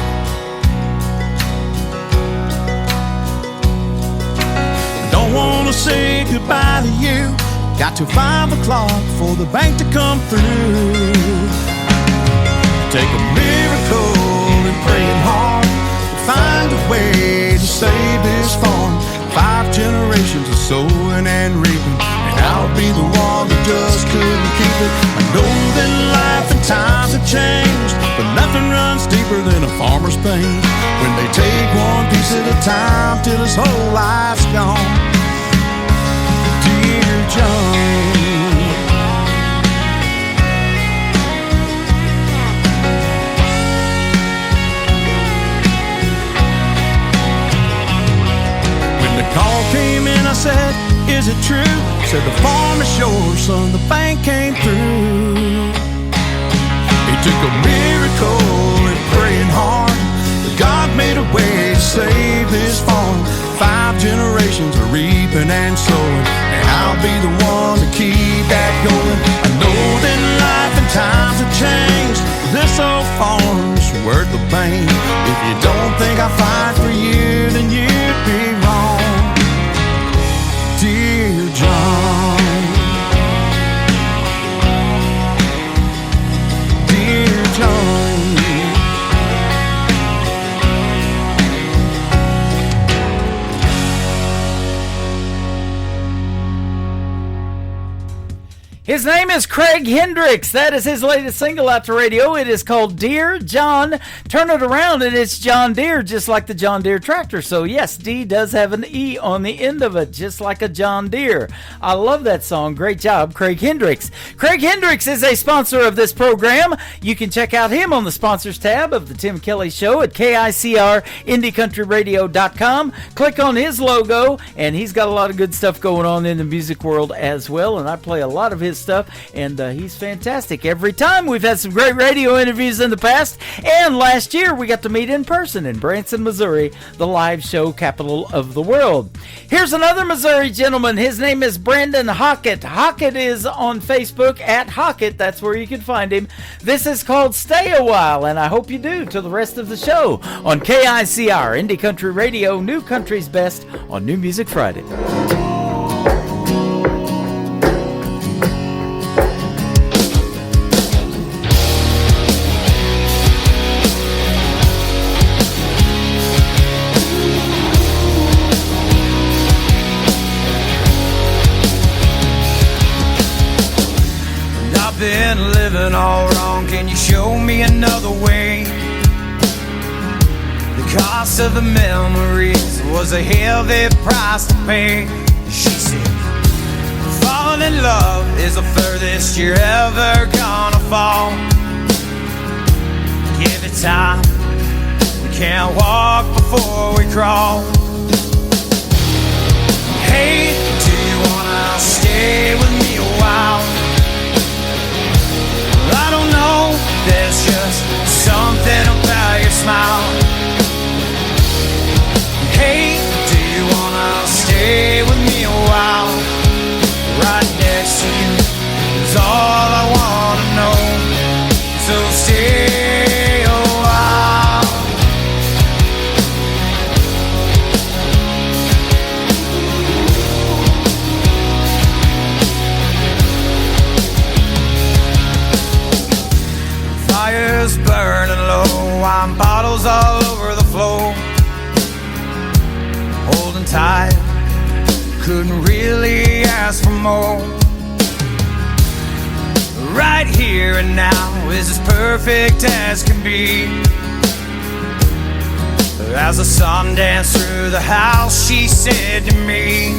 I don't want to say goodbye to you. Got till 5 o'clock for the bank to come through. Take a miracle and praying hard to find a way to save this farm. 5 generations of sowing and reaping, and I'll be the one that just couldn't keep it. I know that life and times have changed, but nothing runs deeper than a farmer's pain when they take one piece at a time till his whole life's gone. Dear John, when the call came in, I said, is it true? Said the farm is yours, son, the bank came through. It took a miracle and praying hard, but God made a way to save this farm. 5 generations of reaping and sowing, and I'll be the one to keep that going. I know that life and times have changed, this old farm's worth the pain. If you don't think I fight for you, then you'd be wrong, dear John. Dear John. His name is Craig Hendricks. That is his latest single out to radio. It is called Dear John. Turn it around and it's John Deere, just like the John Deere tractor. So yes, D does have an E on the end of it, just like a John Deere. I love that song. Great job, Craig Hendricks. Craig Hendricks is a sponsor of this program. You can check out him on the sponsors tab of the Tim Kelly Show at KICRIndieCountryRadio.com. Click on his logo, and he's got a lot of good stuff going on in the music world as well, and I play a lot of his stuff, and he's fantastic every time. We've had some great radio interviews in the past, and last year we got to meet in person in Branson, Missouri, the live show capital of the world. Here's another Missouri gentleman. His name is Brandon Hockett. Hockett is on Facebook at Hockett. That's where you can find him. This is called Stay a While, and I hope you do till the rest of the show on KICR Indie Country Radio, New Country's Best on New Music Friday. Been living all wrong, can you show me another way? The cost of the memories was a heavy price to pay. She said, falling in love is the furthest you're ever gonna fall. Give it time, we can't walk before we crawl. Hey, do you wanna stay with me a while? I don't know, there's just something about your smile. Hey, do you wanna stay with me a while? Right next to you is all I wanna know. So stay a while. Fire's burning low, wine bottles all over the floor. Holding tight couldn't really ask for more. Right here and now is as perfect as can be. As the sun danced through the house, she said to me,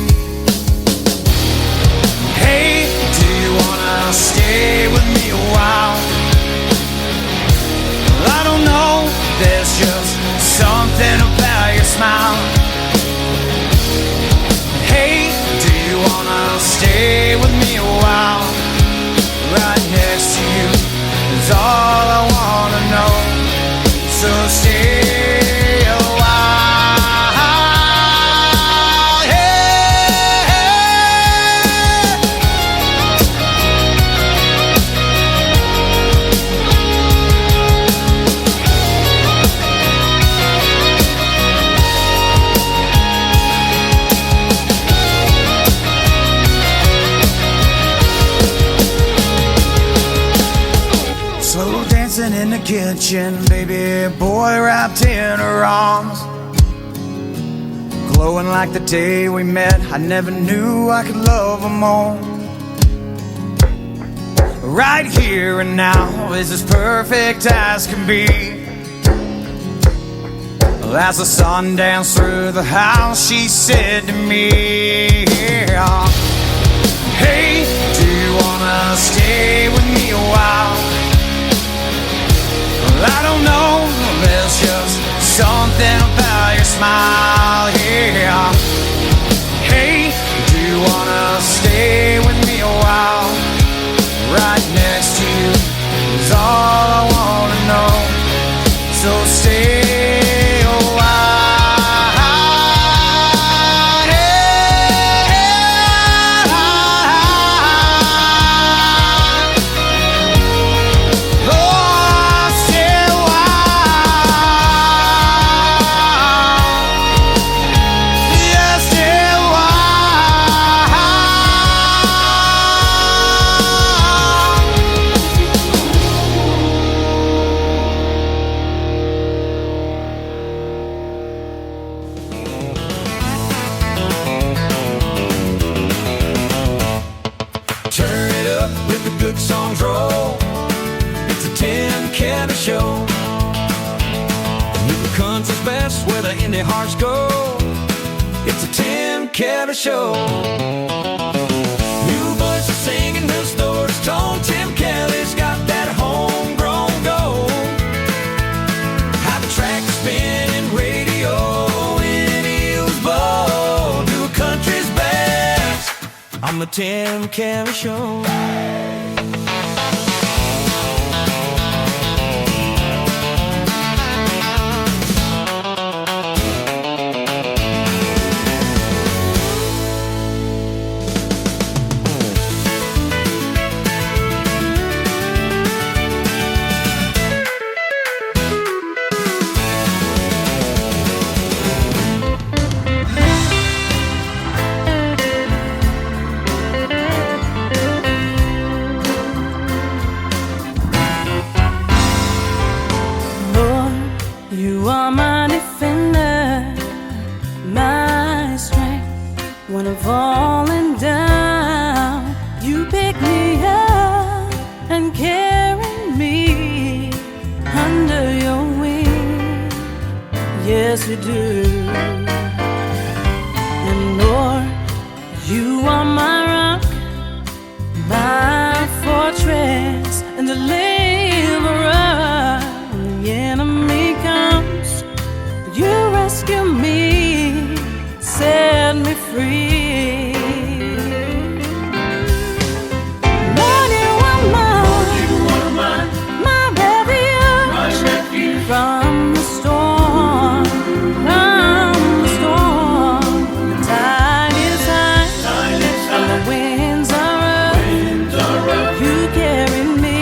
hey, do you wanna stay with me a while? Well, I don't know, there's just something about your smile. Hey, do you wanna stay with me a while? Right next to you is all I wanna know. So stay a while. Slow dancing in the kitchen, baby boy wrapped in her arms, glowing like the day we met. I never knew I could love her more. Right here and now is as perfect as can be. As the sun danced through the house, she said to me, hey, do you wanna stay with me a while? Well, I don't know, there's just something about your smile, yeah. Hey, do you wanna stay with me a while? Right next to you is all I wanna know. So stay a while. Songs roll. It's a Tim Kelly show. New country's best where the indie hearts go. It's a Tim Kelly show. New voices singing, new stories told. Tim Kelly's got that homegrown gold. How the track spinning radio in Eels Bowl. New country's best on the Tim Kelly show. Falling down, you pick me up and carry me under your wing. Yes, you do. And Lord, you are my rock, my fortress and deliverer. When the enemy comes, you rescue me, set me free. From the storm, the tide is high, and the winds are rough. You carry me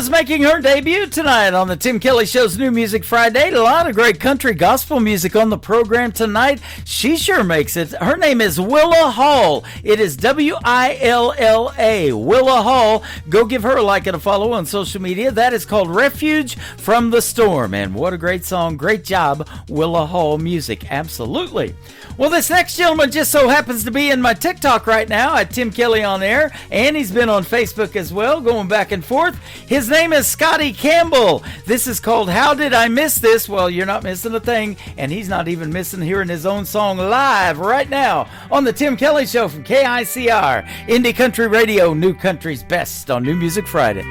is making her debut tonight on the Tim Kelly Show's New Music Friday. A lot of great country gospel music on the program tonight. She sure makes it. Her name is Willa Hall. It is Willa, Willa Hall. Go give her a like and a follow on social media. That is called Refuge from the Storm. And what a great song. Great job, Willa Hall Music. Absolutely. Well, this next gentleman just so happens to be in my TikTok right now at Tim Kelly On Air, and he's been on Facebook as well, going back and forth. His name is Scotty Campbell. This is called How Did I Miss This? Well, you're not missing a thing, and he's not even missing hearing his own song live right now on the Tim Kelly Show from KICR, Indie Country Radio, New Country's Best on New Music Friday.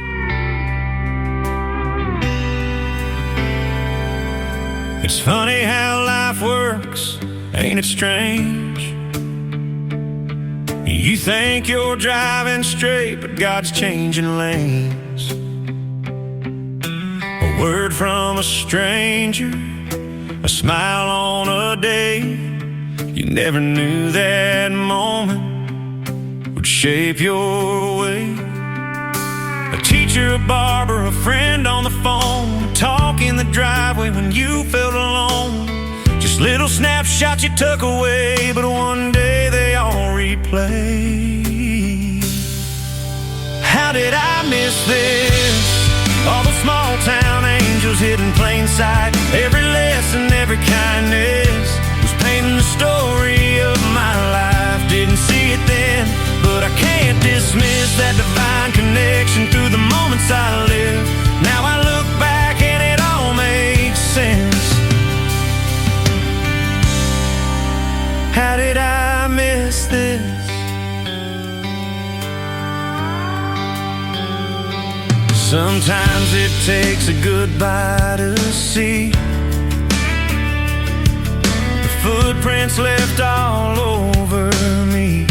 It's funny how life works, ain't it strange? You think you're driving straight, but God's changing lanes. A word from a stranger, a smile on a day. You never knew that moment would shape your way. A teacher, a barber, a friend on the phone, talk in the driveway when you felt alone. Just little snapshots you took away, but one day they all replay. How did I miss this? All the small town angels hidden plain sight. Every lesson, every kindness was painting the story of my life. Didn't see it then, but I can't dismiss that divine connection through the moments I live. Now I look back and it all makes sense. How did I miss this? Sometimes it takes a goodbye to see the footprints left all over me.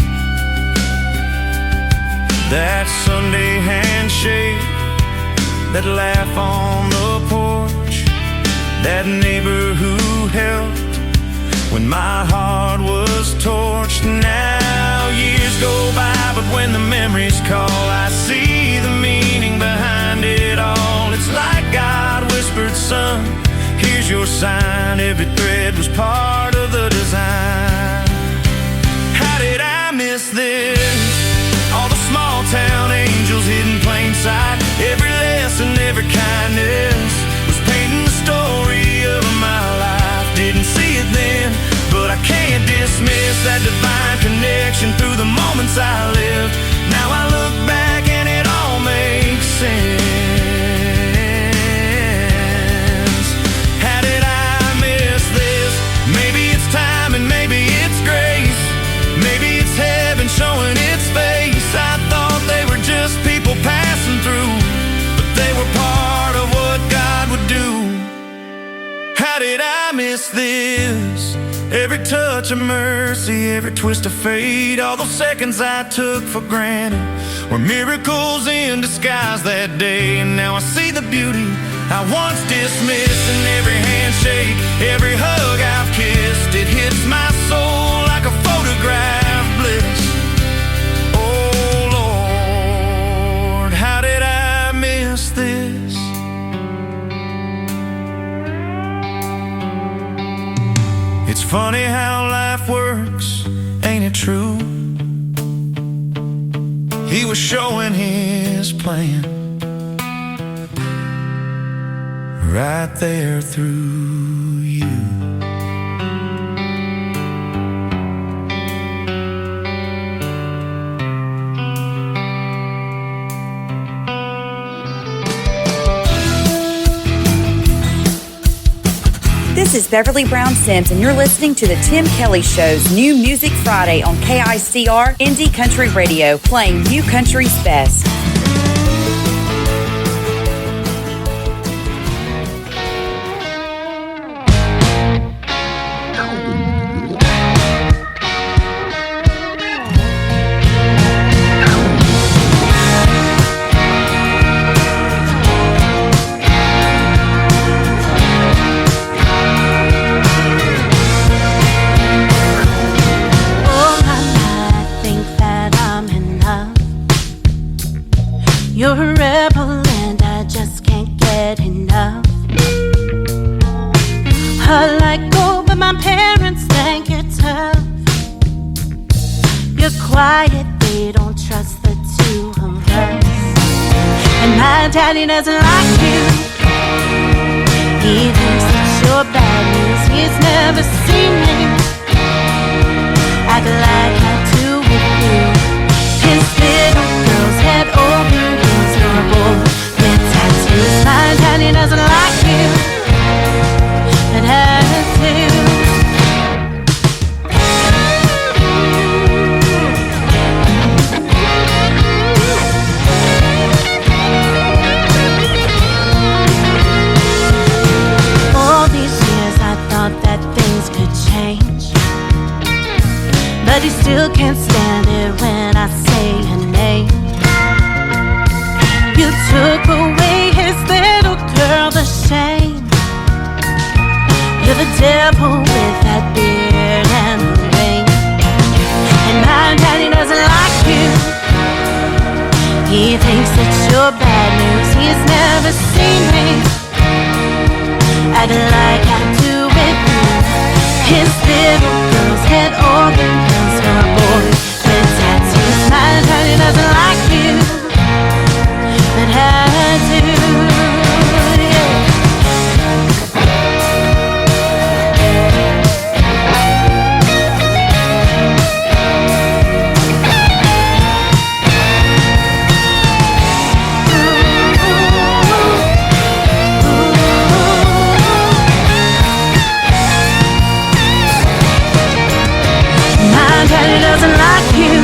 That Sunday handshake, that laugh on the porch, that neighbor who helped when my heart was torched. Now years go by, but when the memories call, I see the meaning behind it all. It's like God whispered, son, here's your sign. Every thread was part of the design. How did I miss this? All the small town angels hidden plain sight. Every lesson, every kindness was painting the story of my life. Didn't see it then, but I can't dismiss that divine connection through the moments I lived. Now I look back and it all makes sense. How did I miss this? Maybe it's time and maybe it's grace. Maybe it's heaven showing its face. I thought they were just people passing through, but they were part of what God would do. How did I miss this? Every touch of mercy, every twist of fate, all those seconds I took for granted were miracles in disguise that day. And now I see the beauty I once dismissed in every handshake, every hug I've kissed. It hits my soul like a photograph bliss. Oh Lord, how did I miss this? It's funny how life works, ain't it true? He was showing his plan right there through you. This is Beverly Brown Sims, and you're listening to the Tim Kelly Show's New Music Friday on KICR Indie Country Radio, playing New Country's best. I let go, but my parents think it's tough. You're quiet, they don't trust the two of us. And my daddy doesn't like you. He thinks that you're bad news. He's never seen me act like I do with you. His little girl's head over heels for a boy with tattoos. My daddy doesn't like you, but I do. But he still can't stand it when I say her name. You took away his little girl, the shame. You're the devil with that beard and the ring. And my daddy doesn't like you. He thinks that you're bad news. He's never seen me act like I do with you. His little girl's head over heels for a boy with tattoos. My daddy doesn't like you, but I do. Daddy doesn't like you.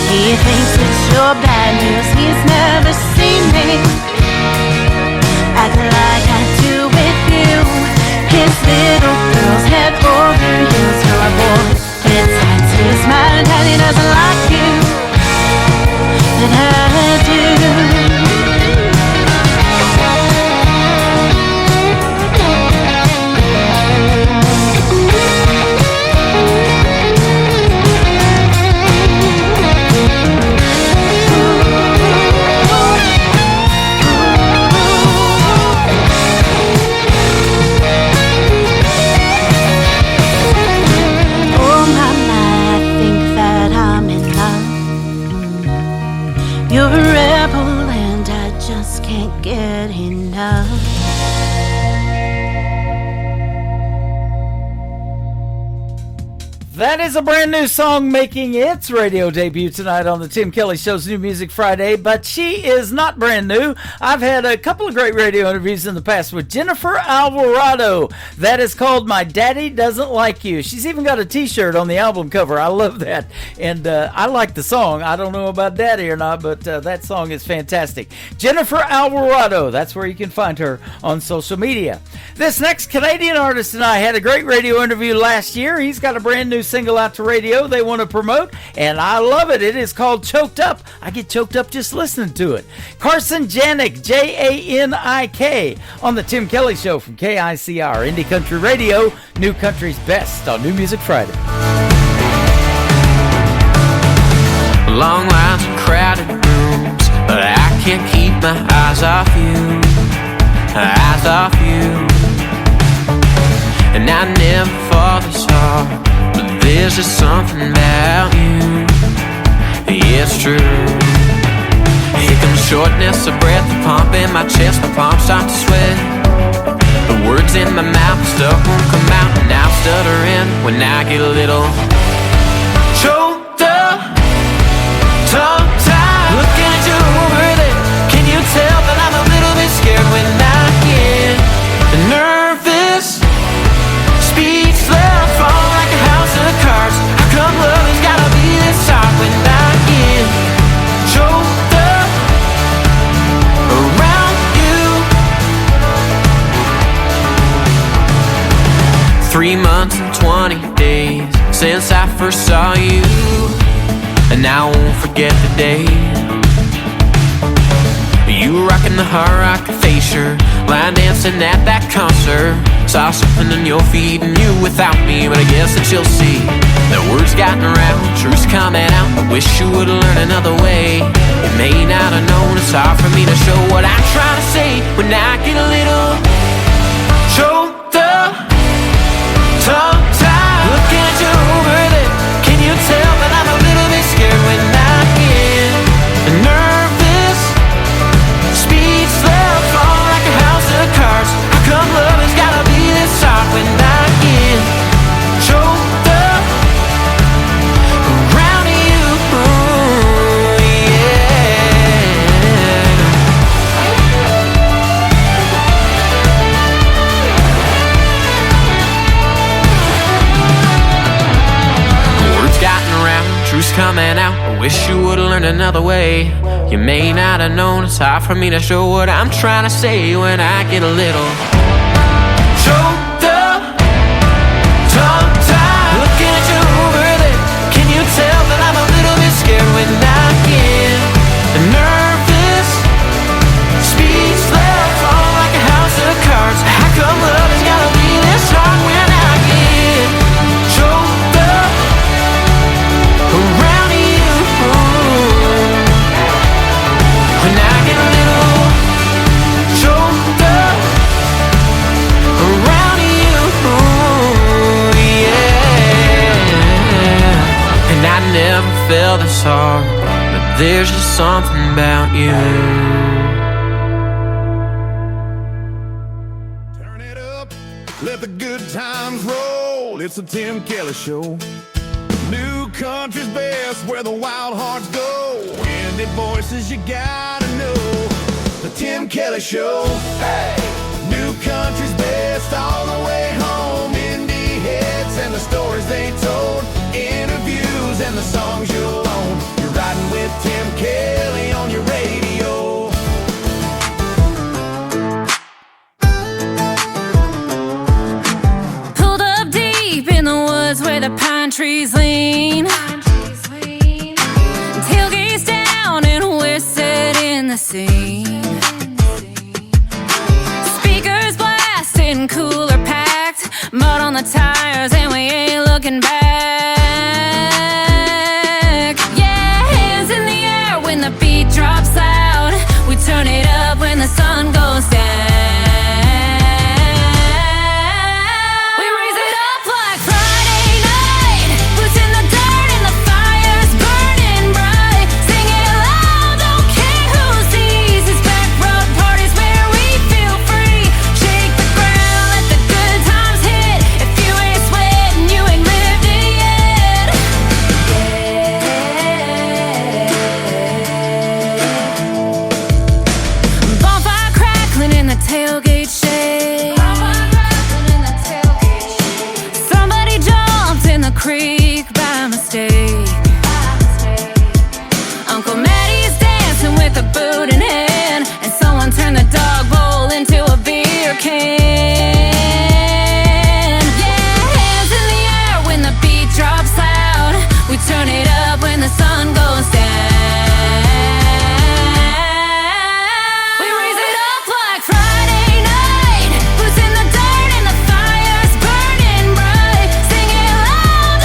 He thinks that you're bad news. He's never seen me act like I do with you. His little girl's head over heels for a boy with tattoos. My daddy doesn't like you, but I do. You're a rebel and I just can't get enough. That is a brand new song making its radio debut tonight on the Tim Kelly Show's New Music Friday, but she is not brand new. I've had a couple of great radio interviews in the past with Jennifer Alvarado. That is called My Daddy Doesn't Like You. She's even got a t-shirt on the album cover. I love that. And I like the song. I don't know about Daddy or not, but that song is fantastic. Jennifer Alvarado. That's where you can find her on social media. This next Canadian artist and I had a great radio interview last year. He's got a brand new single out to radio they want to promote, and I love it. It is called Choked Up. I get choked up just listening to it. Carson Janik, Janik, on the Tim Kelly Show from KICR, Indie Country Radio, New Country's best on New Music Friday. Long lines and crowded rooms, but I can't keep my eyes off you. Eyes off you. And I never fall this hard, but there's just something about you. Yeah, it's true. Here comes shortness of breath, the pump in my chest, my palms start to sweat. The words in my mouth stuck won't come out, and I'm stuttering when I get a little choked up, tongue-tied. Looking at you over there, can you tell that I'm a little bit scared when I get nervous? Speechless, fall like a house of cards. How come love has gotta be this hard when I get choked up around you? 3 months and 20 days since I first saw you, and I won't forget the day you were rocking the hard rock fascia, line dancing at that concert. Saw something in your feet and you without me, but I guess that you'll see the words gotten around, truth's coming out. I wish you would learn another way. You may not have known, it's hard for me to show what I'm trying to say when I get a little choked coming out. I wish you would've learned another way. You may not have known it's hard for me to show what I'm trying to say when I get a little choked up, tongue-tied. Looking at you over there, can you tell that I'm a little bit scared when I get nervous? Speechless, fall like a house of cards. How come love has gotta be this hard when I get choked up around you? When I get a little choked up around you, yeah. And I never felt this hard, but there's just something about you. Let the good times roll. It's the Tim Kelly Show. New country's best, where the wild hearts go. Indie voices you gotta know. The Tim Kelly Show. Hey! New country's best, all the way home. Indie hits and the stories they told. Interviews and the songs you'll own. You're riding with Tim Kelly on your radio. Where the pine trees lean, tailgates down and we're set in the scene. Speakers blasting, cooler packed, mud on the tires and we ain't looking back. Yeah, hands in the air when the beat drops loud. We turn it up when the sun goes down. Creek by mistake. Uncle Maddie's dancing with a boot in hand, and someone turned the dog bowl into a beer can. Yeah, hands in the air when the beat drops loud. We turn it up when the sun goes down. We raise it up like Friday night. Boots in the dirt and the fire's burning bright. Sing it loud.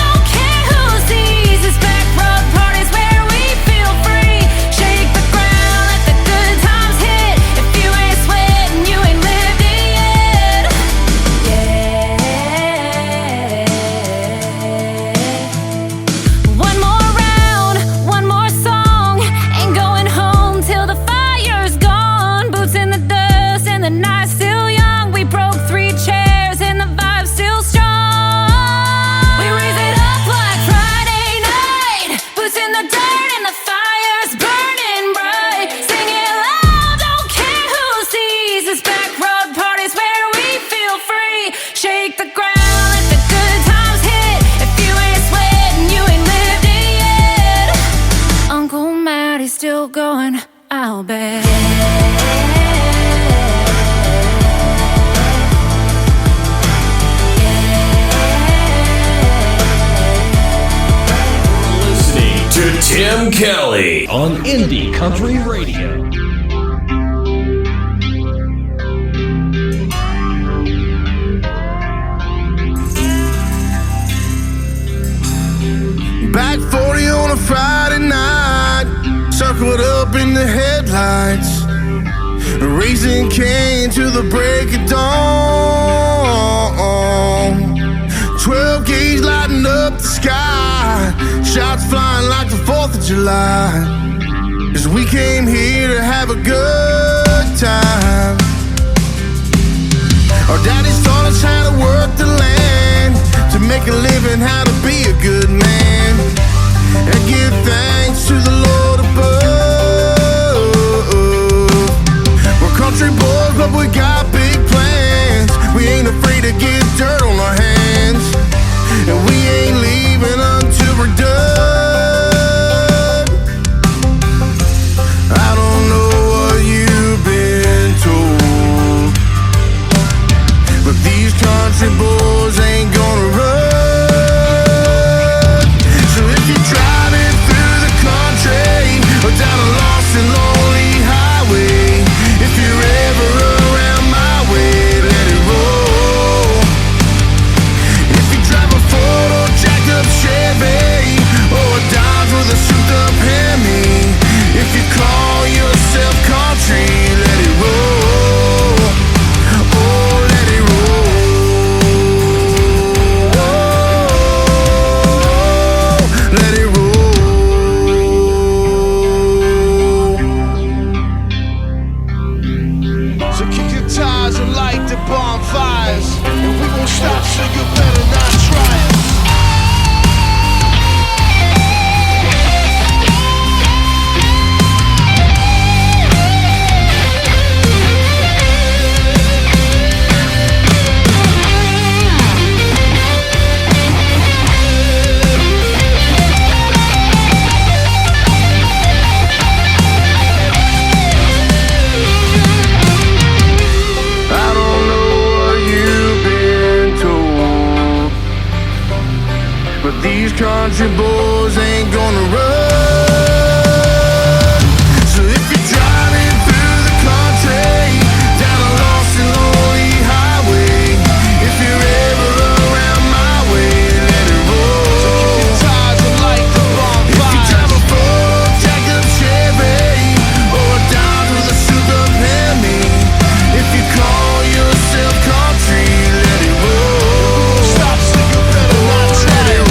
These back road parties where we feel free. Shake the ground, let the good times hit. If you ain't sweating, you ain't lived it yet. Yeah. One more round, one more song. Ain't going home till the fire's gone. Boots in the dust and the night's still young. We broke 3 chairs and the vibe's still strong. We raise it up like Friday night. Boots in the dirt and the fire's burning bright. Sing it loud, don't care who sees. It's back road parties where we feel free. Shake the ground, let the good times hit. If you ain't sweating, you ain't lived it yet. Uncle Maddie's still going, I'll bet. Listening to Tim Kelly on Indie Country Radio. Back 40 on a Friday night, circled up in the headlights, raising Cain to the break of dawn. 12 gauge lighting up the sky, shots flying like the 4th of July, as we came here to have a good time. Our daddies taught us how to work the land, to make a living, how to be a good man, and give thanks to the Lord above. We're country boys, but we got big plans. We ain't afraid to get dirt on our hands, and we ain't leaving until we're done. country boys ain't gonna run. So if you're driving through the country or down a lost and lonely highway, if you're ever around my way, let it roll. If you drive a Ford or jacked up Chevy or a Dodge with a souped up Hemi, if you call yourself country, let it roll. Oh, let it roll. Oh, let it roll. So kick your tires and light the bonfires, and we won't stop, so you better not try it. These country boys ain't gonna run. So if you're driving through the country, down a lost and lonely highway, if you're ever around my way, let it roll. So keep your tires and light the bonfire. If you drive a Ford, jacked up Chevy, or a Dodge with a souped up Hemi, if you call yourself country, let it roll. Stop, so you better not try it.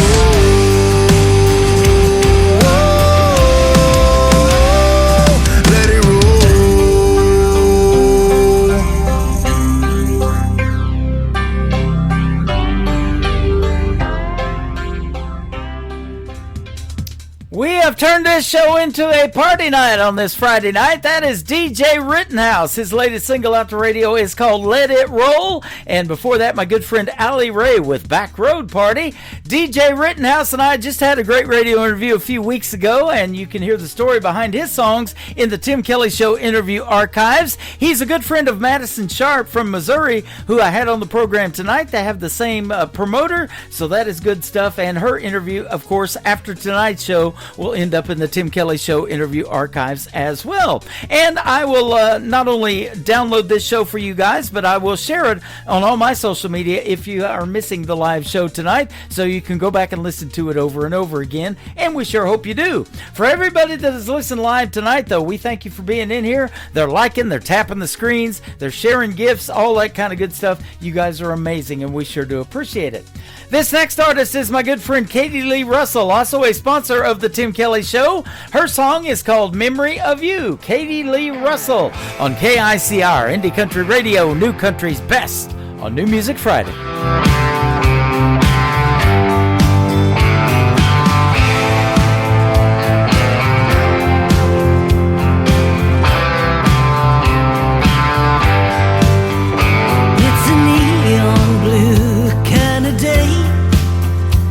We have turned this show into a party night on this Friday night. That is DJ Rittenhouse. His latest single out to radio is called Let It Roll. And before that, my good friend Allie Ray with Back Road Party. DJ Rittenhouse and I just had a great radio interview a few weeks ago, and you can hear the story behind his songs in the Tim Kelly Show interview archives. He's a good friend of Madison Sharp from Missouri, who I had on the program tonight. They have the same promoter, so that is good stuff. And her interview, of course, after tonight's show, will end up in the Tim Kelly Show interview archives as well. And I will not only download this show for you guys, but I will share it on all my social media if you are missing the live show tonight, so you can go back and listen to it over and over again, and we sure hope you do. For everybody that is listening live tonight, though, we thank you for being in here. They're liking, they're tapping the screens, they're sharing gifts, all that kind of good stuff. You guys are amazing, and we sure do appreciate it. This next artist is my good friend Katie Lee Russell, also a sponsor of the Tim Kelly Show. Her song is called Memory of You. Katie Lee Russell on KICR, Indie Country Radio, New Country's Best on New Music Friday.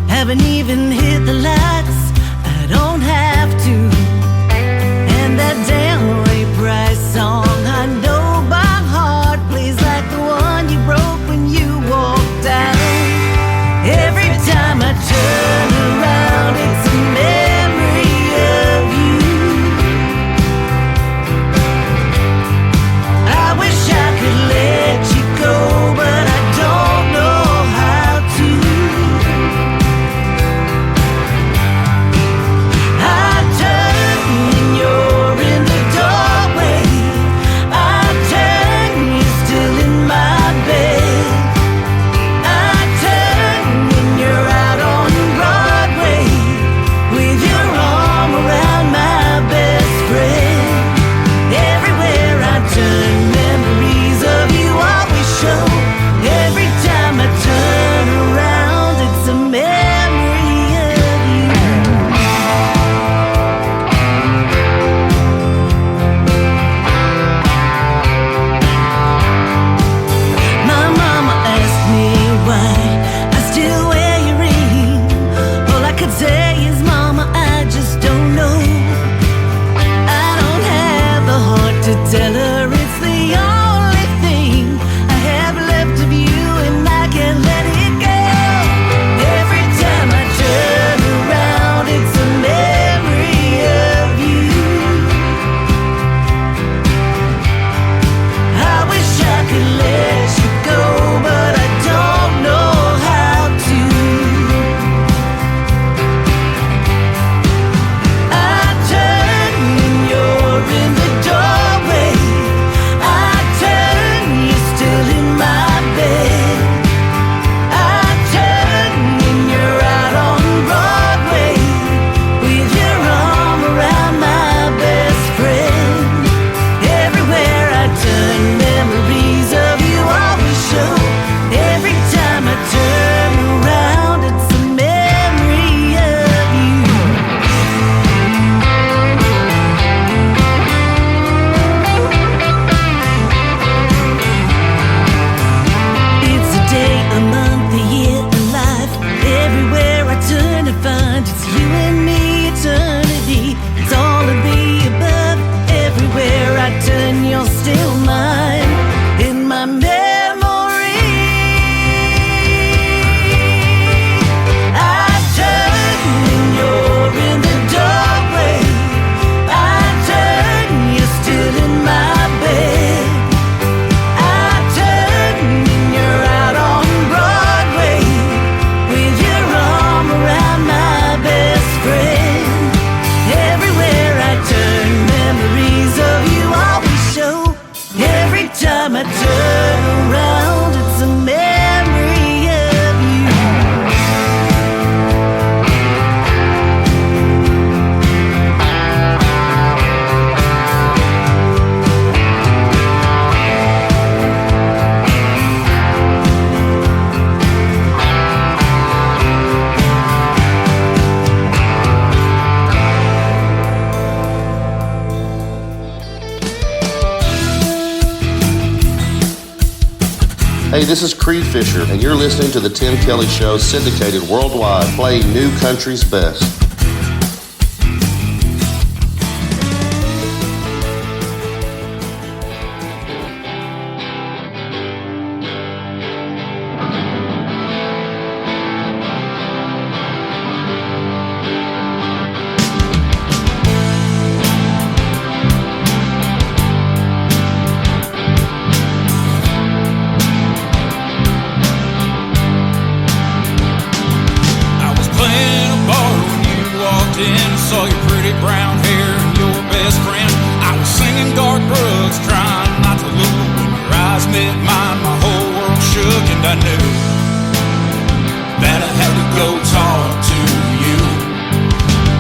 Haven't even hit the lights, I don't have to. And that damn Ray Price song I know by heart plays like the one you broke when you walked out. Hey, this is Creed Fisher, and you're listening to The Tim Kelly Show, syndicated worldwide, playing new country's best. Saw your pretty brown hair and your best friend. I was singing Garth Brooks, trying not to look. When your eyes met mine, my whole world shook, and I knew that I had to go talk to you.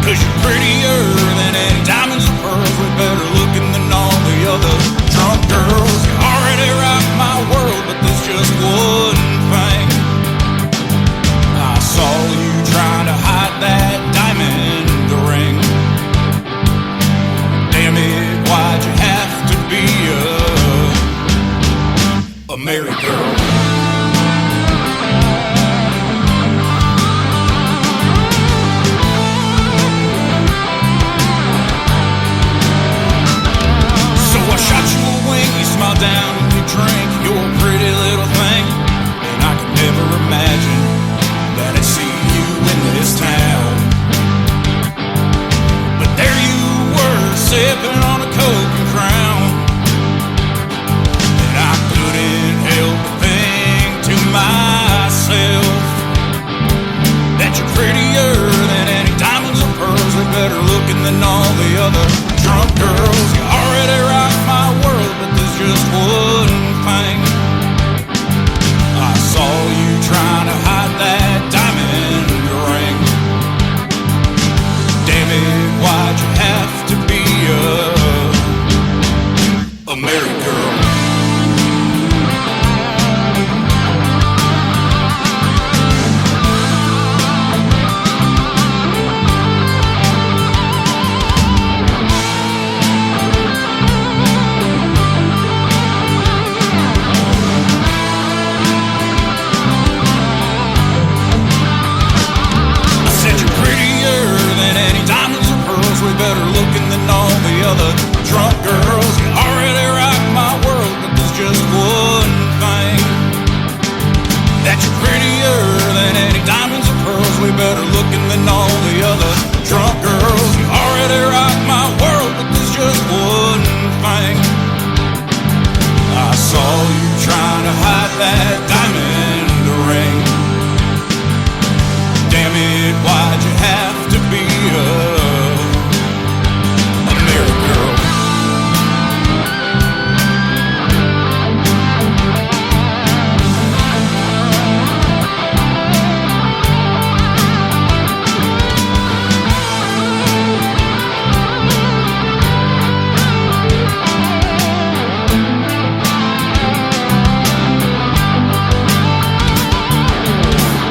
'Cause you're prettier than any diamonds or pearls, way better looking than all the other drunk girls. You already rock my world, but there's just one thing. I saw you trying to hide that diamond ring. Damn it, why'd you have to be a married girl? So I shot you a wink, you smiled down and you drank your pretty little thing. And I could never imagine that I'd see you in this town. There you were, sipping on a Coke and Crown. And I couldn't help but think to myself that you're prettier than any diamonds or pearls. They're better looking than all the other drunk girls. You already rock my world, but there's just one thing. I saw you trying to hide that diamond ring. Damn it, why'd you have to be a married girl? I said you're prettier than any diamonds or pearls, way better looking than all the other drunk girls. You already rock my world, but there's just one thing. That you're prettier than any diamonds or pearls, way better looking than all the other drunk girls. You already rock my world, but there's just one thing. I saw you trying to hide that diamond ring. Damn it, why'd you have to be a married girl?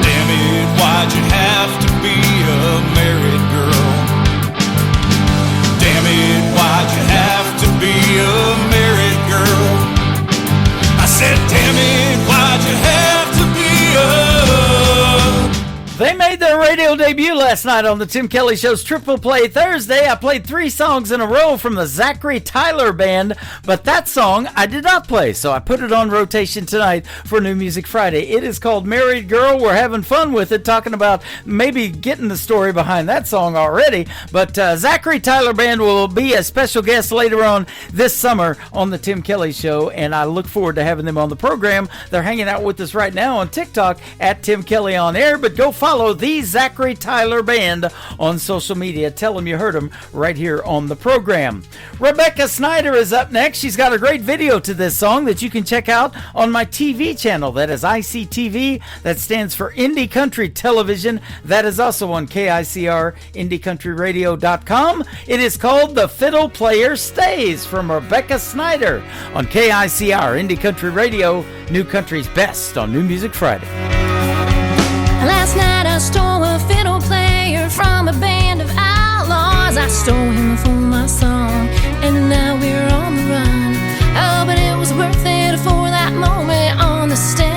Damn it, why'd you have to be a married girl? Damn it, why'd you have to be a married girl? I said, damn it, why'd you have to be They made their radio debut last night on the Tim Kelly Show's Triple Play Thursday. I played 3 songs in a row from the Zachary Tyler Band, but that song I did not play, so I put it on rotation tonight for New Music Friday. It is called Married Girl. We're having fun with it, talking about maybe getting the story behind that song already, but Zachary Tyler Band will be a special guest later on this summer on the Tim Kelly Show, and I look forward to having them on the program. They're hanging out with us right now on TikTok at Tim Kelly On Air, but go follow the Zachary Tyler Band on social media. Tell them you heard them right here on the program. Rebecca Snyder is up next. She's got a great video to this song that you can check out on my TV channel. That is ICTV. That stands for Indie Country Television. That is also on KICR, IndieCountryRadio.com. It is called The Fiddle Player Stays from Rebecca Snyder on KICR, Indie Country Radio, New Country's Best on New Music Friday. Last night I stole a fiddle player from a band of outlaws. I stole him for my song, and now we're on the run. Oh, but it was worth it for that moment on the stage.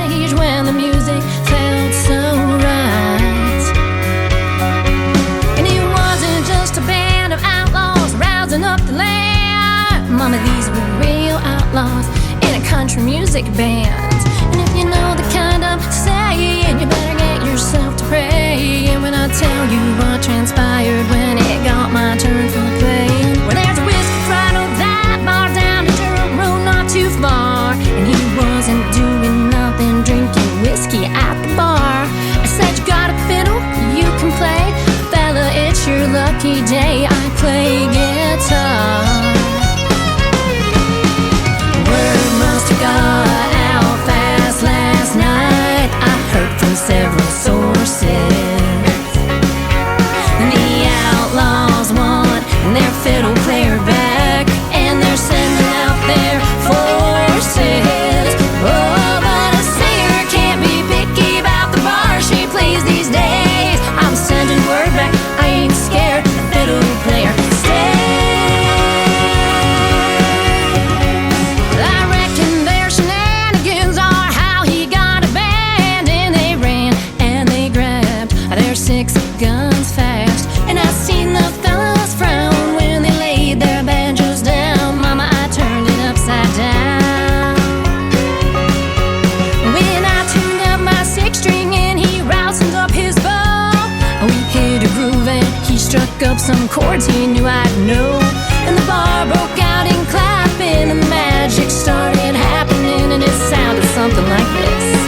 words he knew I'd know. And the bar broke out in clapping, and the magic started happening, and it sounded something like this.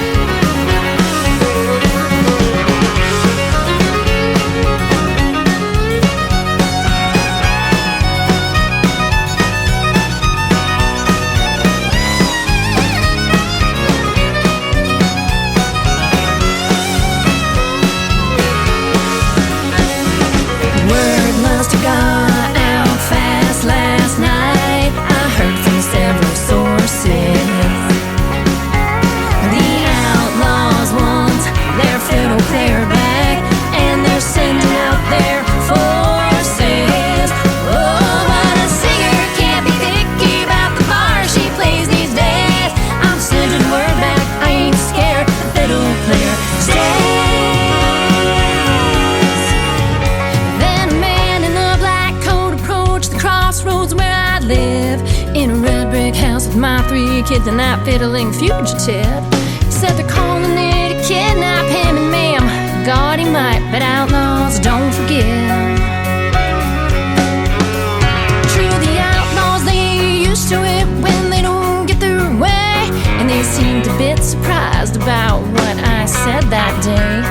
Got out fast last night. I heard from several sources. The outlaws want their fiddle player back, and they're sending out their forces. Oh, but a singer can't be picky about the bar she plays these days. I'm sending word back, I ain't scared. The fiddle player stays. Crossroads where I live, in a red brick house with my 3 kids, a night fiddling fugitive. He said they're calling it to kidnap him, and ma'am, God he might, but outlaws don't forgive. True, the outlaws, they used to it when they don't get their way, and they seemed a bit surprised about what I said that day.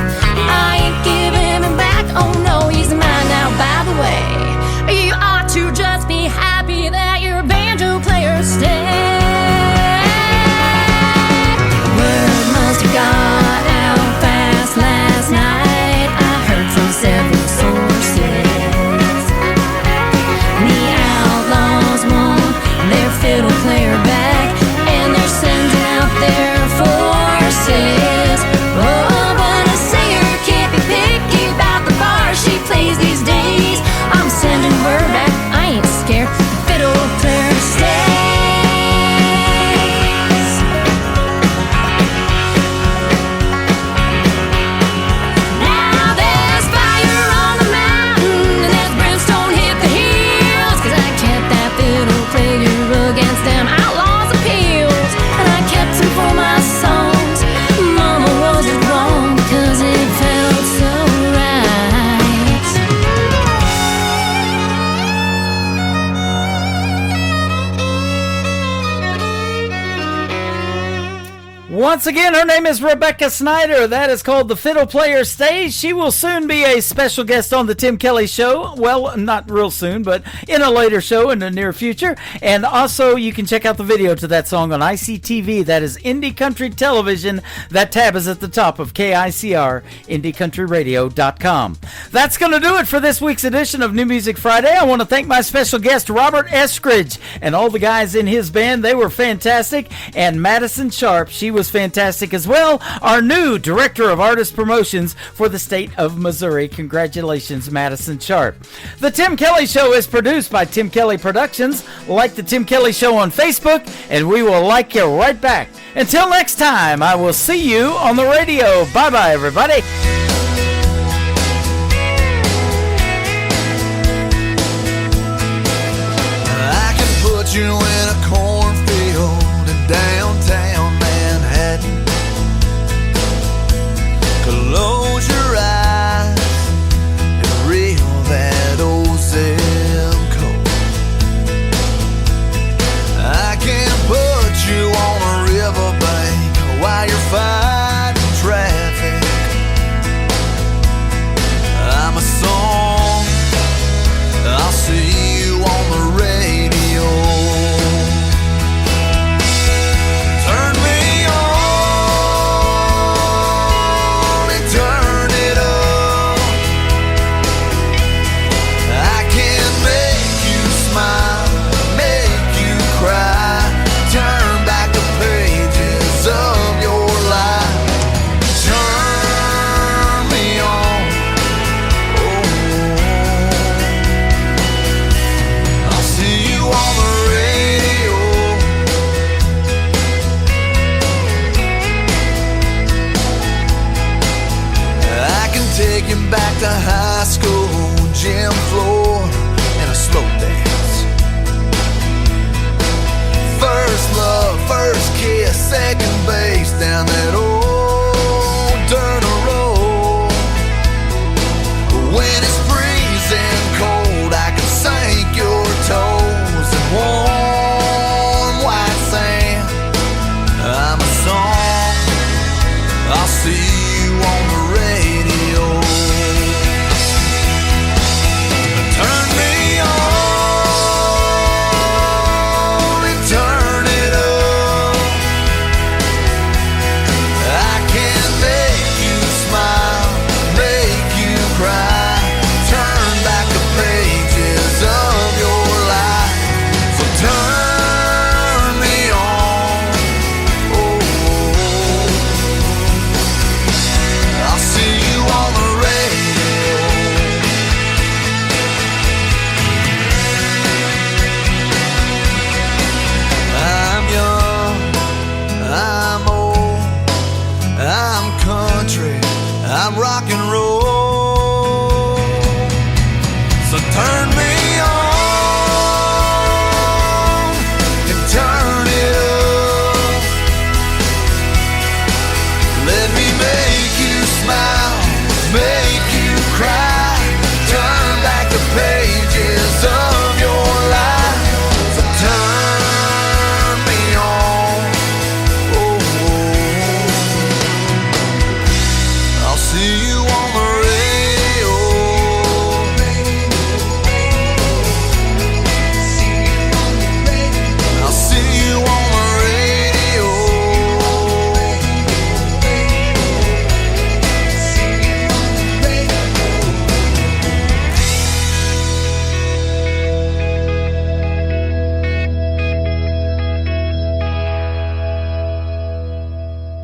I ain't giving him back, oh no, he's mine now, by the way. You ought to just be happy that your banjo player stayed. Word must have got out fast last night. I heard from several sources. The outlaws want their fiddle player back, and they're sending out their forces. Oh, but a singer can't be picky about the bar she plays these days. I'm sending word back, I ain't scared. The fiddle player stays. Now there's fire on the mountain, and there's brimstone hit the hills, 'cause I kept that fiddle player against them outlaws' appeals, and I kept him for my songs. Mama wasn't wrong, because it felt so right. Once again, her name is Rebecca Snyder. That is called The Fiddle Player Stays. She will soon be a special guest on the Tim Kelly Show. Well, not real soon, but in a later show in the near future. And also, you can check out the video to that song on ICTV. That is Indie Country Television. That tab is at the top of KICR, IndieCountryRadio.com. That's going to do it for this week's edition of New Music Friday. I want to thank my special guest, Robert Eskridge, and all the guys in his band. They were fantastic. And Madison Sharp, she was fantastic as well. Our new Director of Artist Promotions for the state of Missouri. Congratulations, Madison Sharp. The Tim Kelly Show is produced by Tim Kelly Productions. Like the Tim Kelly Show on Facebook, and we will like you right back. Until next time, I will see you on the radio. Bye-bye, everybody. I can put you in a cornfield in downtown Manhattan. Close your eyes and reel that old zip code. I can put you on a riverbank while you're fighting traffic. I'm a song, I'll see you on the radio. Turn me on and turn it up. I can make you smile, make you cry, turn back the pages of your life. Turn me on, oh, I'll see you on the radio. I can take you back to high school, gym floor, and a slow dance. First love, first kiss, second base down that old dirt road. When it's freezing cold, I see you on the radio. Turn me on and turn it up. I can make you smile, make you cry, turn back the pages of your life. So turn me on. Oh, I'll see you on the radio. I'm young, I'm old, I'm country, I'm rock and roll.